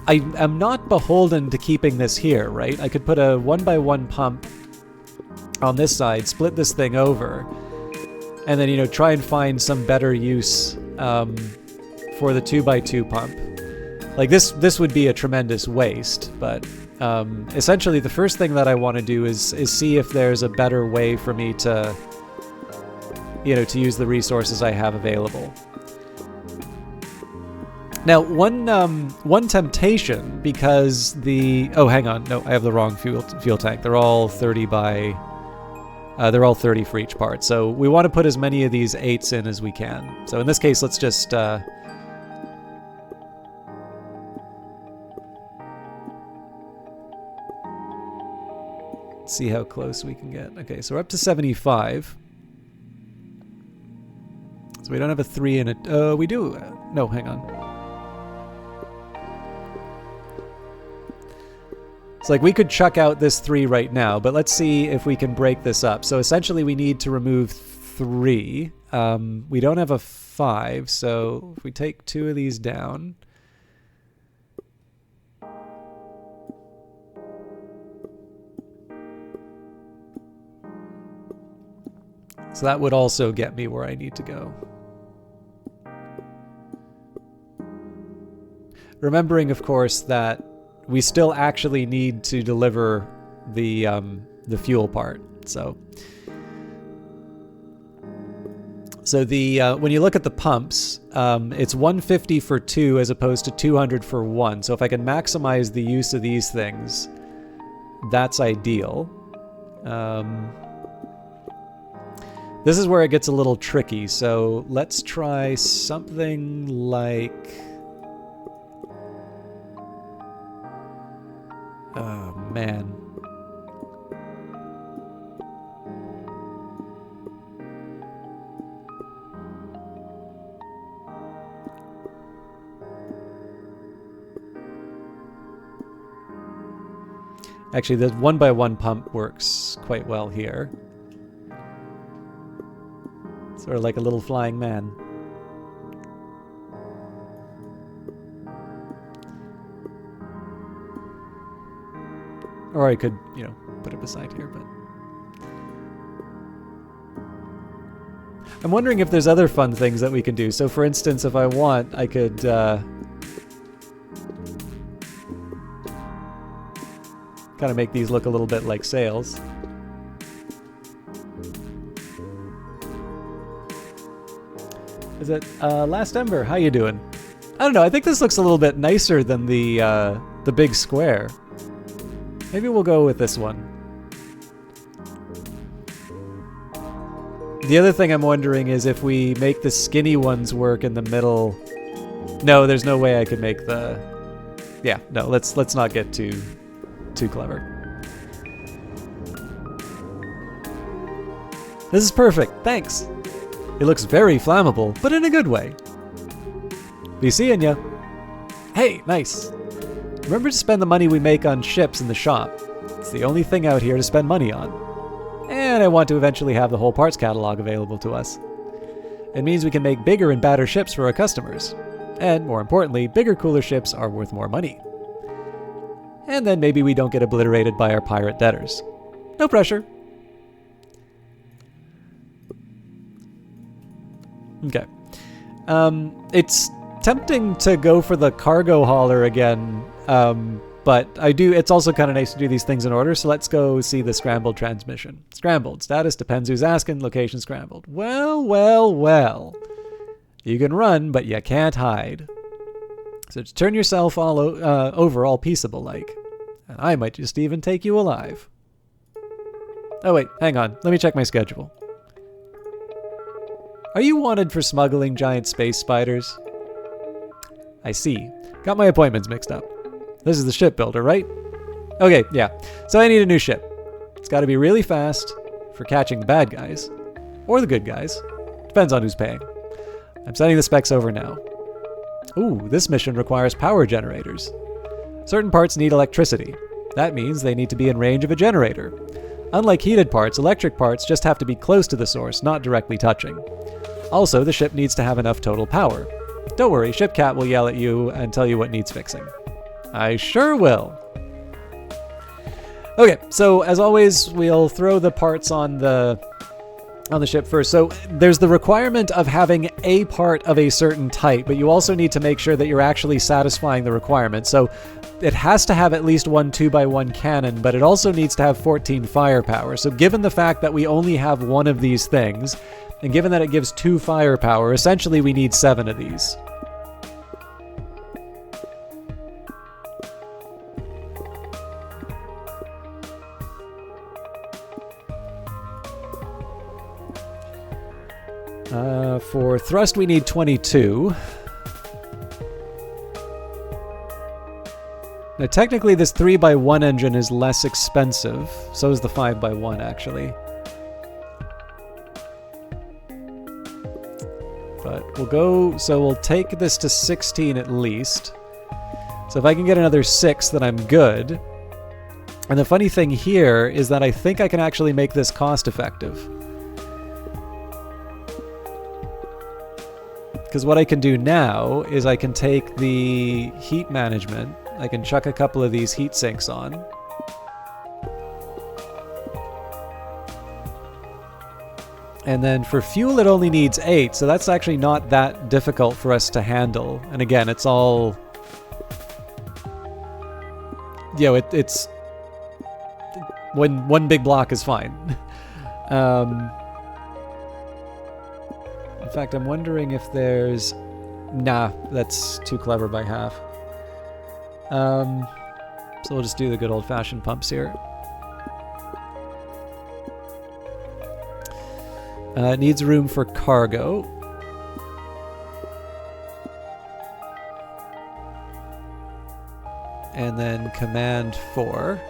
I am not beholden to keeping this here, right? I could put a 1x1 pump on this side, split this thing over, and then, try and find some better use for the 2x2 pump. Like this would be a tremendous waste, but essentially the first thing that I want to do is see if there's a better way for me to, to use the resources I have available. Now, one temptation, because oh, hang on, no, I have the wrong fuel tank. They're all 30 they're all 30 for each part. So we want to put as many of these 8s in as we can. So in this case, let's just see how close we can get. Okay, so we're up to 75. So we don't have a 3 in it. We do. No, hang on. It's like we could chuck out this 3 right now, but let's see if we can break this up. So essentially we need to remove 3. We don't have a 5, so if we take 2 of these down... So that would also get me where I need to go. Remembering, of course, that we still actually need to deliver the fuel part. So the when you look at the pumps, it's 150 for 2 as opposed to 200 for 1. So if I can maximize the use of these things, that's ideal. This is where it gets a little tricky, so let's try something like... Oh, man. Actually, the 1x1 pump works quite well here. Sort of like a little flying man. Or I could, you know, put it beside here, but... I'm wondering if there's other fun things that we can do. So for instance, if I want, I could... kind of make these look a little bit like sails. Is it Last Ember? How you doing? I don't know. I think this looks a little bit nicer than the big square. Maybe we'll go with this one. The other thing I'm wondering is if we make the skinny ones work in the middle. No, there's no way I could make the. Yeah, no. Let's not get too clever. This is perfect. Thanks. It looks very flammable, but in a good way. Be seeing ya. Hey, nice. Remember to spend the money we make on ships in the shop. It's the only thing out here to spend money on. And I want to eventually have the whole parts catalog available to us. It means we can make bigger and badder ships for our customers. And more importantly, bigger, cooler ships are worth more money. And then maybe we don't get obliterated by our pirate debtors. No pressure. Okay. It's tempting to go for the cargo hauler again, but it's also kind of nice to do these things in order, so let's go see the scrambled transmission. Scrambled. Status depends who's asking. Location scrambled. Well, well, well. You can run, but you can't hide. So just turn yourself all over all peaceable-like, and I might just even take you alive. Oh wait, hang on. Let me check my schedule. Are you wanted for smuggling giant space spiders? I see. Got my appointments mixed up. This is the shipbuilder, right? Okay, yeah. So I need a new ship. It's got to be really fast for catching the bad guys. Or the good guys. Depends on who's paying. I'm sending the specs over now. Ooh, this mission requires power generators. Certain parts need electricity. That means they need to be in range of a generator. Unlike heated parts, electric parts just have to be close to the source, not directly touching. Also, the ship needs to have enough total power. Don't worry, Shipcat will yell at you and tell you what needs fixing. I sure will. Okay, so as always, we'll throw the parts on the ship first. So there's the requirement of having a part of a certain type, but you also need to make sure that you're actually satisfying the requirement. So it has to have at least one 2x1 cannon, but it also needs to have 14 firepower. So given the fact that we only have one of these things, and given that it gives 2 firepower, essentially we need 7 of these. For thrust we need 22. Now technically this 3x1 engine is less expensive, so is the 5x1 actually. But we'll take this to 16 at least. So if I can get another 6, then I'm good. And the funny thing here is that I think I can actually make this cost effective. Because what I can do now is I can take the heat management, I can chuck a couple of these heat sinks on. And then for fuel it only needs 8, so that's actually not that difficult for us to handle. And again, it's all... You know, it's... One big block is fine. In fact, I'm wondering if there's... Nah, that's too clever by half. So we'll just do the good old-fashioned pumps here. It needs room for cargo. And then command 4.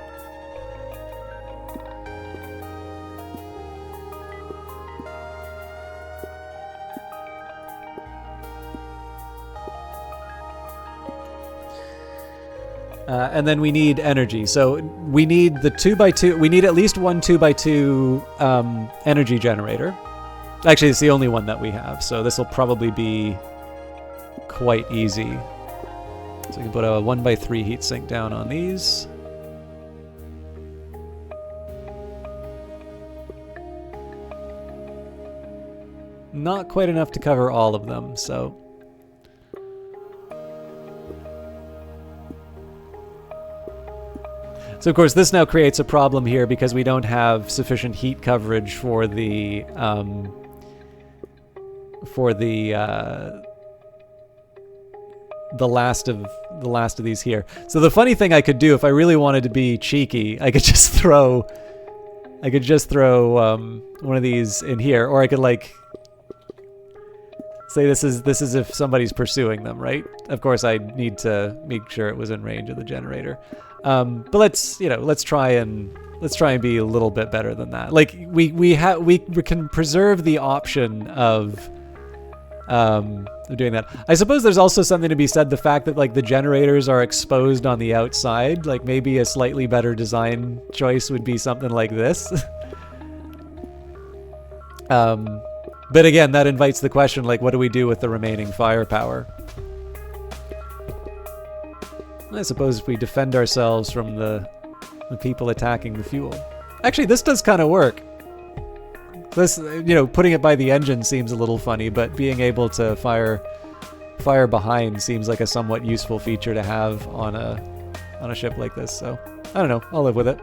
And then we need energy. So we need the 2x2. We need at least one 2x2 energy generator. Actually, it's the only one that we have. So this will probably be quite easy. So we can put a 1x3 heatsink down on these. Not quite enough to cover all of them, so... So of course this now creates a problem here because we don't have sufficient heat coverage for the last of these here. So the funny thing I could do if I really wanted to be cheeky, I could just throw one of these in here, or I could like say this is if somebody's pursuing them, right? Of course I need to make sure it was in range of the generator. But let's try and be a little bit better than that. Like we can preserve the option of doing that. I suppose there's also something to be said, the fact that like the generators are exposed on the outside. Like maybe a slightly better design choice would be something like this. But again, that invites the question, like, what do we do with the remaining firepower? I suppose if we defend ourselves from the people attacking the fuel. Actually, this does kind of work. This, putting it by the engine seems a little funny, but being able to fire behind seems like a somewhat useful feature to have on a ship like this. So I don't know, I'll live with it.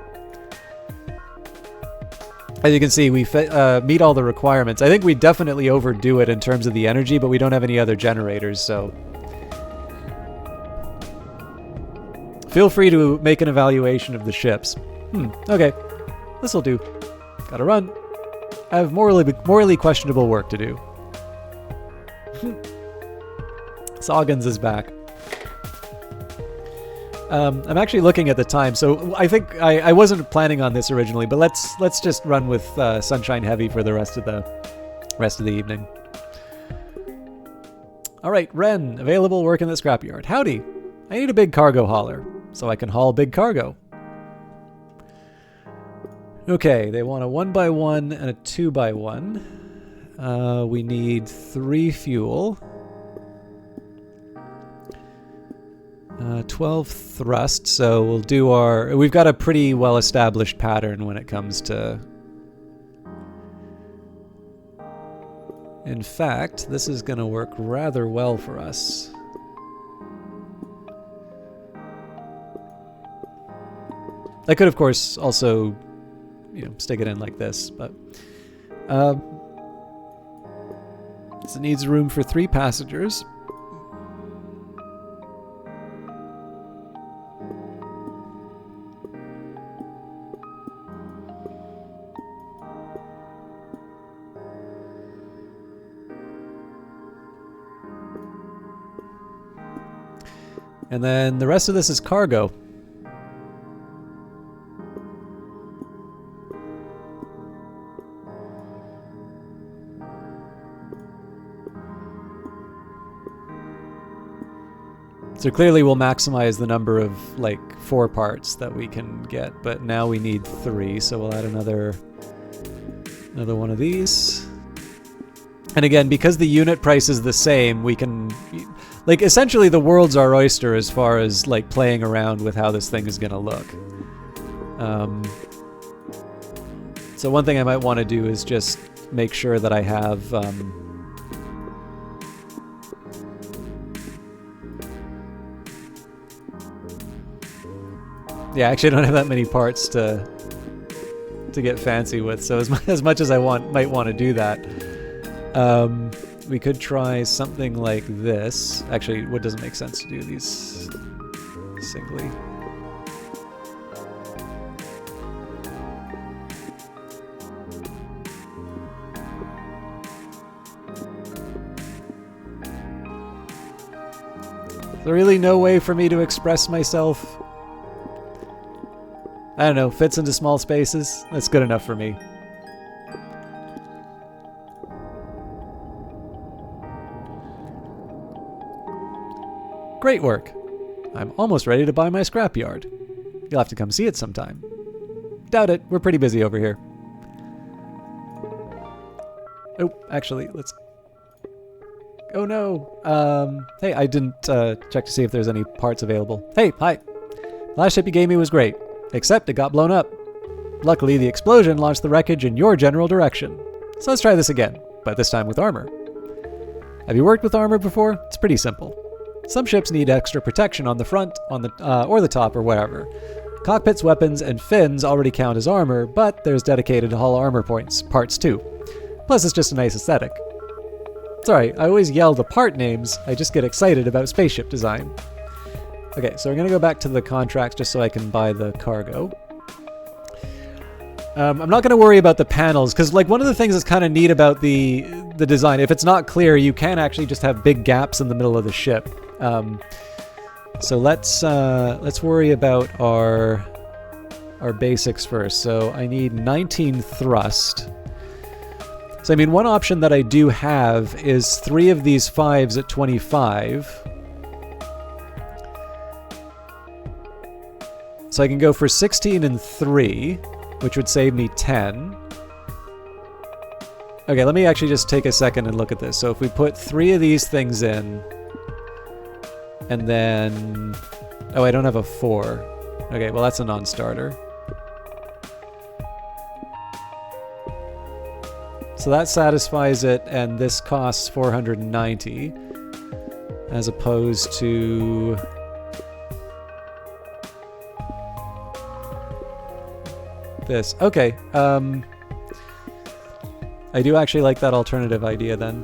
As you can see, we meet all the requirements. I think we definitely overdo it in terms of the energy, but we don't have any other generators, so... Feel free to make an evaluation of the ships. Okay. This'll do. Gotta run. I have morally questionable work to do. Soggins is back. I'm actually looking at the time, so I think I wasn't planning on this originally, but let's just run with Sunshine Heavy for the rest of the evening. All right, Ren, available, work in the scrapyard. Howdy. I need a big cargo hauler, so I can haul big cargo. Okay, they want a 1x1 and a 2x1. We need 3 fuel. 12 thrust, so we'll do we've got a pretty well-established pattern when it comes to... In fact, this is going to work rather well for us. I could, of course, also, stick it in like this, but... So it needs room for 3 passengers. And then the rest of this is cargo. So clearly we'll maximize the number of like 4 parts that we can get, but now we need 3, so we'll add another one of these. And again, because the unit price is the same, we can, like, essentially the world's our oyster as far as like playing around with how this thing is going to look. So one thing I might want to do is just make sure that I have yeah, actually I don't have that many parts to get fancy with, so as much as I might want to do that, we could try something like this. Actually, what doesn't make sense to do these singly. Is there really no way for me to express myself? I don't know, fits into small spaces? That's good enough for me. Great work. I'm almost ready to buy my scrapyard. You'll have to come see it sometime. Doubt it, we're pretty busy over here. Oh, actually, let's... Oh no! Hey, I didn't check to see if there's any parts available. Hey, hi! The last ship you gave me was great, except it got blown up. Luckily, the explosion launched the wreckage in your general direction. So let's try this again, but this time with armor. Have you worked with armor before? It's pretty simple. Some ships need extra protection on the front, on the or the top, or whatever. Cockpits, weapons, and fins already count as armor, but there's dedicated hull armor parts too. Plus, it's just a nice aesthetic. Sorry, I always yell the part names, I just get excited about spaceship design. Okay, so we're going to go back to the contracts just so I can buy the cargo. I'm not going to worry about the panels, because like one of the things that's kind of neat about the design, if it's not clear, you can actually just have big gaps in the middle of the ship. So let's worry about our basics first. So I need 19 thrust. So I mean, one option that I do have is 3 of these 5s at 25. So I can go for 16 and 3, which would save me 10. Okay, let me actually just take a second and look at this. So if we put 3 of these things in, and then... Oh, I don't have a 4. Okay, well that's a non-starter. So that satisfies it, and this costs 490, as opposed to... this. Okay, I do actually like that alternative idea then.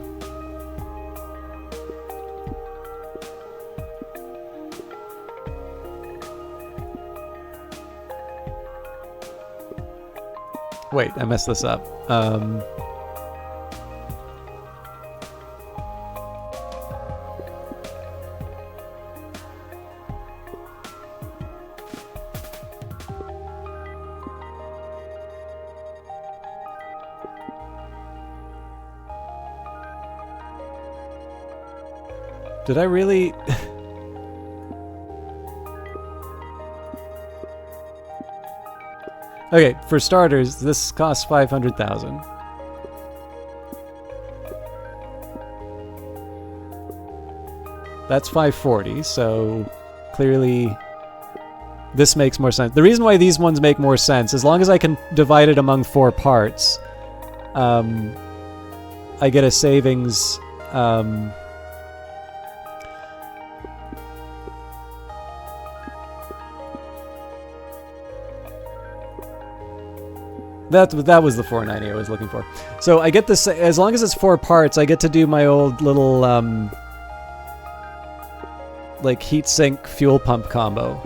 Wait, I messed this up. Did I really... Okay, for starters, this costs 500,000. That's 540, so clearly this makes more sense. The reason why these ones make more sense, as long as I can divide it among 4 parts, I get a savings... That was the 490 I was looking for. So I get this, as long as it's 4 parts, I get to do my old little, like, heat sink fuel pump combo.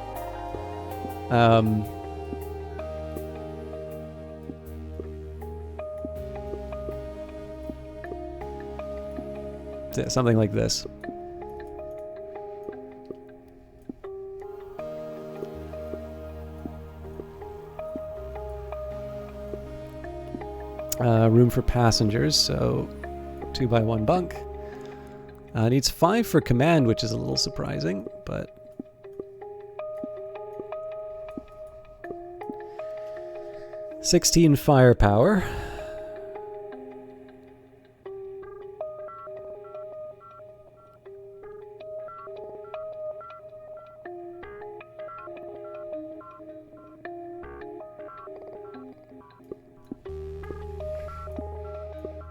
Something like this. Room for passengers, so 2x1 bunk. Needs 5 for command, which is a little surprising, but... $16 firepower.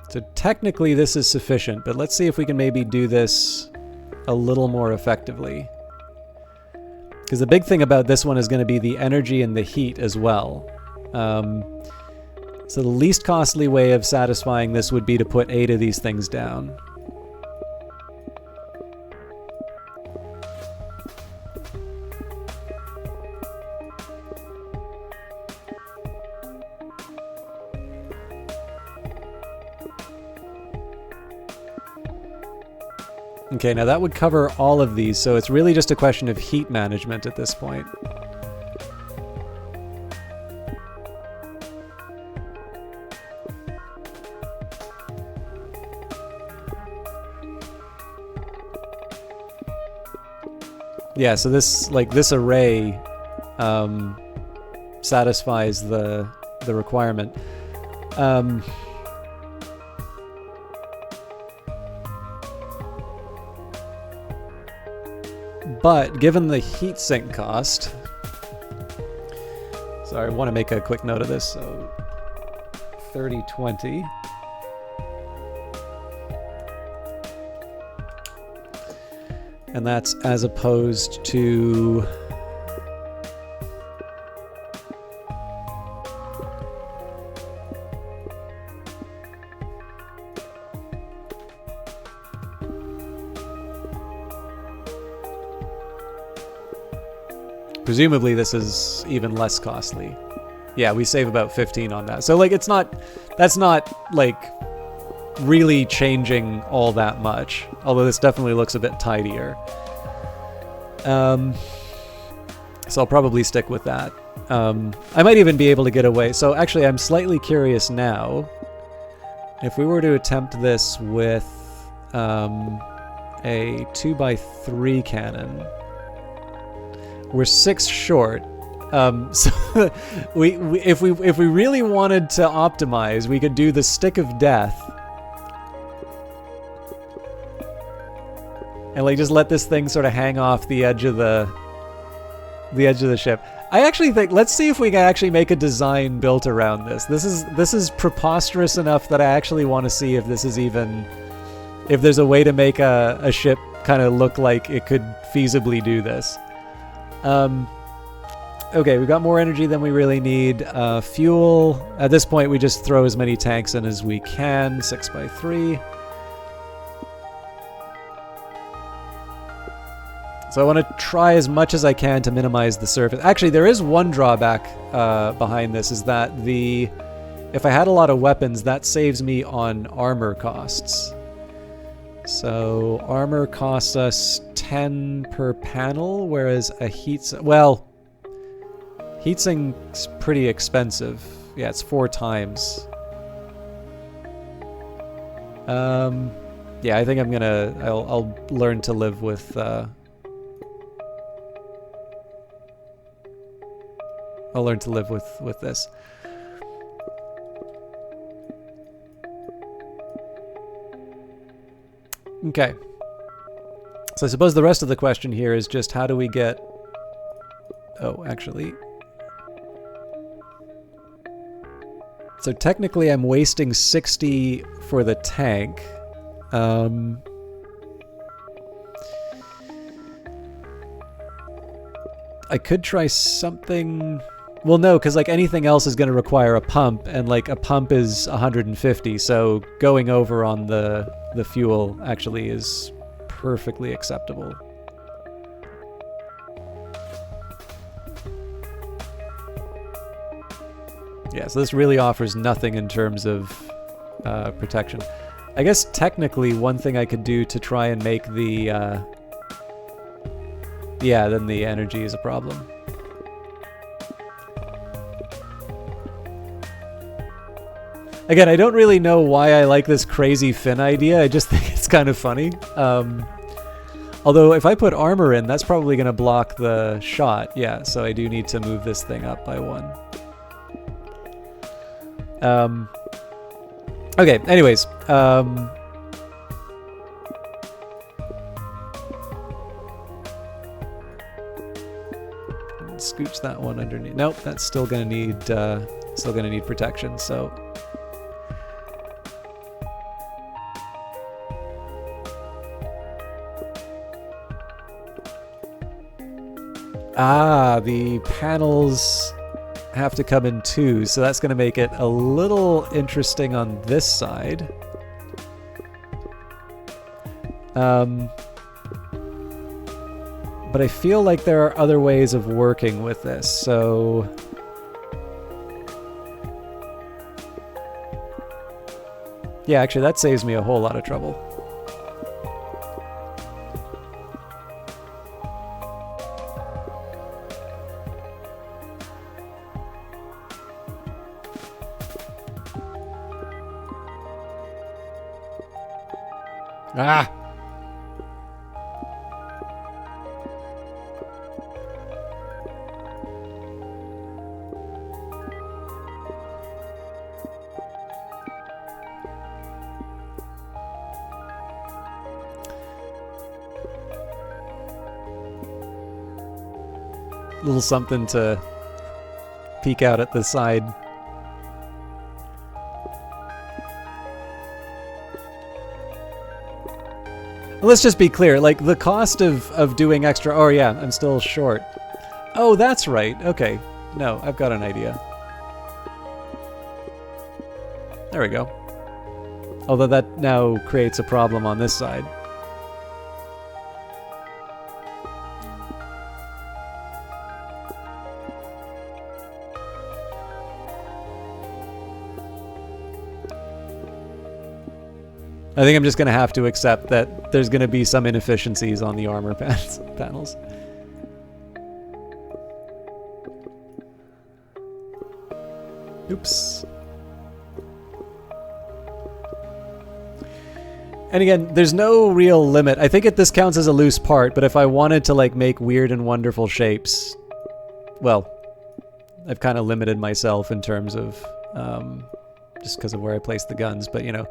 So technically this is sufficient, but let's see if we can maybe do this a little more effectively. Because the big thing about this one is going to be the energy and the heat as well. So the least costly way of satisfying this would be to put 8 of these things down. Okay, now that would cover all of these, so it's really just a question of heat management at this point. Yeah, so this array satisfies the requirement. But given the heatsink cost, sorry, I want to make a quick note of this. So 3020. And that's as opposed to presumably this is even less costly. Yeah, we save about 15 on that. So like that's not like really changing all that much, although this definitely looks a bit tidier. So I'll probably stick with that. I might even be able to get away. So actually I'm slightly curious now if we were to attempt this with a 2x3 cannon. We're 6 short. So if we really wanted to optimize, we could do the Stick of Death and like just let this thing sort of hang off the edge of the ship. I actually think, let's see if we can actually make a design built around this. This is preposterous enough that I actually want to see if this is even, if there's a way to make a ship kind of look like it could feasibly do this. Okay, we've got more energy than we really need. Fuel. At this point, we just throw as many tanks in as we can. 6x3. So I want to try as much as I can to minimize the surface. Actually, there is one drawback behind this, is that if I had a lot of weapons, that saves me on armor costs. So armor costs us 10 per panel, whereas a heatsink's pretty expensive. Yeah, it's 4 times. Yeah, I think I'll learn to live with I'll learn to live with this. Okay. So I suppose the rest of the question here is just how do we get... Oh, actually... So technically I'm wasting 60 for the tank. I could try something... Well, no, because like anything else is going to require a pump, and like a pump is 150, so going over on the fuel actually is perfectly acceptable. Yeah, so this really offers nothing in terms of protection. I guess technically one thing I could do to try and make the... yeah, then the energy is a problem. Again, I don't really know why I like this crazy fin idea. I just think it's kind of funny. Although if I put armor in, that's probably going to block the shot. Yeah, so I do need to move this thing up by 1. Okay, anyways. Scooch that one underneath. Nope, that's still gonna need protection. So the panels have to come in 2, so that's gonna make it a little interesting on this side. But I feel like there are other ways of working with this, so... Yeah, actually that saves me a whole lot of trouble. Ah! Little something to peek out at the side. Let's just be clear, like, the cost of doing extra... Oh, yeah, I'm still short. Oh, that's right. Okay. No, I've got an idea. There we go. Although that now creates a problem on this side. I think I'm just going to have to accept that there's going to be some inefficiencies on the armor panels. Oops. And again, there's no real limit. I think this counts as a loose part, but if I wanted to like make weird and wonderful shapes, well, I've kind of limited myself in terms of just because of where I place the guns, but you know,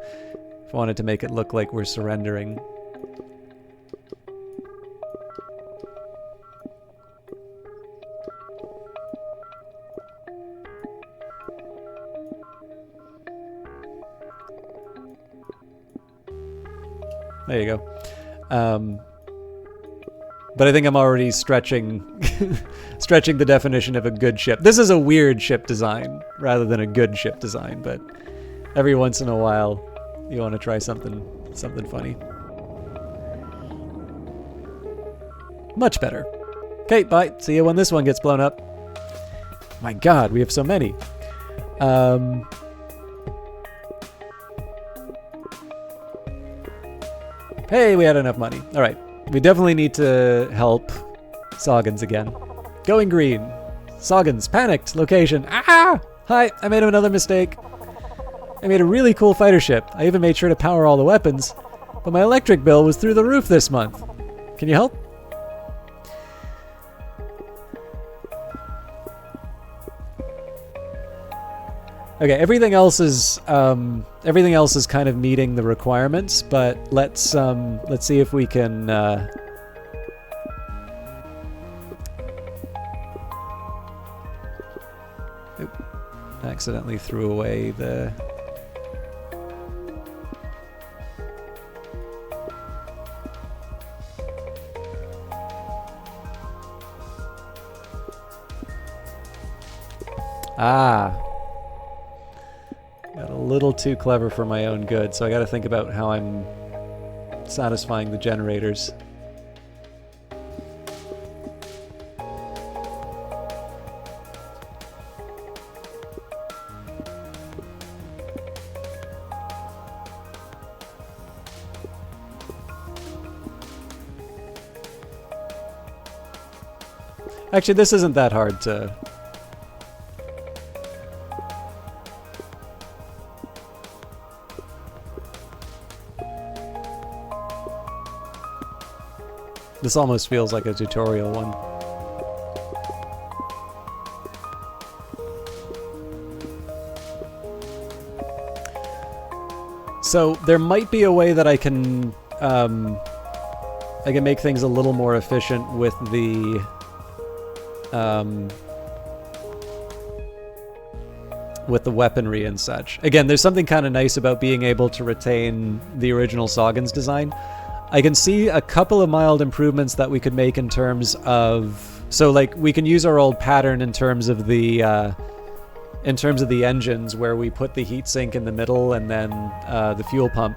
if I wanted to make it look like we're surrendering. There you go. But I think I'm already stretching the definition of a good ship. This is a weird ship design rather than a good ship design, but every once in a while you want to try something funny. Much better. Okay, bye. See you when this one gets blown up. My God, we have so many. Hey, we had enough money. All right. We definitely need to help Soggins again. Going green. Soggins, panicked. Location. Ah! Hi, I made another mistake. I made a really cool fighter ship. I even made sure to power all the weapons. But my electric bill was through the roof this month. Can you help? Okay, everything else is kind of meeting the requirements, but let's see if we can Oop, accidentally threw away the Got a little too clever for my own good, so I got to think about how I'm satisfying the generators. Actually, this isn't that hard to... This almost feels like a tutorial one. So there might be a way that I can make things a little more efficient with the weaponry and such. Again, there's something kind of nice about being able to retain the original Sagan's design. I can see a couple of mild improvements that we could make in terms of... So, like, we can use our old pattern in terms of the engines, where we put the heatsink in the middle and then the fuel pump.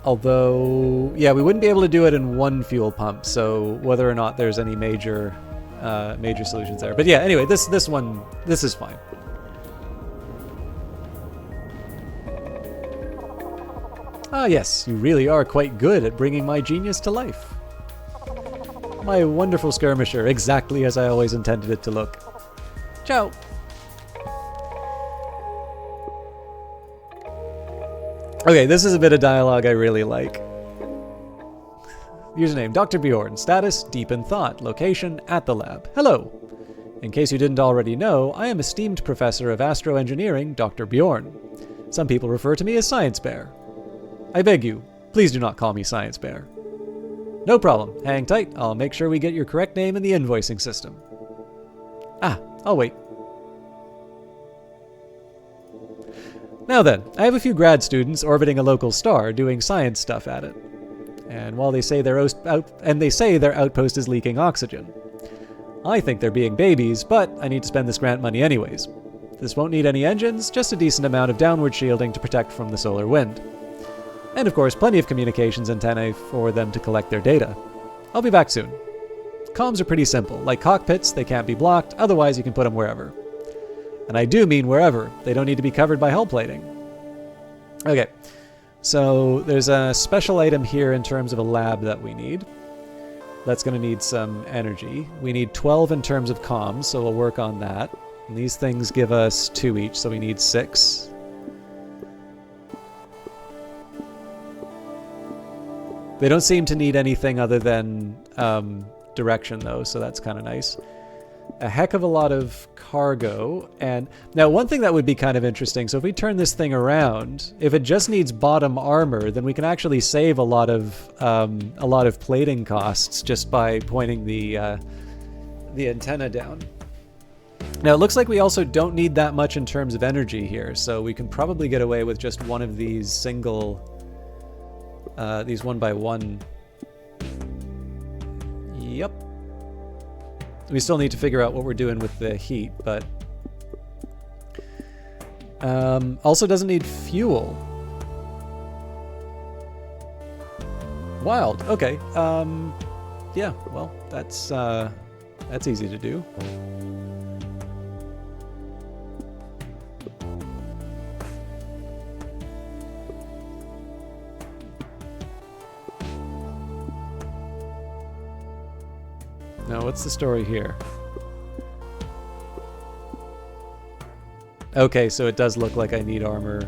Although, yeah, we wouldn't be able to do it in one fuel pump, so whether or not there's any major solutions there. But yeah, anyway, this is fine. Ah yes, you really are quite good at bringing my genius to life. My wonderful skirmisher, exactly as I always intended it to look. Ciao! Okay, this is a bit of dialogue I really like. Username, Dr. Bjorn. Status, deep in thought. Location, at the lab. Hello! In case you didn't already know, I am esteemed professor of astroengineering, Dr. Bjorn. Some people refer to me as Science Bear. I beg you, please do not call me Science Bear. No problem. Hang tight. I'll make sure we get your correct name in the invoicing system. Ah, I'll wait. Now then, I have a few grad students orbiting a local star doing science stuff at it. And while they say their outpost is leaking oxygen. I think they're being babies, but I need to spend this grant money anyways. This won't need any engines, just a decent amount of downward shielding to protect from the solar wind. And of course, plenty of communications antennae for them to collect their data. I'll be back soon. Comms are pretty simple. Like cockpits, they can't be blocked, otherwise you can put them wherever. And I do mean wherever. They don't need to be covered by hull plating. Okay, so there's a special item here in terms of a lab that we need. That's going to need some energy. We need 12 in terms of comms, so we'll work on that. And these things give us 2 each, so we need 6. They don't seem to need anything other than direction, though, so that's kind of nice. A heck of a lot of cargo. And now one thing that would be kind of interesting, so if we turn this thing around, if it just needs bottom armor, then we can actually save a lot of plating costs just by pointing the antenna down. Now it looks like we also don't need that much in terms of energy here, so we can probably get away with just one of these single these 1x1. Yep. We still need to figure out what we're doing with the heat, but also doesn't need fuel. Wild. Okay. Yeah. Well, that's easy to do. Now, what's the story here? Okay, so it does look like I need armor.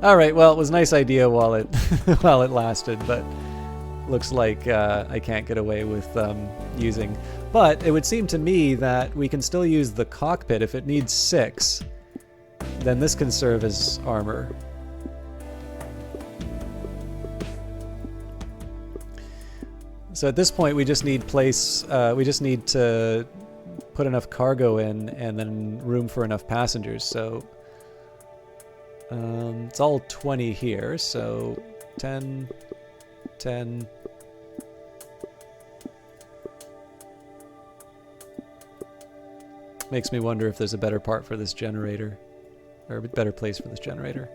Alright, well, it was a nice idea while it while it lasted, but looks like I can't get away with using. But it would seem to me that we can still use the cockpit. If it needs 6, then this can serve as armor. So at this point, we just need we just need to put enough cargo in and then room for enough passengers. So it's all 20 here, so 10, 10. Makes me wonder if there's a better part for this generator, or a better place for this generator.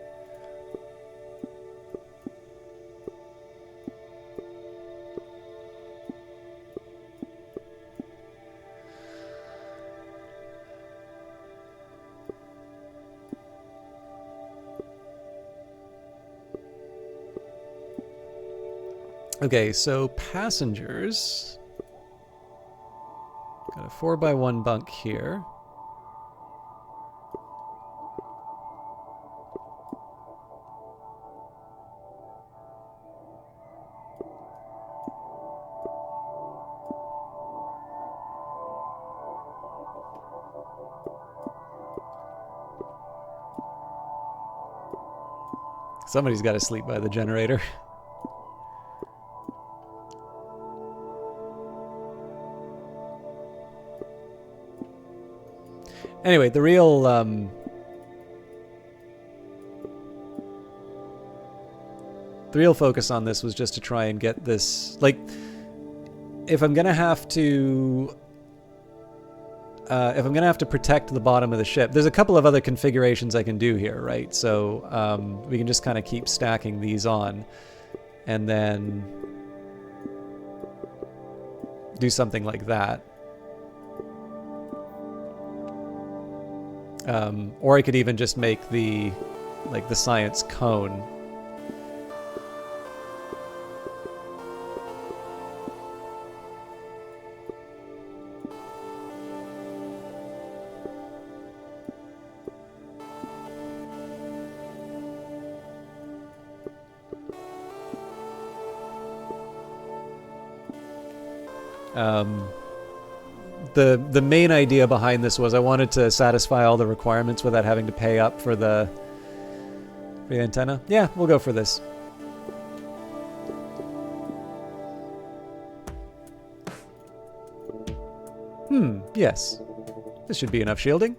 Okay, so passengers. Got a 4x1 bunk here. Somebody's got to sleep by the generator. Anyway, the real focus on this was just to try and get this, like, if I'm gonna have to protect the bottom of the ship, there's a couple of other configurations I can do here, right? So we can just kind of keep stacking these on, and then do something like that. Or I could even just make the science cone. The main idea behind this was I wanted to satisfy all the requirements without having to pay up for the antenna. Yeah, we'll go for this. Yes. This should be enough shielding.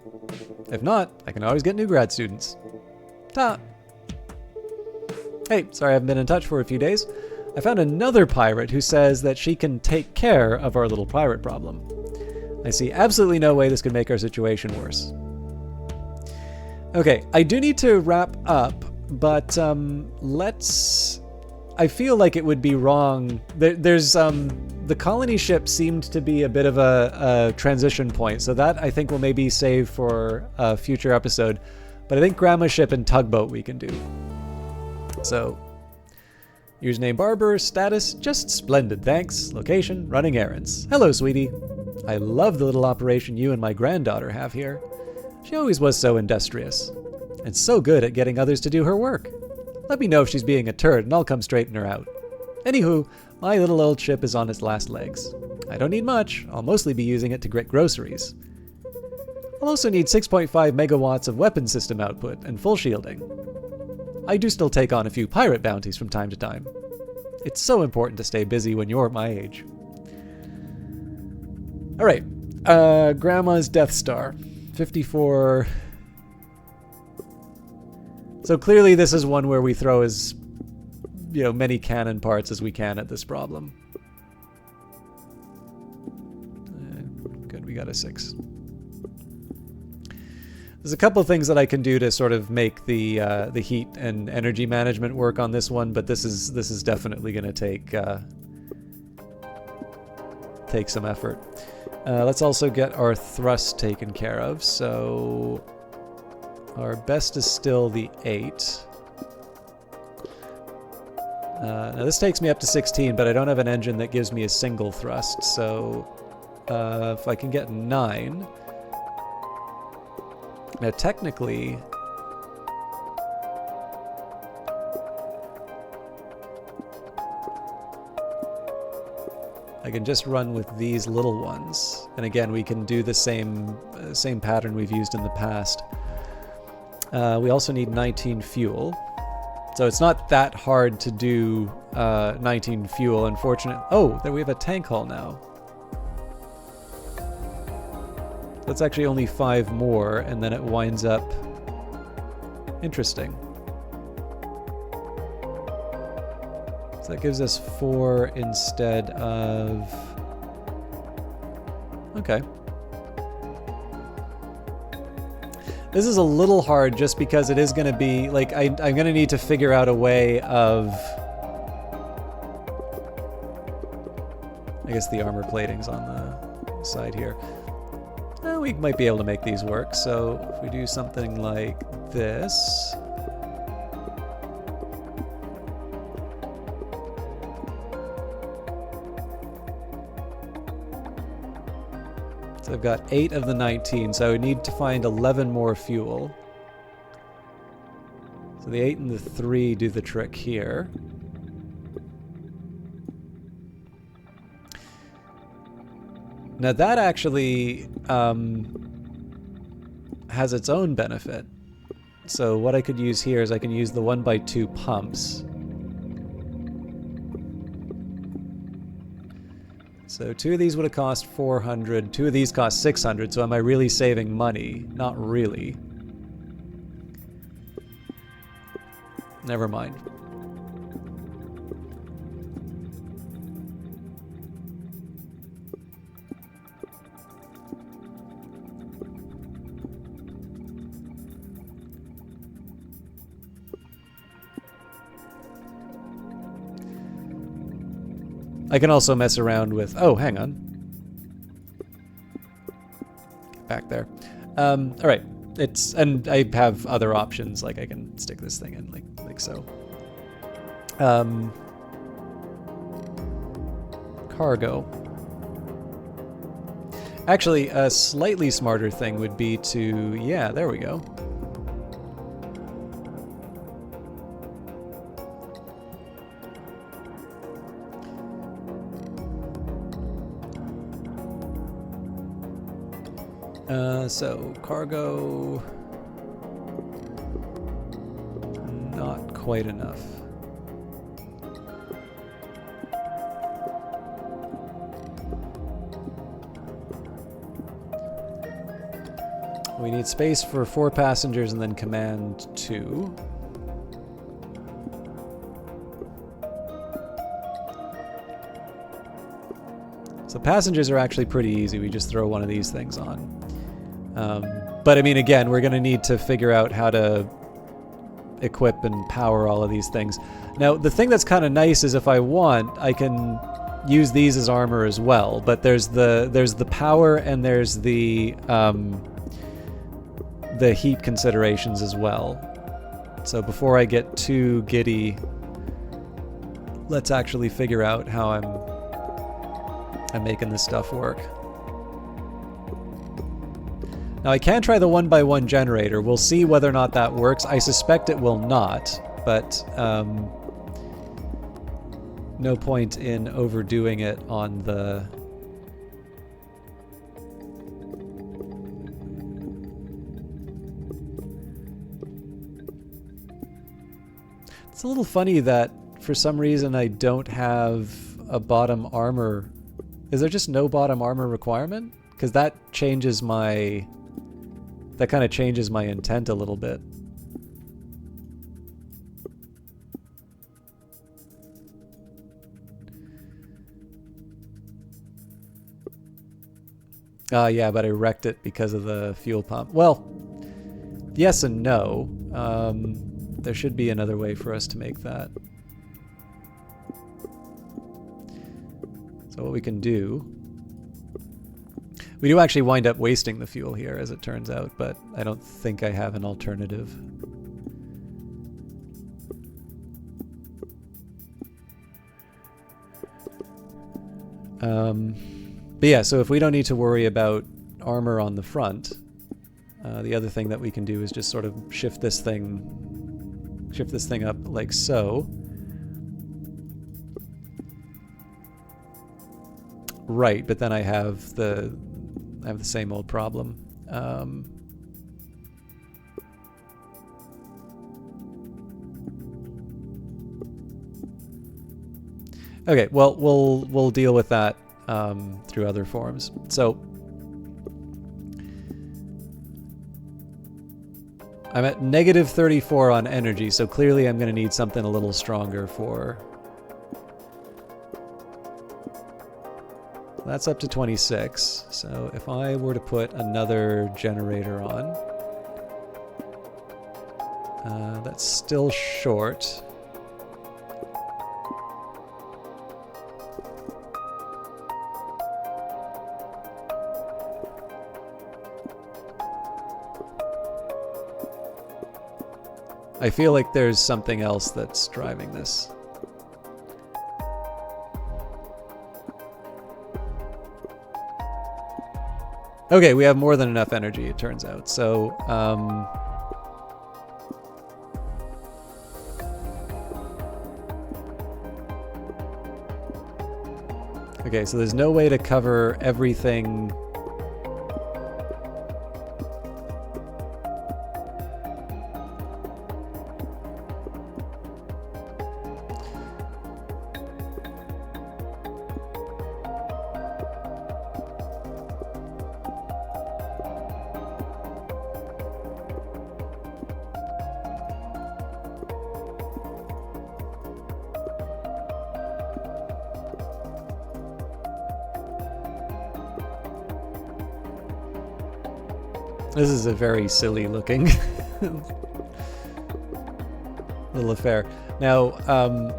If not, I can always get new grad students. Ta! Hey, sorry I haven't been in touch for a few days. I found another pirate who says that she can take care of our little pirate problem. I see absolutely no way this could make our situation worse. Okay, I do need to wrap up, but I feel like it would be wrong. The colony ship seemed to be a bit of a transition point, so that I think will maybe save for a future episode. But I think Grandma's ship and tugboat we can do. So, username Barber, status, just splendid, thanks. Location, running errands. Hello, sweetie. I love the little operation you and my granddaughter have here. She always was so industrious, and so good at getting others to do her work. Let me know if she's being a turd, and I'll come straighten her out. Anywho, my little old ship is on its last legs. I don't need much. I'll mostly be using it to grit groceries. I'll also need 6.5 megawatts of weapon system output and full shielding. I do still take on a few pirate bounties from time to time. It's so important to stay busy when you're my age. Alright, Grandma's Death Star. 54... So clearly this is one where we throw as many cannon parts as we can at this problem. Good, we got a 6. There's a couple of things that I can do to sort of make the heat and energy management work on this one, but this is definitely going to take some effort. Let's also get our thrust taken care of. So our best is still the 8. Now this takes me up to 16, but I don't have an engine that gives me a single thrust. So if I can get 9. Now technically, I can just run with these little ones, and again we can do the same pattern we've used in the past. We also need 19 fuel, so it's not that hard to do 19 fuel. Unfortunately, oh, there we have a tank hull now. That's actually only 5 more, and then it winds up... Interesting. So that gives us 4 instead of... Okay. This is a little hard just because it is going to be... Like, I'm going to need to figure out a way of... I guess the armor plating's on the side here. We might be able to make these work, so if we do something like this... So I've got 8 of the 19, so I would need to find 11 more fuel. So the 8 and the 3 do the trick here. Now that actually has its own benefit. So what I could use here is I can use the 1x2 pumps. So 2 of these would have cost 400, 2 of these cost 600, so am I really saving money? Not really. Never mind. I can also mess around with... Oh, hang on. Get back there. Alright. And I have other options, like I can stick this thing in, like so. Cargo. Actually, a slightly smarter thing would be to... Yeah, there we go. So cargo, not quite enough. We need space for 4 passengers and then command 2. So passengers are actually pretty easy. We just throw one of these things on. But I mean, again, we're going to need to figure out how to equip and power all of these things. Now, the thing that's kind of nice is if I want, I can use these as armor as well. But there's the power and there's the heat considerations as well. So before I get too giddy, let's actually figure out how I'm making this stuff work. Now I can try the 1x1 generator. We'll see whether or not that works. I suspect it will not, but no point in overdoing it on the... It's a little funny that for some reason I don't have a bottom armor. Is there just no bottom armor requirement? Because that changes my... That kind of changes my intent a little bit. Yeah, but I wrecked it because of the fuel pump. Well, yes and no. There should be another way for us to make that. So what we can do... We do actually wind up wasting the fuel here, as it turns out, but I don't think I have an alternative. But yeah, so if we don't need to worry about armor on the front, the other thing that we can do is just sort of shift this thing up like so. Right, but then I have the same old problem. Okay, well, we'll deal with that through other forms. So I'm at -34 on energy, so clearly I'm going to need something a little stronger for... That's up to 26, so if I were to put another generator on, that's still short. I feel like there's something else that's driving this. Okay, we have more than enough energy, it turns out. So, okay, so there's no way to cover everything. This is a very silly looking little affair. Now,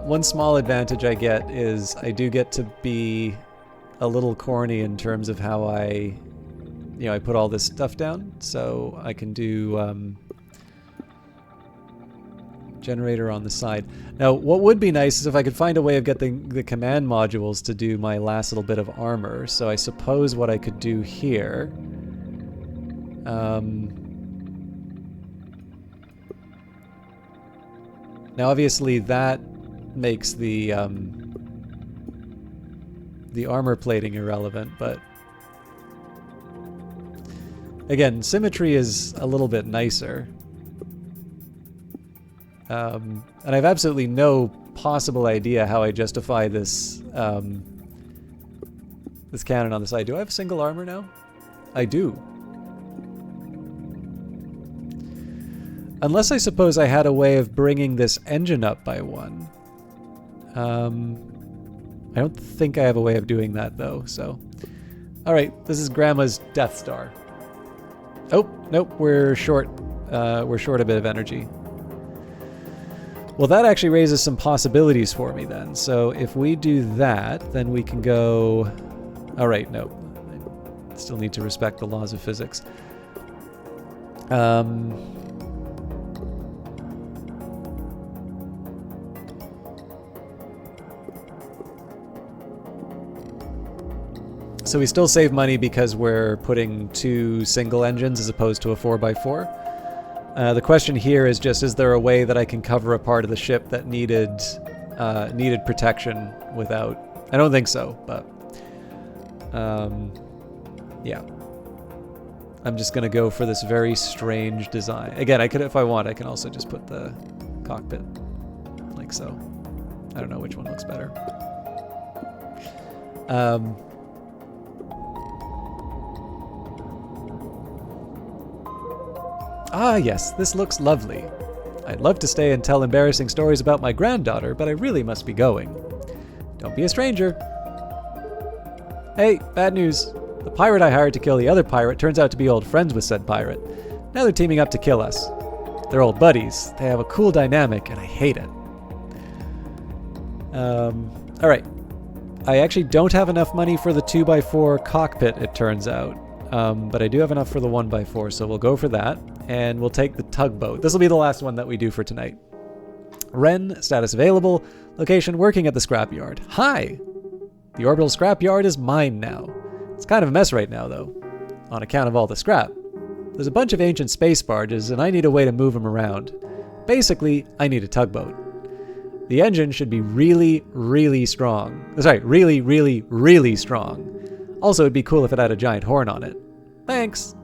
one small advantage I get is I do get to be a little corny in terms of how I put all this stuff down. So I can do generator on the side. Now, what would be nice is if I could find a way of getting the command modules to do my last little bit of armor. So I suppose what I could do here... now, obviously, that makes the armor plating irrelevant, but again, symmetry is a little bit nicer. And I have absolutely no possible idea how I justify this this cannon on the side. Do I have single armor now? I do. Unless I suppose I had a way of bringing this engine up by one. I don't think I have a way of doing that, though, so... Alright, this is Grandma's Death Star. Oh, nope, we're short. We're short a bit of energy. Well, that actually raises some possibilities for me, then. So if we do that, then we can go... Alright, no. I still need to respect the laws of physics. So we still save money because we're putting 2 single engines as opposed to a 4x4. The question here is just, is there a way that I can cover a part of the ship that needed protection without... I don't think so, but... yeah. I'm just going to go for this very strange design. Again, I could, if I want, I can also just put the cockpit like so. I don't know which one looks better. Ah, yes, this looks lovely. I'd love to stay and tell embarrassing stories about my granddaughter, but I really must be going. Don't be a stranger. Hey, bad news. The pirate I hired to kill the other pirate turns out to be old friends with said pirate. Now they're teaming up to kill us. They're old buddies. They have a cool dynamic, and I hate it. Alright. I actually don't have enough money for the 2x4 cockpit, it turns out. But I do have enough for the 1x4, so we'll go for that. And we'll take the tugboat. This will be the last one that we do for tonight. Ren, status available. Location, working at the scrapyard. Hi! The orbital scrapyard is mine now. It's kind of a mess right now, though, on account of all the scrap. There's a bunch of ancient space barges, and I need a way to move them around. Basically, I need a tugboat. The engine should be really, really strong. Sorry, really, really, really strong. Also, it'd be cool if it had a giant horn on it. Thanks!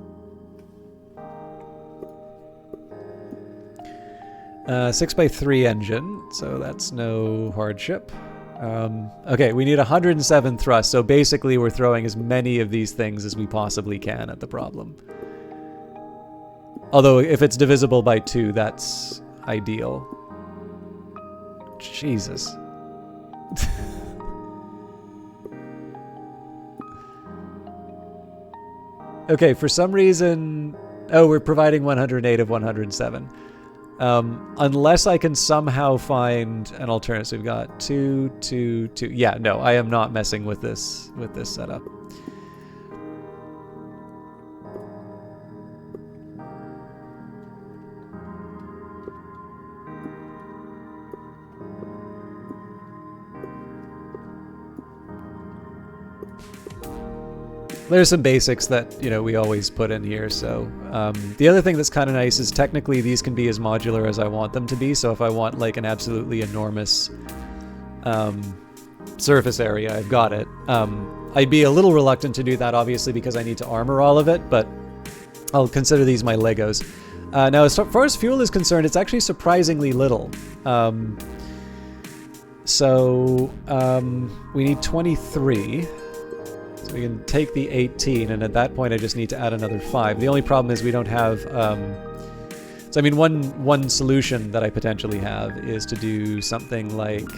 6x3 engine, so that's no hardship. Okay, we need 107 thrust, so basically we're throwing as many of these things as we possibly can at the problem. Although, if it's divisible by 2, that's ideal. Jesus. Okay, for some reason... Oh, we're providing 108 of 107. Unless I can somehow find an alternative. So we've got 2, 2, 2. Yeah, no, I am not messing with this setup. There's some basics that, we always put in here. So the other thing that's kind of nice is technically these can be as modular as I want them to be. So if I want like an absolutely enormous surface area, I've got it. I'd be a little reluctant to do that, obviously, because I need to armor all of it, but I'll consider these my Legos. Now, as far as fuel is concerned, it's actually surprisingly little. We need 23. So we can take the 18, and at that point I just need to add another 5. The only problem is we don't have... So I mean, one solution that I potentially have is to do something like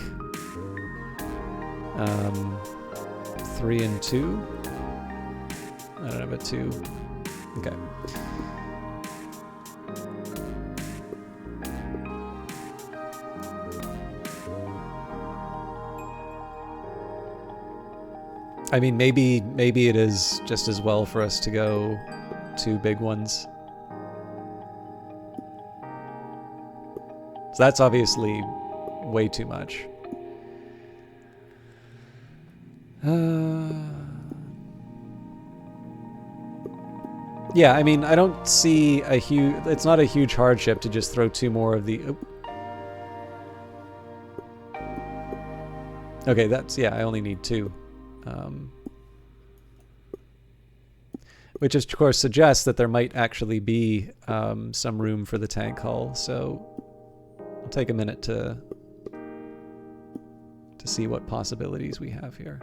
3 and 2. I don't have a 2. Okay. I mean, maybe it is just as well for us to go 2 big ones. So that's obviously way too much. Yeah, I mean, I don't see a huge... It's not a huge hardship to just throw 2 more of the... Okay, that's... Yeah, I only need 2. Which, of course, suggests that there might actually be some room for the tank hull. So I'll take a minute to see what possibilities we have here.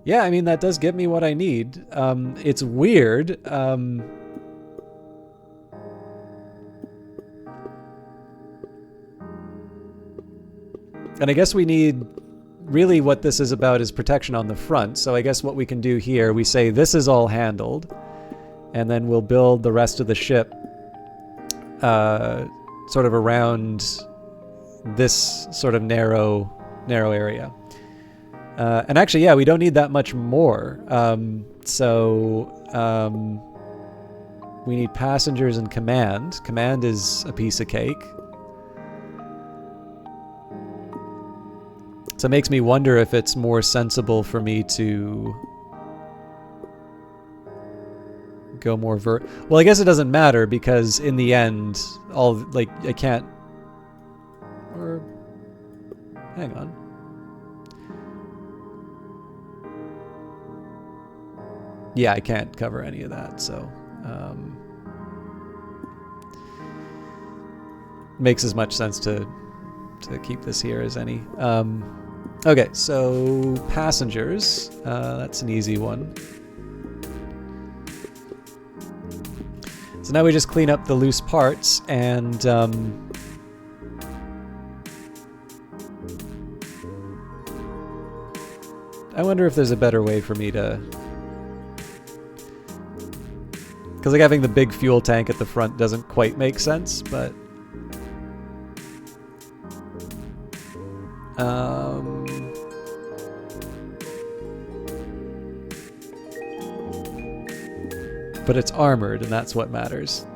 Yeah, I mean, that does get me what I need. It's weird. And I guess we need... Really what this is about is protection on the front. So I guess what we can do here, we say this is all handled. And then we'll build the rest of the ship sort of around this sort of narrow area. And actually, yeah, we don't need that much more. We need passengers and command. Command is a piece of cake. So it makes me wonder if it's more sensible for me to go more well, I guess it doesn't matter because in the end, I can't... Or... Hang on. Yeah, I can't cover any of that, so... makes as much sense to keep this here as any. Okay, so passengers, that's an easy one. So now we just clean up the loose parts and I wonder if there's a better way for me to... Because like having the big fuel tank at the front doesn't quite make sense, but... But it's armored, and that's what matters.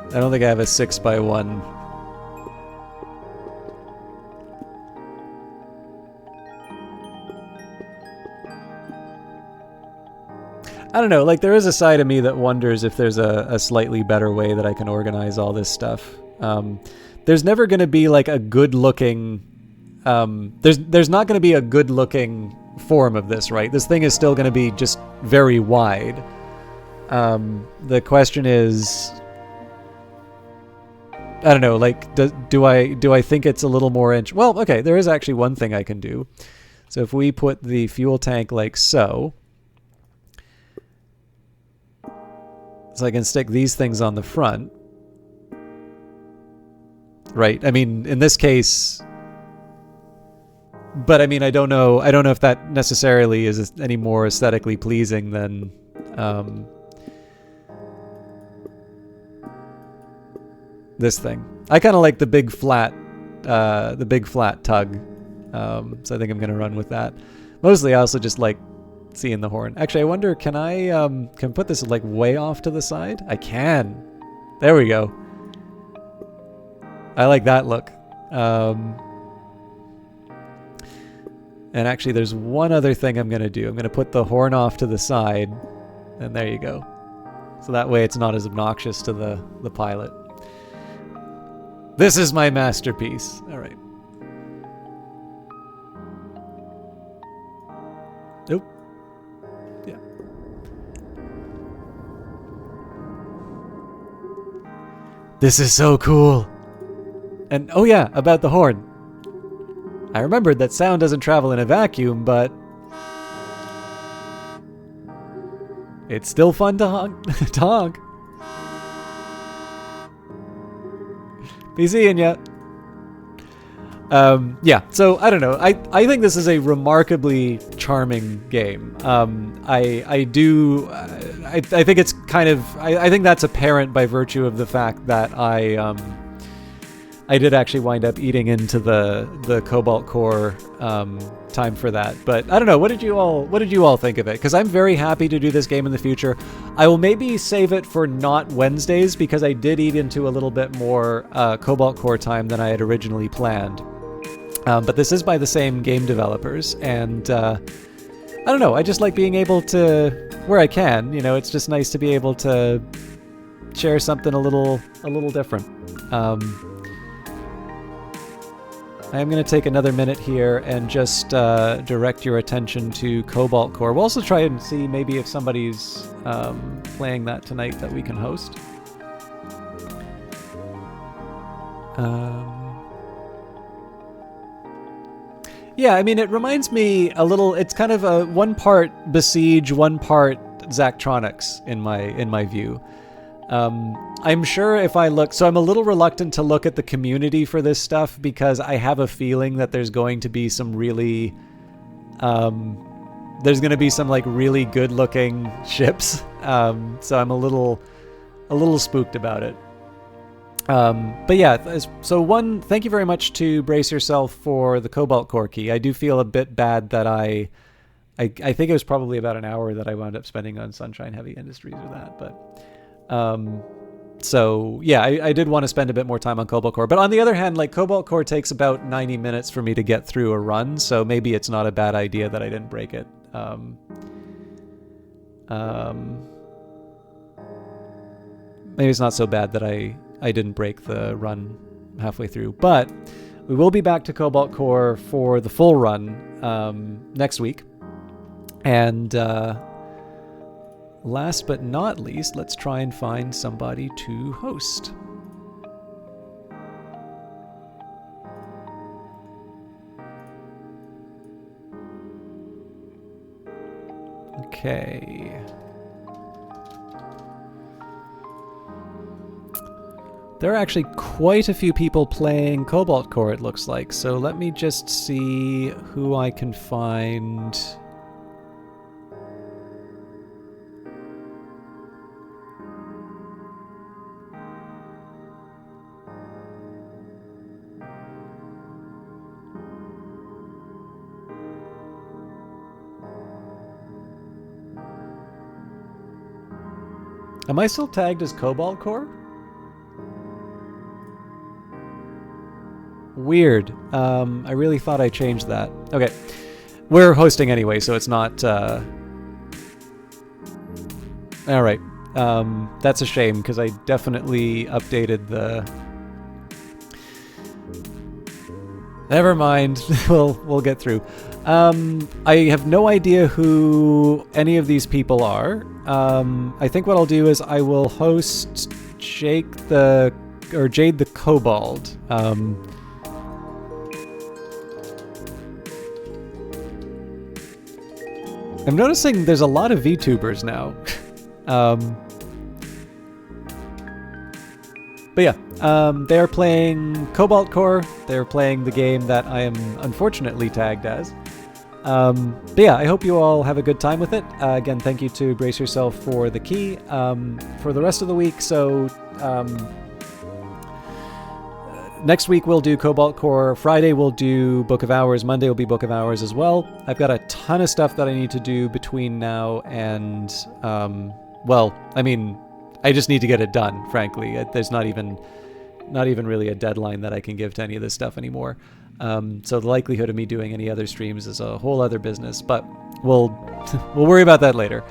I don't think I have a 6x1. I don't know, like there is a side of me that wonders if there's a slightly better way that I can organize all this stuff. There's never going to be like a good looking, there's not going to be a good looking form of this, right? This thing is still going to be just very wide. The question is, I don't know, like do I think it's a little more well, okay, there is actually one thing I can do. So if we put the fuel tank like so, I can stick these things on the front. Right. I mean, in this case, but I mean, I don't know if that necessarily is any more aesthetically pleasing than this thing. I kind of like the big flat tug. So I think I'm going to run with that. Mostly I also just like seeing the horn. Actually, I wonder, can I put this like way off to the side? I can. There we go. I like that look. And actually, there's one other thing I'm going to do. I'm going to put the horn off to the side, and there you go. So that way it's not as obnoxious to the pilot. This is my masterpiece. All right. Nope. Yeah. This is so cool. And oh yeah, about the horn. I remembered that sound doesn't travel in a vacuum, but it's still fun to honk. To honk. Be seeing ya. Yeah, so I don't know. I think this is a remarkably charming game. I think it's kind of I think that's apparent by virtue of the fact that I did actually wind up eating into the Cobalt core time for that. But I don't know. What did you all think of it? Because I'm very happy to do this game in the future. I will maybe save it for not Wednesdays because I did eat into a little bit more Cobalt core time than I had originally planned. But this is by the same game developers, and I don't know. I just like being able to, where I can. It's just nice to be able to share something a little different. I'm going to take another minute here and just direct your attention to Cobalt Core. We'll also try and see maybe if somebody's playing that tonight that we can host. Yeah, I mean, it reminds me a little. It's kind of a one part Besiege, one part Zachtronics in my view. I'm sure if I look, so I'm a little reluctant to look at the community for this stuff because I have a feeling that there's going to be some really, there's going to be some like really good looking ships. So I'm a little spooked about it. But yeah, so thank you very much to Brace Yourself for the Cobalt Core key. I do feel a bit bad that I think it was probably about an hour that I wound up spending on Sunshine Heavy Industries with that, but, so yeah, I did want to spend a bit more time on Cobalt Core, but on the other hand, like Cobalt Core takes about 90 minutes for me to get through a run, so maybe it's not a bad idea that I didn't break it. Maybe it's not so bad that I didn't break the run halfway through, but we will be back to Cobalt Core for the full run next week. And last but not least, let's try and find somebody to host. Okay. There are actually quite a few people playing Cobalt Core, it looks like. So let me just see who I can find. Am I still tagged as Cobalt Core? Weird. I really thought I changed that. Okay. We're hosting anyway, so it's not... Alright. That's a shame, because I definitely updated the... Never mind. We'll get through. I have no idea who any of these people are. I think what I'll do is I will host Jade the Cobalt. I'm noticing there's a lot of VTubers now. But yeah, they're playing Cobalt Core. They're playing the game that I am unfortunately tagged as. But yeah, I hope you all have a good time with it. Again, thank you to Brace Yourself for the key. For the rest of the week, so next week we'll do Cobalt Core. Friday we'll do Book of Hours. Monday will be Book of Hours as well. I've got a ton of stuff that I need to do between now and, well, I mean, I just need to get it done, frankly. There's not even really a deadline that I can give to any of this stuff anymore. So the likelihood of me doing any other streams is a whole other business, but we'll worry about that later.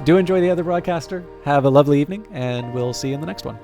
Do enjoy The Other Broadcaster. Have a lovely evening, and we'll see you in the next one.